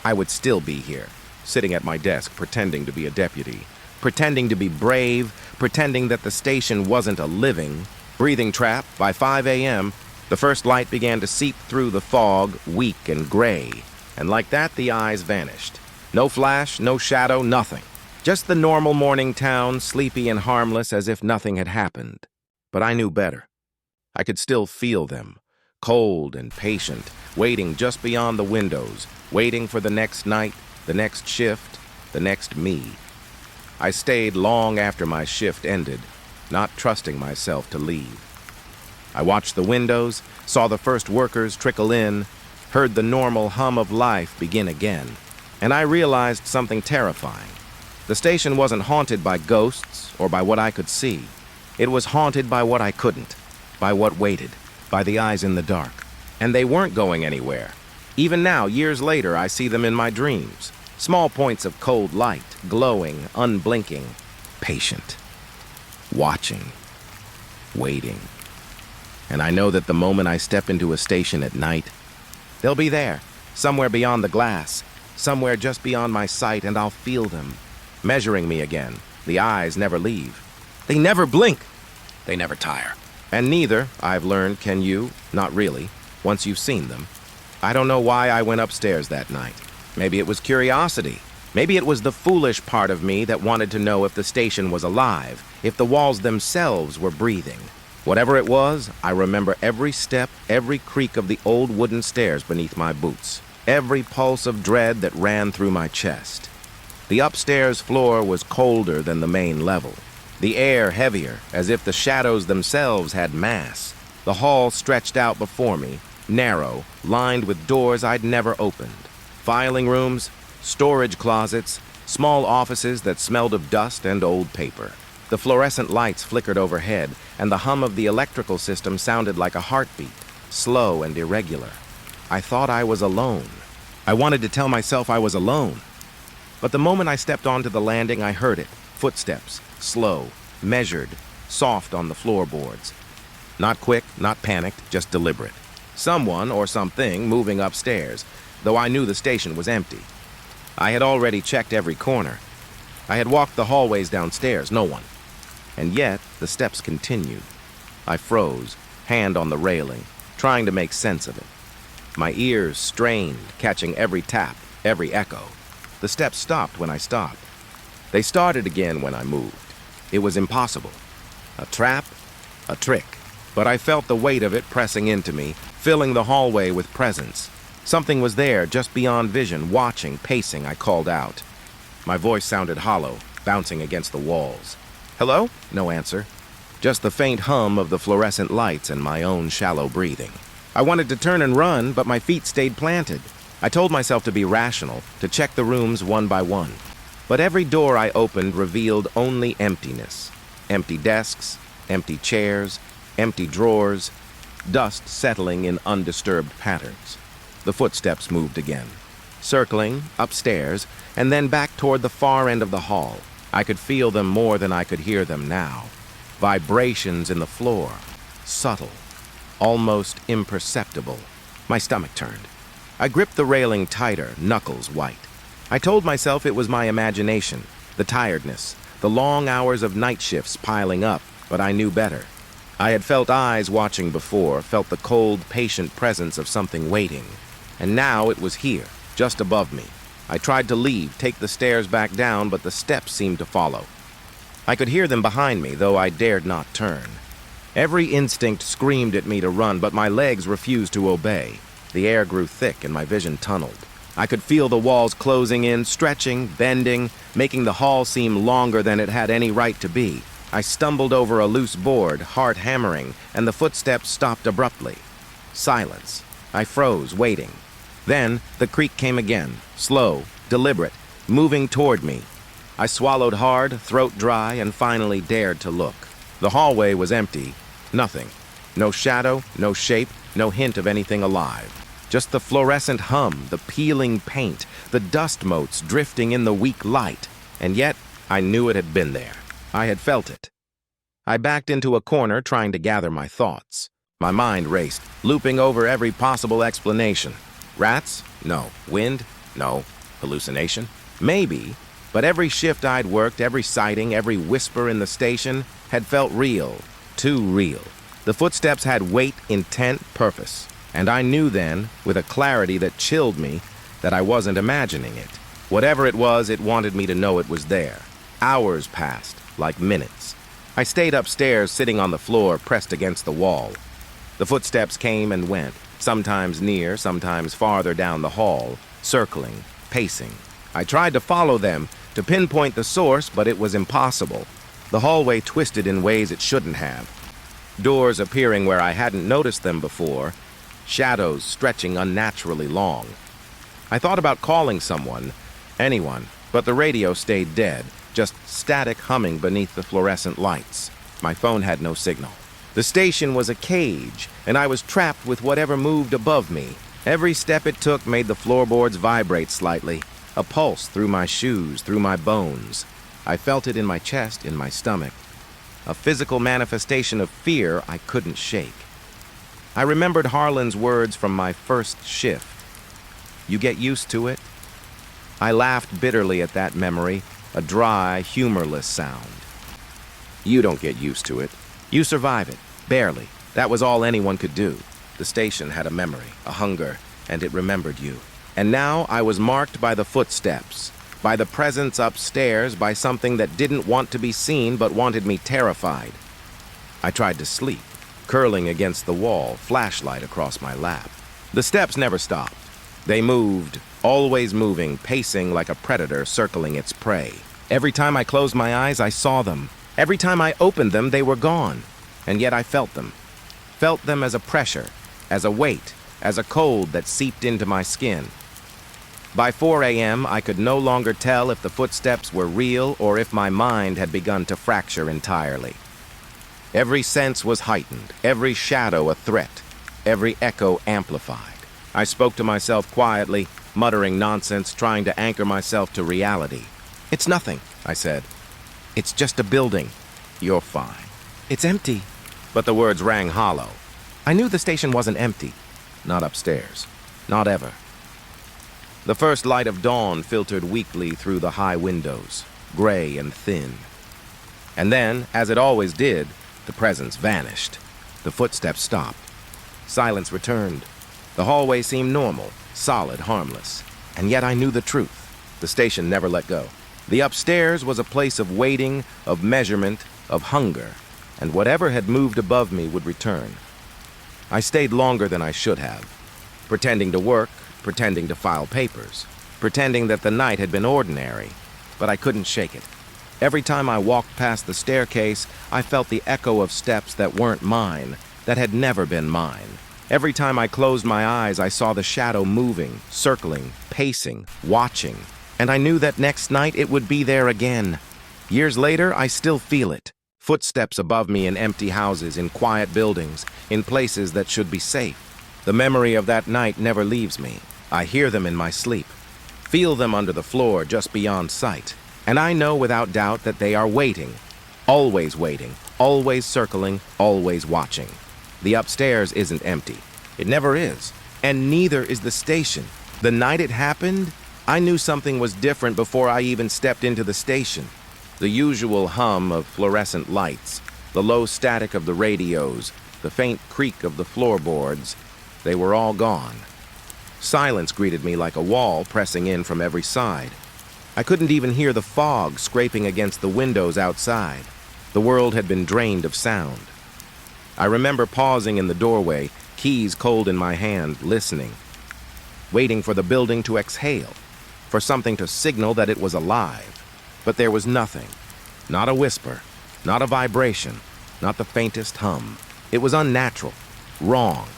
I would still be here, sitting at my desk pretending to be a deputy, pretending to be brave, pretending that the station wasn't a living, breathing trap. By 5 a.m., the first light began to seep through the fog, weak and gray. And like that, the eyes vanished. No flash, no shadow, nothing. Just the normal morning town, sleepy and harmless as if nothing had happened. But I knew better. I could still feel them, cold and patient, waiting just beyond the windows, waiting for the next night, the next shift, the next me. I stayed long after my shift ended, not trusting myself to leave. I watched the windows, saw the first workers trickle in, heard the normal hum of life begin again, and I realized something terrifying. The station wasn't haunted by ghosts or by what I could see. It was haunted by what I couldn't, by what waited, by the eyes in the dark. And they weren't going anywhere. Even now, years later, I see them in my dreams. Small points of cold light, glowing, unblinking, patient, watching, waiting. And I know that the moment I step into a station at night, they'll be there, somewhere beyond the glass, somewhere just beyond my sight, and I'll feel them, measuring me again. The eyes never leave. They never blink. They never tire. And neither, I've learned, can you, not really, once you've seen them. I don't know why I went upstairs that night. Maybe it was curiosity. Maybe it was the foolish part of me that wanted to know if the station was alive, if the walls themselves were breathing. Whatever it was, I remember every step, every creak of the old wooden stairs beneath my boots, every pulse of dread that ran through my chest. The upstairs floor was colder than the main level, the air heavier, as if the shadows themselves had mass. The hall stretched out before me, narrow, lined with doors I'd never opened. Filing rooms, storage closets, small offices that smelled of dust and old paper. The fluorescent lights flickered overhead, and the hum of the electrical system sounded like a heartbeat, slow and irregular. I thought I was alone. I wanted to tell myself I was alone. But the moment I stepped onto the landing, I heard it. Footsteps, slow, measured, soft on the floorboards. Not quick, not panicked, just deliberate. Someone or something moving upstairs, though I knew the station was empty. I had already checked every corner. I had walked the hallways downstairs, no one. And yet, the steps continued. I froze, hand on the railing, trying to make sense of it. My ears strained, catching every tap, every echo. The steps stopped when I stopped. They started again when I moved. It was impossible. A trap, a trick. But I felt the weight of it pressing into me, filling the hallway with presence. Something was there, just beyond vision, watching, pacing. I called out. My voice sounded hollow, bouncing against the walls. Hello? No answer. Just the faint hum of the fluorescent lights and my own shallow breathing. I wanted to turn and run, but my feet stayed planted. I told myself to be rational, to check the rooms one by one. But every door I opened revealed only emptiness. Empty desks, empty chairs, empty drawers, dust settling in undisturbed patterns. The footsteps moved again, circling, upstairs, and then back toward the far end of the hall. I could feel them more than I could hear them now. Vibrations in the floor, subtle, almost imperceptible. My stomach turned. I gripped the railing tighter, knuckles white. I told myself it was my imagination, the tiredness, the long hours of night shifts piling up, but I knew better. I had felt eyes watching before, felt the cold, patient presence of something waiting. And now it was here, just above me. I tried to leave, take the stairs back down, but the steps seemed to follow. I could hear them behind me, though I dared not turn. Every instinct screamed at me to run, but my legs refused to obey. The air grew thick and my vision tunneled. I could feel the walls closing in, stretching, bending, making the hall seem longer than it had any right to be. I stumbled over a loose board, heart hammering, and the footsteps stopped abruptly. Silence. I froze, waiting. Then the creak came again, slow, deliberate, moving toward me. I swallowed hard, throat dry, and finally dared to look. The hallway was empty. Nothing. No shadow, no shape, no hint of anything alive. Just the fluorescent hum, the peeling paint, the dust motes drifting in the weak light. And yet, I knew it had been there. I had felt it. I backed into a corner trying to gather my thoughts. My mind raced, looping over every possible explanation. Rats? No. Wind? No. Hallucination? Maybe. But every shift I'd worked, every sighting, every whisper in the station had felt real. Too real. The footsteps had weight, intent, purpose. And I knew then, with a clarity that chilled me, that I wasn't imagining it. Whatever it was, it wanted me to know it was there. Hours passed, like minutes. I stayed upstairs, sitting on the floor, pressed against the wall. The footsteps came and went, sometimes near, sometimes farther down the hall, circling, pacing. I tried to follow them, to pinpoint the source, but it was impossible. The hallway twisted in ways it shouldn't have. Doors appearing where I hadn't noticed them before, shadows stretching unnaturally long. I thought about calling someone, anyone, but the radio stayed dead, just static humming beneath the fluorescent lights. My phone had no signal. The station was a cage, and I was trapped with whatever moved above me. Every step it took made the floorboards vibrate slightly, a pulse through my shoes, through my bones. I felt it in my chest, in my stomach. A physical manifestation of fear I couldn't shake. I remembered Harlan's words from my first shift. You get used to it? I laughed bitterly at that memory, a dry, humorless sound. You don't get used to it. You survive it, barely. That was all anyone could do. The station had a memory, a hunger, and it remembered you. And now I was marked by the footsteps, by the presence upstairs, by something that didn't want to be seen but wanted me terrified. I tried to sleep, curling against the wall, flashlight across my lap. The steps never stopped. They moved, always moving, pacing like a predator circling its prey. Every time I closed my eyes, I saw them. Every time I opened them, they were gone. And yet I felt them. Felt them as a pressure, as a weight, as a cold that seeped into my skin. By 4 a.m., I could no longer tell if the footsteps were real or if my mind had begun to fracture entirely. Every sense was heightened, every shadow a threat, every echo amplified. I spoke to myself quietly, muttering nonsense, trying to anchor myself to reality. "It's nothing," I said. "It's just a building. You're fine." "It's empty." But the words rang hollow. I knew the station wasn't empty. Not upstairs. Not ever. The first light of dawn filtered weakly through the high windows, gray and thin. And then, as it always did, the presence vanished. The footsteps stopped. Silence returned. The hallway seemed normal, solid, harmless. And yet I knew the truth. The station never let go. The upstairs was a place of waiting, of measurement, of hunger, and whatever had moved above me would return. I stayed longer than I should have, pretending to work, pretending to file papers, pretending that the night had been ordinary, but I couldn't shake it. Every time I walked past the staircase, I felt the echo of steps that weren't mine, that had never been mine. Every time I closed my eyes, I saw the shadow moving, circling, pacing, watching, and I knew that next night it would be there again. Years later, I still feel it. Footsteps above me in empty houses, in quiet buildings, in places that should be safe. The memory of that night never leaves me. I hear them in my sleep, feel them under the floor just beyond sight, and I know without doubt that they are waiting, always circling, always watching. The upstairs isn't empty. It never is, and neither is the station. The night it happened, I knew something was different before I even stepped into the station. The usual hum of fluorescent lights, the low static of the radios, the faint creak of the floorboards, they were all gone. Silence greeted me like a wall pressing in from every side. I couldn't even hear the fog scraping against the windows outside. The world had been drained of sound. I remember pausing in the doorway, keys cold in my hand, listening, waiting for the building to exhale, for something to signal that it was alive. But there was nothing. Not a whisper, not a vibration, not the faintest hum. It was unnatural, wrong.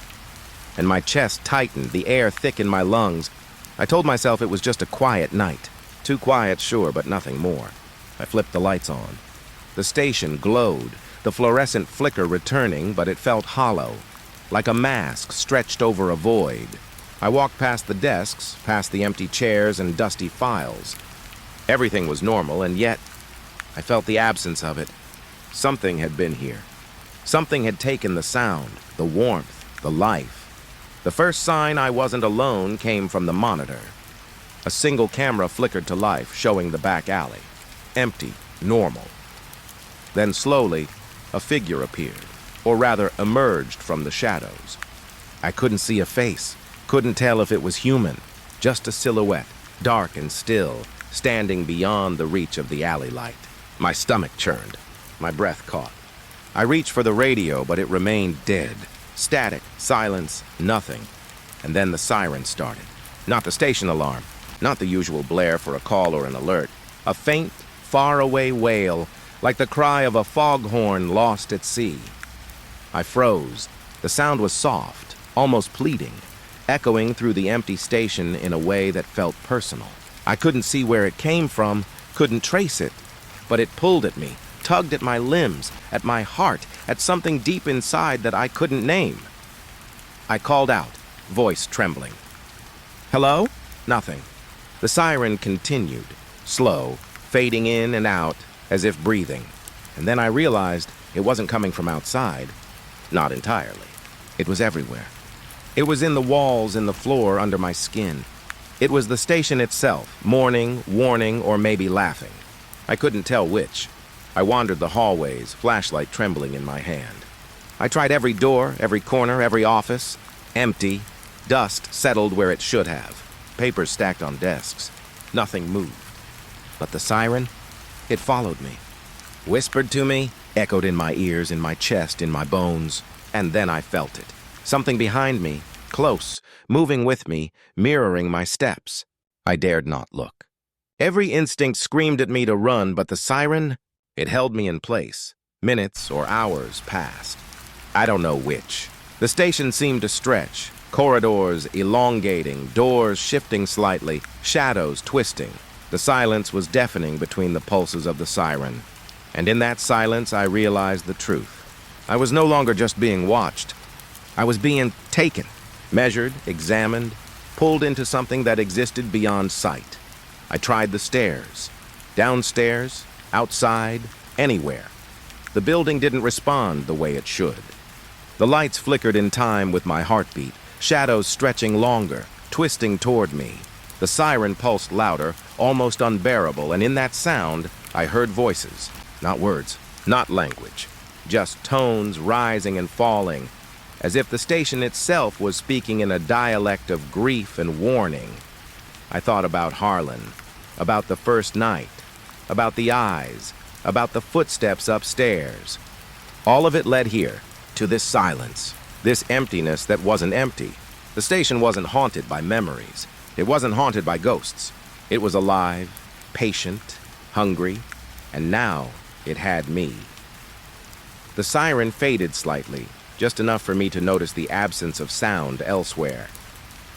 And my chest tightened, the air thick in my lungs. I told myself it was just a quiet night. Too quiet, sure, but nothing more. I flipped the lights on. The station glowed, the fluorescent flicker returning, but it felt hollow, like a mask stretched over a void. I walked past the desks, past the empty chairs and dusty files. Everything was normal, and yet I felt the absence of it. Something had been here. Something had taken the sound, the warmth, the life. The first sign I wasn't alone came from the monitor. A single camera flickered to life, showing the back alley. Empty, normal. Then slowly, a figure appeared, or rather emerged from the shadows. I couldn't see a face, couldn't tell if it was human, just a silhouette, dark and still, standing beyond the reach of the alley light. My stomach churned. My breath caught. I reached for the radio, but it remained dead. Static, silence, nothing. And then the siren started. Not the station alarm, not the usual blare for a call or an alert. A faint, faraway wail, like the cry of a foghorn lost at sea. I froze. The sound was soft, almost pleading, echoing through the empty station in a way that felt personal. I couldn't see where it came from, couldn't trace it, but it pulled at me, tugged at my limbs, at my heart, at something deep inside that I couldn't name. I called out, voice trembling. "Hello?" Nothing. The siren continued, slow, fading in and out, as if breathing. And then I realized it wasn't coming from outside. Not entirely. It was everywhere. It was in the walls, in the floor, under my skin. It was the station itself, mourning, warning, or maybe laughing. I couldn't tell which. I wandered the hallways, flashlight trembling in my hand. I tried every door, every corner, every office. Empty. Dust settled where it should have. Papers stacked on desks. Nothing moved. But the siren, it followed me. Whispered to me, echoed in my ears, in my chest, in my bones. And then I felt it. Something behind me, close, moving with me, mirroring my steps. I dared not look. Every instinct screamed at me to run, but the siren, it held me in place. Minutes or hours passed. I don't know which. The station seemed to stretch, corridors elongating, doors shifting slightly, shadows twisting. The silence was deafening between the pulses of the siren. And in that silence, I realized the truth. I was no longer just being watched. I was being taken, measured, examined, pulled into something that existed beyond sight. I tried the stairs, downstairs, outside, anywhere. The building didn't respond the way it should. The lights flickered in time with my heartbeat, shadows stretching longer, twisting toward me. The siren pulsed louder, almost unbearable, and in that sound, I heard voices, not words, not language, just tones rising and falling, as if the station itself was speaking in a dialect of grief and warning. I thought about Harlan, about the first night, about the eyes, about the footsteps upstairs. All of it led here, to this silence, this emptiness that wasn't empty. The station wasn't haunted by memories. It wasn't haunted by ghosts. It was alive, patient, hungry, and now it had me. The siren faded slightly, just enough for me to notice the absence of sound elsewhere.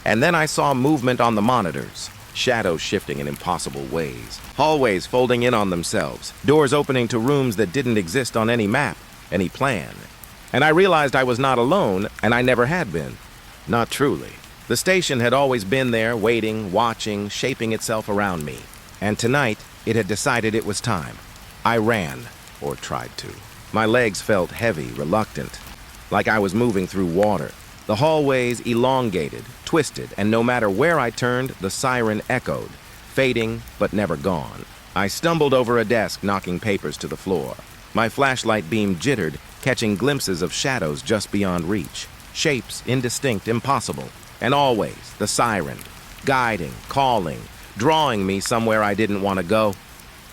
And then I saw movement on the monitors, shadows shifting in impossible ways, hallways folding in on themselves, doors opening to rooms that didn't exist on any map, any plan. And I realized I was not alone, and I never had been. Not truly. The station had always been there, waiting, watching, shaping itself around me. And tonight, it had decided it was time. I ran, or tried to. My legs felt heavy, reluctant, like I was moving through water. The hallways elongated, twisted, and no matter where I turned, the siren echoed, fading but never gone. I stumbled over a desk, knocking papers to the floor. My flashlight beam jittered, catching glimpses of shadows just beyond reach. Shapes indistinct, impossible. And always, the siren, guiding, calling, drawing me somewhere I didn't want to go.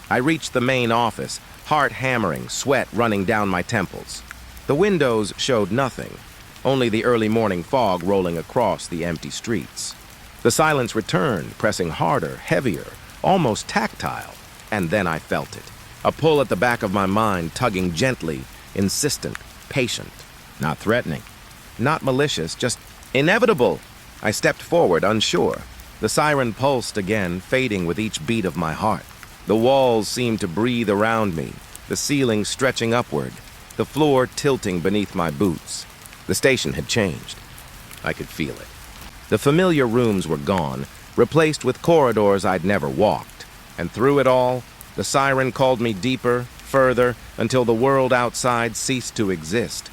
I reached the main office, heart hammering, sweat running down my temples. The windows showed nothing, only the early morning fog rolling across the empty streets. The silence returned, pressing harder, heavier, almost tactile, and then I felt it. A pull at the back of my mind, tugging gently, insistent, patient, not threatening, not malicious, just inevitable. I stepped forward, unsure. The siren pulsed again, fading with each beat of my heart. The walls seemed to breathe around me, the ceiling stretching upward, the floor tilting beneath my boots. The station had changed. I could feel it. The familiar rooms were gone, replaced with corridors I'd never walked. And through it all, the siren called me deeper, further, until the world outside ceased to exist.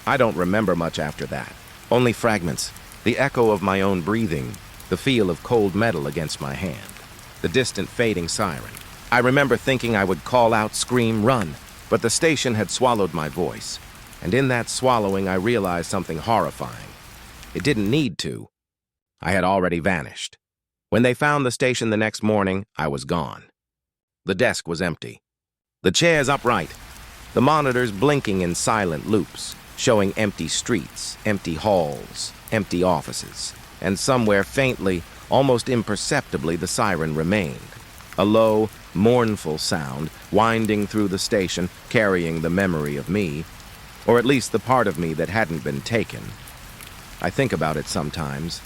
I don't remember much after that. Only fragments, the echo of my own breathing, the feel of cold metal against my hand, the distant fading siren. I remember thinking I would call out, scream, run, but the station had swallowed my voice. And in that swallowing, I realized something horrifying. It didn't need to. I had already vanished. When they found the station the next morning, I was gone. The desk was empty. The chairs upright. The monitors blinking in silent loops, showing empty streets, empty halls, empty offices. And somewhere faintly, almost imperceptibly, the siren remained. A low, mournful sound winding through the station, carrying the memory of me, or at least the part of me that hadn't been taken. I think about it sometimes,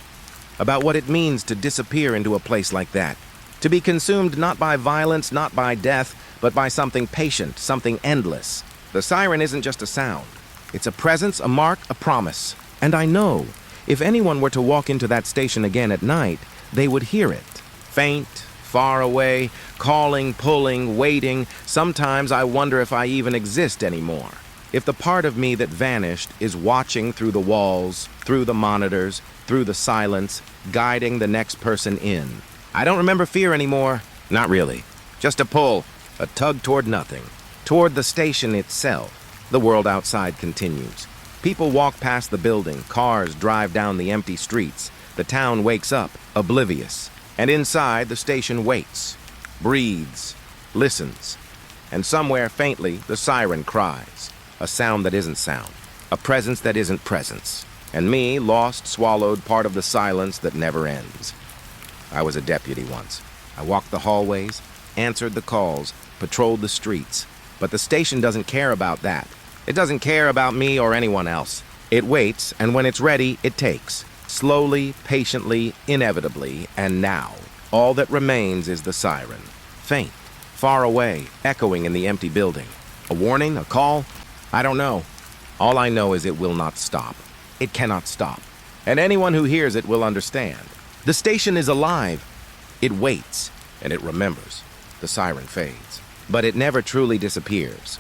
about what it means to disappear into a place like that, to be consumed not by violence, not by death, but by something patient, something endless. The siren isn't just a sound. It's a presence, a mark, a promise. And I know, if anyone were to walk into that station again at night, they would hear it. Faint, far away, calling, pulling, waiting. Sometimes I wonder if I even exist anymore. If the part of me that vanished is watching through the walls, through the monitors, through the silence, guiding the next person in. I don't remember fear anymore. Not really. Just a pull, a tug toward nothing, toward the station itself. The world outside continues. People walk past the building, cars drive down the empty streets. The town wakes up, oblivious. And inside, the station waits. breathes, listens, and somewhere faintly the siren cries, a sound that isn't sound, a presence that isn't presence, and me, lost, swallowed part of the silence that never ends. I was a deputy once. I walked the hallways, answered the calls, patrolled the streets, but the station doesn't care about that. It doesn't care about me or anyone else. It waits, and when it's ready, it takes. Slowly, patiently, inevitably, and now, all that remains is the siren. Faint, far away, echoing in the empty building. A warning? A call? I don't know. All I know is it will not stop. It cannot stop. And anyone who hears it will understand. The station is alive. It waits, and it remembers. The siren fades. But it never truly disappears.